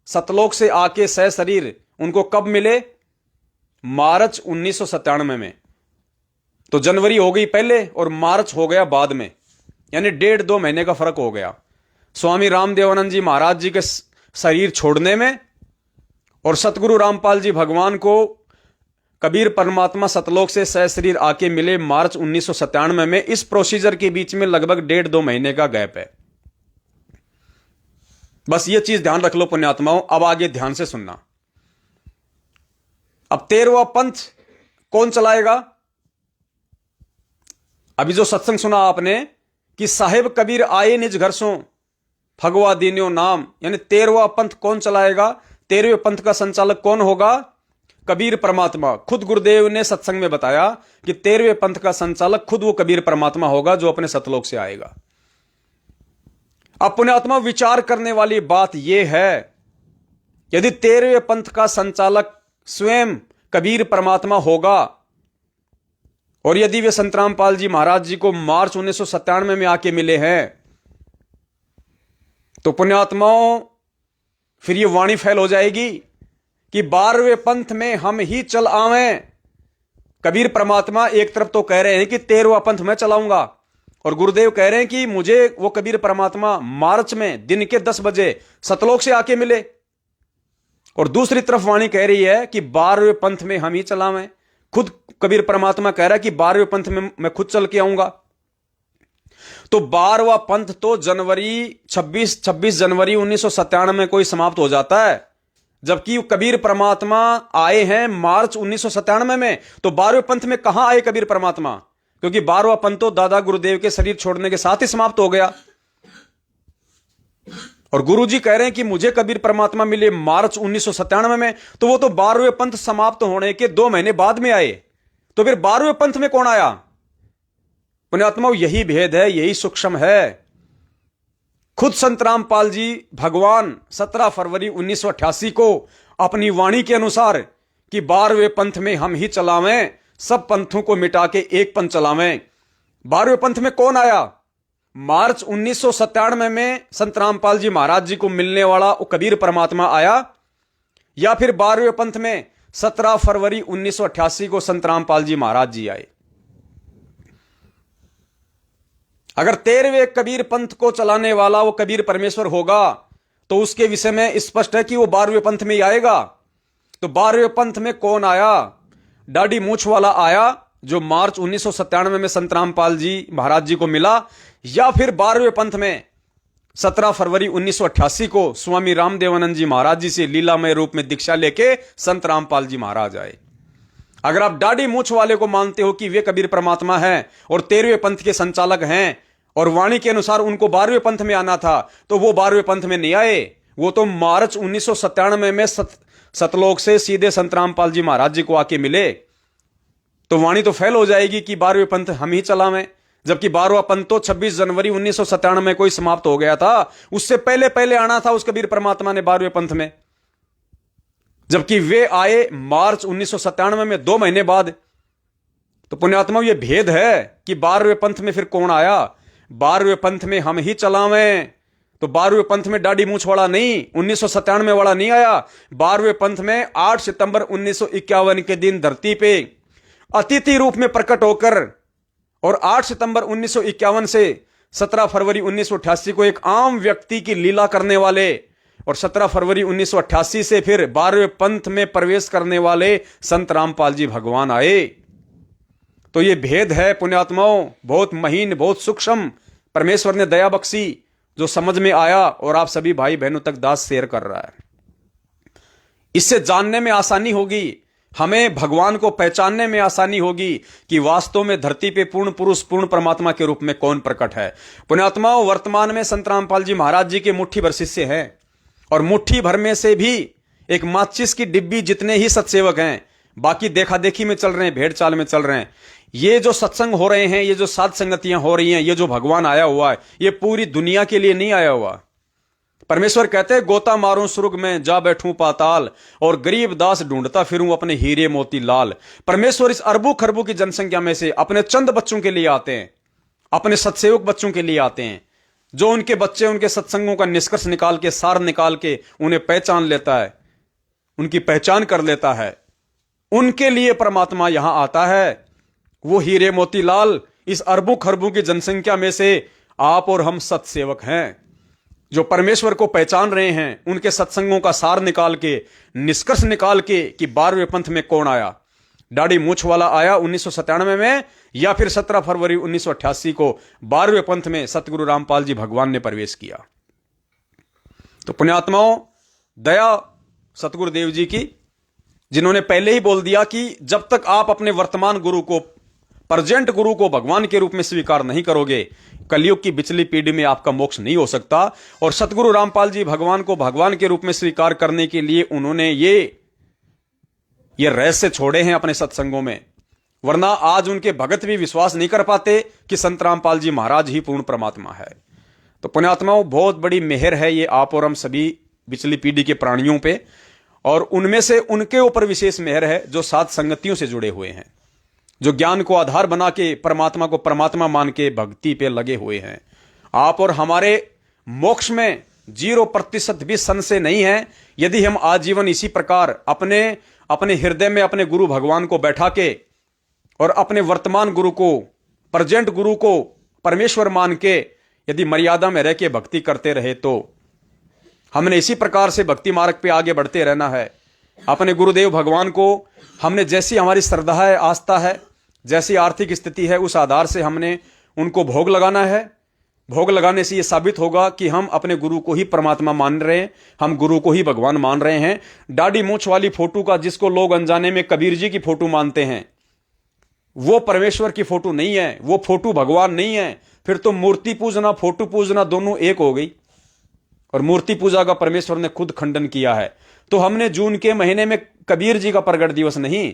सतलोक से आके सह शरीर उनको कब मिले? मार्च 1997 में। तो जनवरी हो गई पहले और मार्च हो गया बाद में, यानी 1.5-2 महीने का फर्क हो गया स्वामी रामदेवानंद जी महाराज जी के शरीर छोड़ने में और सतगुरु रामपाल जी भगवान को कबीर परमात्मा सतलोक से सह शरीर आके मिले मार्च 1997 में। इस प्रोसीजर के बीच में लगभग 1.5-2 महीने का गैप है। बस ये चीज ध्यान रख लो पुण्यात्माओं। अब आगे ध्यान से सुनना। अब 13वां पंथ कौन चलाएगा? अभी जो सत्संग सुना आपने कि साहेब कबीर आए निज घर सो भगवा दीन्यो नाम, यानी 13वां पंथ कौन चलाएगा? 13वें पंथ का संचालक कौन होगा? कबीर परमात्मा। खुद गुरुदेव ने सत्संग में बताया कि 13वें पंथ का संचालक खुद वो कबीर परमात्मा होगा जो अपने सतलोक से आएगा। अब पुण्यात्मा विचार करने वाली बात यह है, यदि 13वें पंथ का संचालक स्वयं कबीर परमात्मा होगा और यदि वे संत रामपाल जी महाराज जी को मार्च 1997 में आके मिले हैं, तो पुण्यात्माओं फिर ये वाणी फैल हो जाएगी कि 12वें पंथ में हम ही चल आवें। कबीर परमात्मा एक तरफ तो कह रहे हैं कि 13वां पंथ मैं चलाऊंगा और गुरुदेव कह रहे हैं कि मुझे वो कबीर परमात्मा मार्च में दिन के 10 बजे सतलोक से आके मिले, और दूसरी तरफ वाणी कह रही है कि 12वें पंथ में हम ही चलावें। खुद कबीर परमात्मा कह रहा है कि 12वें पंथ में मैं खुद चल के आऊंगा। तो 12वां पंथ तो 26 जनवरी 1997 में कोई समाप्त हो जाता है, जबकि कबीर परमात्मा आए हैं मार्च 1997 में। तो 12वें पंथ में कहां आए कबीर परमात्मा? क्योंकि 12वां पंथ तो दादा गुरुदेव के शरीर छोड़ने के साथ ही समाप्त हो गया। और गुरुजी कह रहे हैं कि मुझे कबीर परमात्मा मिले मार्च 1997 में, तो वो तो 12वें पंथ समाप्त होने के 2 महीने बाद में आए। तो फिर 12वें पंथ में कौन आया? पुण्यात्माओं यही भेद है, यही सूक्ष्म है। खुद संत रामपाल जी भगवान 17 फरवरी 1988 को अपनी वाणी के अनुसार कि 12वें पंथ में हम ही चलावें, सब पंथों को मिटा के एक पंथ चलावें। 12वें पंथ में कौन आया? मार्च 1997 में संत रामपाल जी महाराज जी को मिलने वाला वो कबीर परमात्मा आया, या फिर 12वें पंथ में 17 फरवरी 1988 को संत रामपाल जी महाराज जी आए? अगर 13वें कबीर पंथ को चलाने वाला वो कबीर परमेश्वर होगा तो उसके विषय में स्पष्ट है कि वो 12वें पंथ में ही आएगा। तो 12वें पंथ में कौन आया? दाढ़ी मूछ वाला आया जो मार्च 1997 में संत रामपाल जी महाराज जी को मिला, या फिर 12वें पंथ में 17 फरवरी 1988 को स्वामी रामदेवानंद जी महाराज जी से लीलामय रूप में दीक्षा लेके संत रामपाल जी महाराज आए। अगर आप दाढ़ी मूछ वाले को मानते हो कि वे कबीर परमात्मा हैं और 13वें पंथ के संचालक हैं और वाणी के अनुसार उनको 12वें पंथ में आना था, तो वो 12वें पंथ में नहीं आए। वो तो मार्च 1997 में सतलोक से सीधे संत रामपाल जी महाराज जी को आके मिले। तो वाणी तो फेल हो जाएगी कि 12वें पंथ हम ही चलावें, जबकि 12वां पंथ तो 26 जनवरी 1997 में कोई समाप्त हो गया था। उससे पहले पहले आना था उस कबीर परमात्मा ने 12वें पंथ में, जबकि वे आए मार्च 1997 में 2 महीने बाद। तो पुण्यात्मा ये भेद है कि 12वें पंथ में फिर कौन आया? 12वें पंथ में हम ही चलावें। तो 12वें पंथ में दाढ़ी मूछ वाला नहीं, 1997 वाला नहीं आया। 12वें पंथ में 8 सितंबर 1951 के दिन धरती पे अतिथि रूप में प्रकट होकर और 8 सितंबर 1951 से 17 फरवरी 1988 को एक आम व्यक्ति की लीला करने वाले और 17 फरवरी 1988 से फिर 12वें पंथ में प्रवेश करने वाले संत रामपाल जी भगवान आए। तो ये भेद है पुण्यात्माओं, बहुत महीन, बहुत सूक्ष्म, परमेश्वर ने दया बख्शी, जो समझ में आया और आप सभी भाई बहनों तक दास शेयर कर रहा है। इससे जानने में आसानी होगी, हमें भगवान को पहचानने में आसानी होगी कि वास्तव में धरती पे पूर्ण पुरुष, पूर्ण परमात्मा के रूप में कौन प्रकट है। पुण्यात्माओं, वर्तमान में संत रामपाल जी महाराज जी के मुट्ठी भर शिष्य हैं, और मुट्ठी भर में से भी एक माचिस की डिब्बी जितने ही सत्सेवक हैं, बाकी देखा देखी में चल रहे हैं, भेड़ चाल में चल रहे हैं। ये जो सत्संग हो रहे हैं, ये जो साध संगतियां हो रही हैं, ये जो भगवान आया हुआ है, ये पूरी दुनिया के लिए नहीं आया हुआ। परमेश्वर कहते हैं, गोता मारूं सुर्ग में, जा बैठूं पाताल, और गरीब दास ढूंढता फिरूं अपने हीरे मोती लाल। परमेश्वर इस अरबों खरबों की जनसंख्या में से अपने चंद बच्चों के लिए आते हैं, अपने सत्सेवक बच्चों के लिए आते हैं, जो उनके बच्चे उनके सत्संगों का निष्कर्ष निकाल के, सार निकाल के उन्हें पहचान लेता है, उनकी पहचान कर लेता है। उनके लिए परमात्मा यहां आता है। वो हीरे मोती लाल, इस अरबों खरबों की जनसंख्या में से आप और हम सत्सेवक हैं, जो परमेश्वर को पहचान रहे हैं, उनके सत्संगों का सार निकाल के, निष्कर्ष निकाल के कि 12वें पंथ में कौन आया। दाढ़ी मूछ वाला आया 1997 में, या फिर 17 फरवरी 1988 को 12वें पंथ में सतगुरु रामपाल जी भगवान ने प्रवेश किया। तो पुण्यात्माओं, दया सतगुरुदेव जी की, जिन्होंने पहले ही बोल दिया कि जब तक आप अपने वर्तमान गुरु को, प्रेजेंट गुरु को भगवान के रूप में स्वीकार नहीं करोगे, कलयुग की पिछली पीढ़ी में आपका मोक्ष नहीं हो सकता। और सतगुरु रामपाल जी भगवान को भगवान के रूप में स्वीकार करने के लिए उन्होंने ये रहस्य छोड़े हैं अपने सत्संगों में, वरना आज उनके भगत भी विश्वास नहीं कर पाते कि संत रामपाल जी महाराज ही पूर्ण परमात्मा है। तो पुण्यात्माओं, बहुत बड़ी मेहर है ये आप और हम सभी पिछली पीढ़ी के प्राणियों पे, और उनमें से उनके ऊपर विशेष मेहर है जो साध संगतियों से जुड़े हुए हैं, जो ज्ञान को आधार बना के परमात्मा को परमात्मा मान के भक्ति पे लगे हुए हैं। आप और हमारे मोक्ष में 0% भी संशय नहीं है, यदि हम आजीवन इसी प्रकार अपने हृदय में अपने गुरु भगवान को बैठा के और अपने वर्तमान गुरु को, प्रेजेंट गुरु को परमेश्वर मान के यदि मर्यादा में रह के भक्ति करते रहे, तो हमने इसी प्रकार से भक्ति मार्ग पे आगे बढ़ते रहना है। अपने गुरुदेव भगवान को हमने, जैसी हमारी श्रद्धा है, आस्था है, जैसी आर्थिक स्थिति है, उस आधार से हमने उनको भोग लगाना है। भोग लगाने से यह साबित होगा कि हम अपने गुरु को ही परमात्मा मान रहे हैं, हम गुरु को ही भगवान मान रहे हैं। दाढ़ी मूछ वाली फोटो का, जिसको लोग अनजाने में कबीर जी की फोटो मानते हैं, वो परमेश्वर की फोटो नहीं है, वो फोटो भगवान नहीं है। फिर तो मूर्ति पूजना, फोटो पूजना दोनों एक हो गई, और मूर्ति पूजा का परमेश्वर ने खुद खंडन किया है। तो हमने जून के महीने में कबीर जी का प्रगट दिवस नहीं,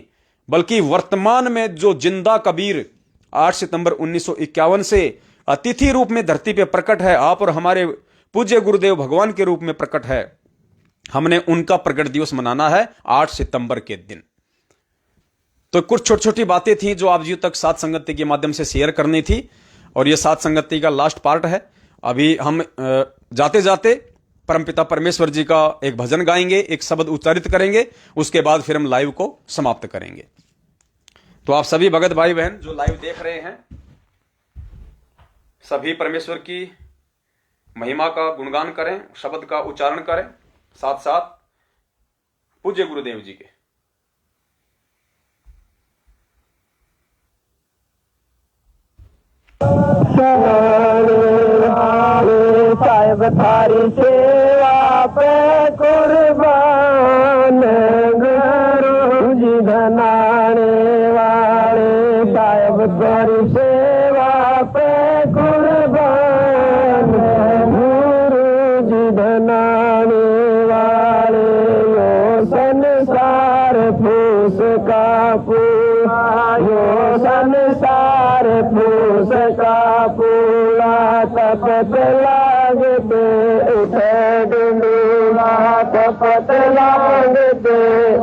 बल्कि वर्तमान में जो जिंदा कबीर 8 सितंबर 1951 से अतिथि रूप में धरती पे प्रकट है, आप और हमारे पूज्य गुरुदेव भगवान के रूप में प्रकट है, हमने उनका प्रगट दिवस मनाना है 8 सितंबर के दिन। तो कुछ छोटी छोटी बातें थी जो आप जी तक साध संगति के माध्यम से शेयर करनी थी, और यह साध संगति का लास्ट पार्ट है। अभी हम जाते जाते परमपिता परमेश्वर जी का एक भजन गाएंगे, एक शब्द उच्चारित करेंगे, उसके बाद फिर हम लाइव को समाप्त करेंगे। तो आप सभी भगत भाई बहन जो लाइव देख रहे हैं, सभी परमेश्वर की महिमा का गुणगान करें, शब्द का उच्चारण करें, साथ साथ पूज्य गुरुदेव जी के। साहेब थारी सेवा पे कुर्बान, गुरु जी धनाने वाले, साहेब थारी सेवा पे कुर्बान, गुरु जी धनाने वाले। यो संसार फूस का पूरा, यो संसार फूस का पूरा, तपत लागते उठे डंडूरा, तपत लागते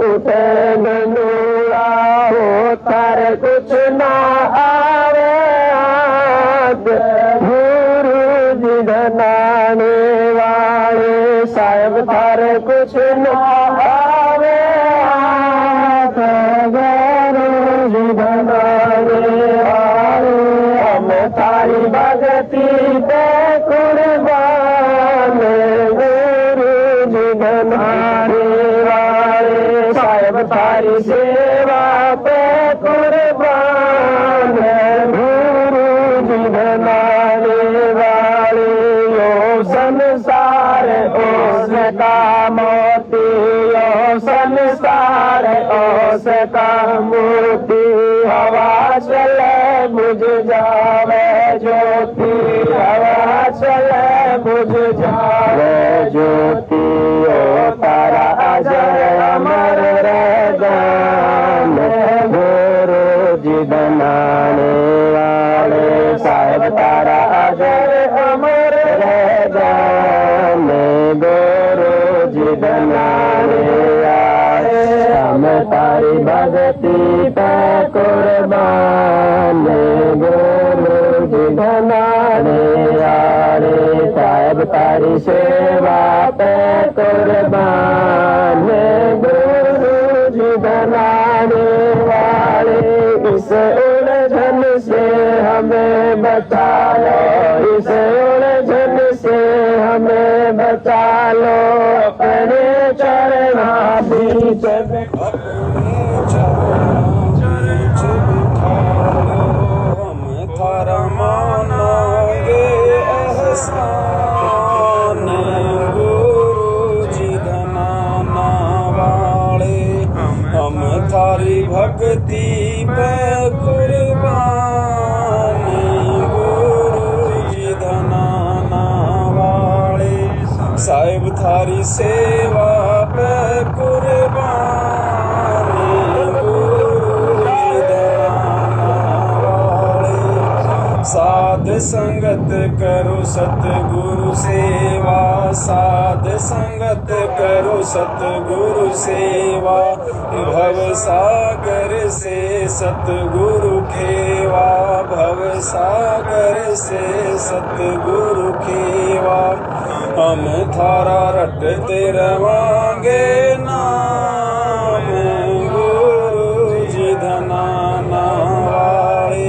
उठे डंडूरा। हो तार कुछ ना आवे आज, गुरु जी धनाने वाले, साहेब तार कुछ ना आवे आज, गुरु जी धनाने वाले। हम तारी भगती पे कुर्बान, गुरु जी का मोती ओ संसार उसका मोती हवा चले बुझ जावे ज्योति हवा चले बुझ जावे ज्योति ओ तारा अजर अमर रहदान गुरु जी बनाने वाले साहब तारा अजर अमर रहदान गुरु जी बनाने वाले हम तारी भक्ति पे कुर्बान गुरु जी बनाने वाले साहब तारी सेवा पे कुर्बान गुरु जी बनाने वाले इस उलझन से हमें बचा लो इस उलझन से हमें बचा लो अपने चरणा बीच थारा मानांगे एहसान गुरु जी धनाना वाले हम थारी भक्ति पे कुर्बान गुरु जी धनाना वाले साहिब थारी सेवा पे कुर्बान साध संगत करो सतगुरु सेवा साध संगत करो सतगुरु सेवा भव सागर से सतगुरु खेवा भव सागर से सतगुरु खेवा हम थारा रटते रवांगे नाम गुरु जी धनाना वाले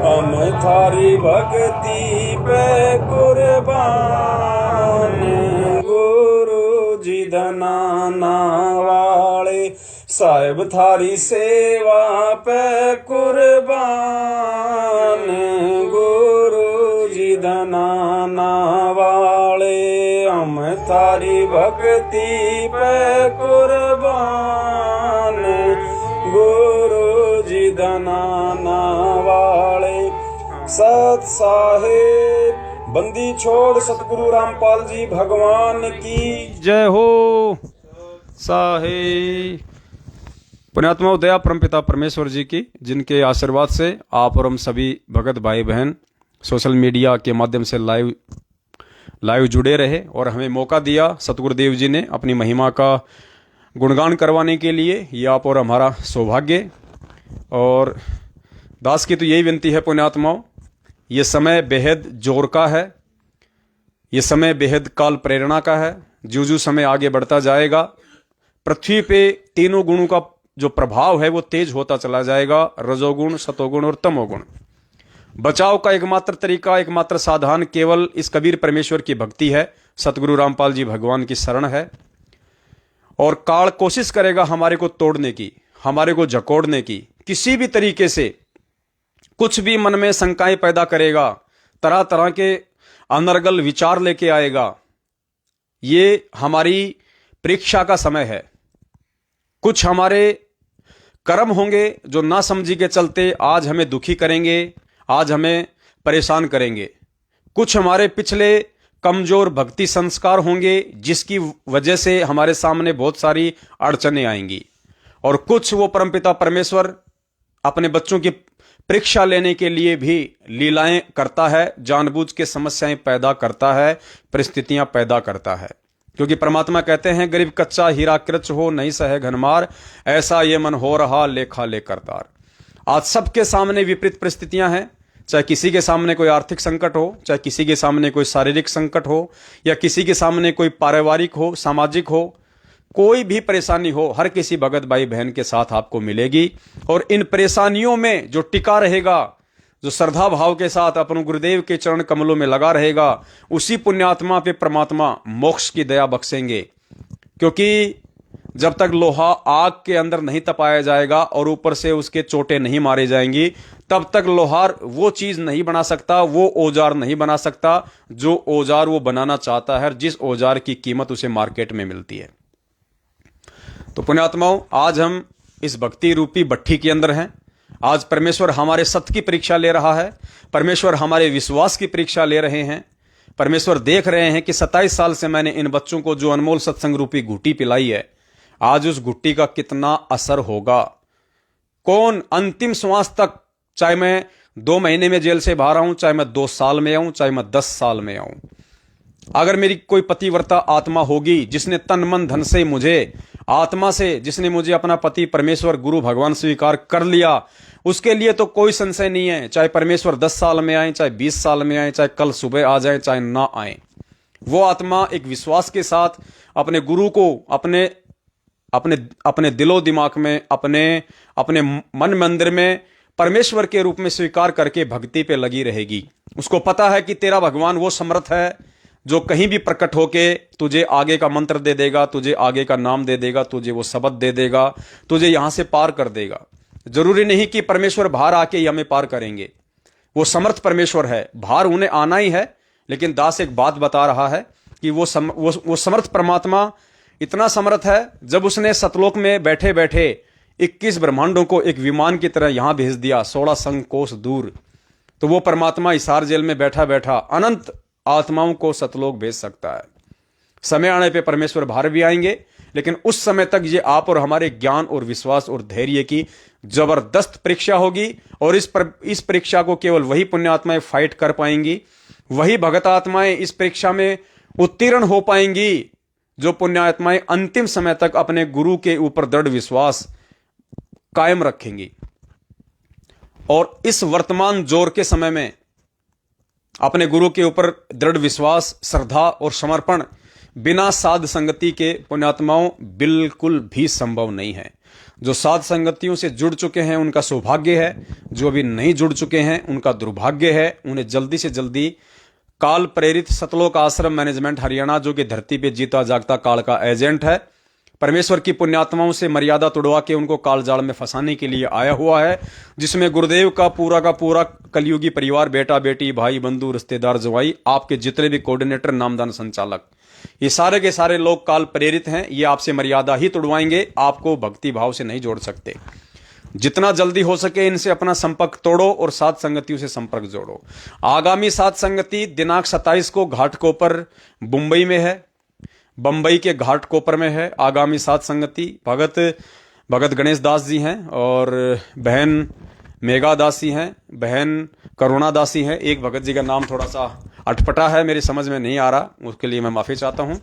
हम थारी भक्ति पे कुर्बान गुरु जी धनाना वाले साहिब थारी सेवा पे कुर्बान गुरु जी धनाना वाले हम थारी भक्ति पे कुर्बान गुरु जी धनाना वाले सत साहेब बंदी छोड़ सतगुरु रामपाल जी भगवान की जय हो साहेब। पुण्यात्मा दया परमपिता परमेश्वर जी की जिनके आशीर्वाद से आप और हम सभी भगत भाई बहन सोशल मीडिया के माध्यम से लाइव जुड़े रहे और हमें मौका दिया सतगुरुदेव जी ने अपनी महिमा का गुणगान करवाने के लिए। ये आप और हमारा सौभाग्य और दास की तो यही विनती है पुण्यात्माओं, ये समय बेहद जोर का है, ये समय बेहद काल प्रेरणा का है। जो जो समय आगे बढ़ता जाएगा पृथ्वी पे तीनों गुणों का जो प्रभाव है वो तेज होता चला जाएगा, रजोगुण सतोगुण और तमोगुण। बचाव का एकमात्र तरीका एकमात्र साधन केवल इस कबीर परमेश्वर की भक्ति है, सतगुरु रामपाल जी भगवान की शरण है। और काल कोशिश करेगा हमारे को तोड़ने की, हमारे को झकोड़ने की, किसी भी तरीके से कुछ भी मन में शंकाएं पैदा करेगा, तरह तरह के अनर्गल विचार लेके आएगा। ये हमारी परीक्षा का समय है। कुछ हमारे कर्म होंगे जो ना समझी के चलते आज हमें दुखी करेंगे, आज हमें परेशान करेंगे। कुछ हमारे पिछले कमजोर भक्ति संस्कार होंगे जिसकी वजह से हमारे सामने बहुत सारी अड़चनें आएंगी। और कुछ वो परमपिता परमेश्वर अपने बच्चों की परीक्षा लेने के लिए भी लीलाएं करता है, जानबूझ के समस्याएं पैदा करता है, परिस्थितियां पैदा करता है। क्योंकि परमात्मा कहते हैं गरीब कच्चा हीरा कृच हो नहीं सहे घनमार, ऐसा ये मन हो रहा लेखा लेकर तार। आज सबके सामने विपरीत परिस्थितियां हैं, चाहे किसी के सामने कोई आर्थिक संकट हो, चाहे किसी के सामने कोई शारीरिक संकट हो, या किसी के सामने कोई पारिवारिक हो, सामाजिक हो, कोई भी परेशानी हो, हर किसी भगत भाई बहन के साथ आपको मिलेगी। और इन परेशानियों में जो टिका रहेगा, जो श्रद्धा भाव के साथ अपने गुरुदेव के चरण कमलों में लगा रहेगा, उसी पुण्यात्मा पे परमात्मा मोक्ष की दया बख्शेंगे। क्योंकि जब तक लोहा आग के अंदर नहीं तपाया जाएगा और ऊपर से उसके चोटें नहीं मारे जाएंगी, तब तक लोहार वो चीज नहीं बना सकता, वो औजार नहीं बना सकता जो औजार वो बनाना चाहता है, जिस औजार की कीमत उसे मार्केट में मिलती है। तो पुण्यात्माओं, आज हम इस भक्ति रूपी भट्ठी के अंदर हैं। आज परमेश्वर हमारे सत्य की परीक्षा ले रहा है, परमेश्वर हमारे विश्वास की परीक्षा ले रहे हैं। परमेश्वर देख रहे हैं कि 27 साल से मैंने इन बच्चों को जो अनमोल सत्संग रूपी घुट्टी पिलाई है, आज उस घुट्टी का कितना असर होगा। कौन अंतिम श्वास तक, चाहे मैं 2 महीने में जेल से बाहर आऊं, चाहे मैं 2 साल में आऊं, चाहे मैं 10 साल में आऊं, अगर मेरी कोई पतिव्रता आत्मा होगी जिसने तन मन धन से मुझे, आत्मा से जिसने मुझे अपना पति परमेश्वर गुरु भगवान स्वीकार कर लिया, उसके लिए तो कोई संशय नहीं है, चाहे परमेश्वर 10 साल में आए, चाहे 20 साल में आए, चाहे कल सुबह आ जाए, चाहे ना आए, वो आत्मा एक विश्वास के साथ अपने गुरु को अपने अपने अपने दिलो दिमाग में, अपने मन मंदिर में परमेश्वर के रूप में स्वीकार करके भक्ति पे लगी रहेगी। उसको पता है कि तेरा भगवान वो समर्थ है जो कहीं भी प्रकट होके तुझे आगे का मंत्र दे देगा, तुझे आगे का नाम दे देगा, तुझे वो शब्द दे देगा, तुझे यहां से पार कर देगा। जरूरी नहीं कि परमेश्वर बाहर आके ही हमें पार करेंगे, वो समर्थ परमेश्वर है, बाहर उन्हें आना ही है। लेकिन दास एक बात बता रहा है कि वो समर्थ परमात्मा इतना समर्थ है, जब उसने सतलोक में बैठे बैठे 21 ब्रह्मांडों को एक विमान की तरह यहां भेज दिया 16 संकोश दूर, तो वो परमात्मा हिसार जेल में बैठा बैठा अनंत आत्माओं को सतलोक भेज सकता है। समय आने पे परमेश्वर बाहर भी आएंगे, लेकिन उस समय तक ये आप और हमारे ज्ञान और विश्वास और धैर्य की जबरदस्त परीक्षा होगी। और इस परीक्षा को केवल वही पुण्य आत्माएं फाइट कर पाएंगी, वही भगत आत्माएं इस परीक्षा में उत्तीर्ण हो पाएंगी, जो पुण्य आत्माएं अंतिम समय तक अपने गुरु के ऊपर दृढ़ विश्वास कायम रखेंगी। और इस वर्तमान जोर के समय में अपने गुरु के ऊपर दृढ़ विश्वास, श्रद्धा और समर्पण बिना साध संगति के पुण्यात्माओं बिल्कुल भी संभव नहीं है। जो साध संगतियों से जुड़ चुके हैं उनका सौभाग्य है, जो अभी नहीं जुड़ चुके हैं उनका दुर्भाग्य है। उन्हें जल्दी से जल्दी काल प्रेरित सतलोक आश्रम मैनेजमेंट हरियाणा, जो कि धरती पे जीता जागता काल का एजेंट है, परमेश्वर की पुण्यात्माओं से मर्यादा तोड़वा के उनको काल जाल में फंसाने के लिए आया हुआ है, जिसमें गुरुदेव का पूरा कलयुगी परिवार, बेटा बेटी, भाई बंधु, रिश्तेदार, जवाई, आपके जितने भी कोऑर्डिनेटर, नामदान संचालक, ये सारे के सारे लोग काल प्रेरित हैं। ये आपसे मर्यादा ही तोड़वाएंगे, आपको भक्ति भाव से नहीं जोड़ सकते। जितना जल्दी हो सके इनसे अपना संपर्क तोड़ो और साध संगतियों से संपर्क जोड़ो। आगामी साध संगति दिनांक 27 को घाटकोपर मुंबई में है, बंबई के घाटकोपर में है आगामी साध संगति। भगत गणेश दास जी हैं और बहन मेघा दासी हैं, बहन करुणा दासी हैं। एक भगत जी का नाम थोड़ा सा अटपटा है, मेरी समझ में नहीं आ रहा, उसके लिए मैं माफी चाहता हूं।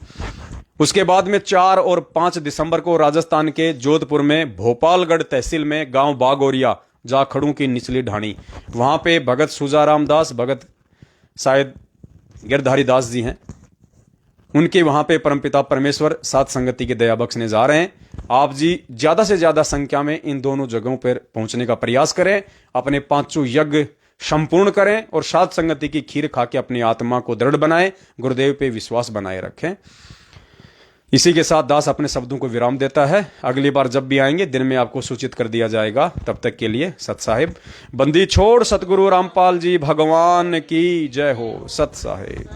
उसके बाद में 4 और 5 दिसंबर को राजस्थान के जोधपुर में भोपालगढ़ तहसील में गांव बागोरिया, जाखड़ू की निचली ढाणी, वहां पे भगत सुजाराम दास, भगत शायद गिरधारी दास जी हैं, उनके वहां पे परमपिता परमेश्वर साध संगति के दया बख्शने जा रहे हैं। आप जी ज्यादा से ज्यादा संख्या में इन दोनों जगहों पर पहुंचने का प्रयास करें, अपने 5 यज्ञ संपूर्ण करें और साध संगति की खीर खा के अपनी आत्मा को दृढ़ बनाएं, गुरुदेव पे विश्वास बनाए रखें। इसी के साथ दास अपने शब्दों को विराम देता है। अगली बार जब भी आएंगे दिन में आपको सूचित कर दिया जाएगा। तब तक के लिए सत साहिब बंदी छोड़ सतगुरु रामपाल जी भगवान की जय हो। सत साहिब।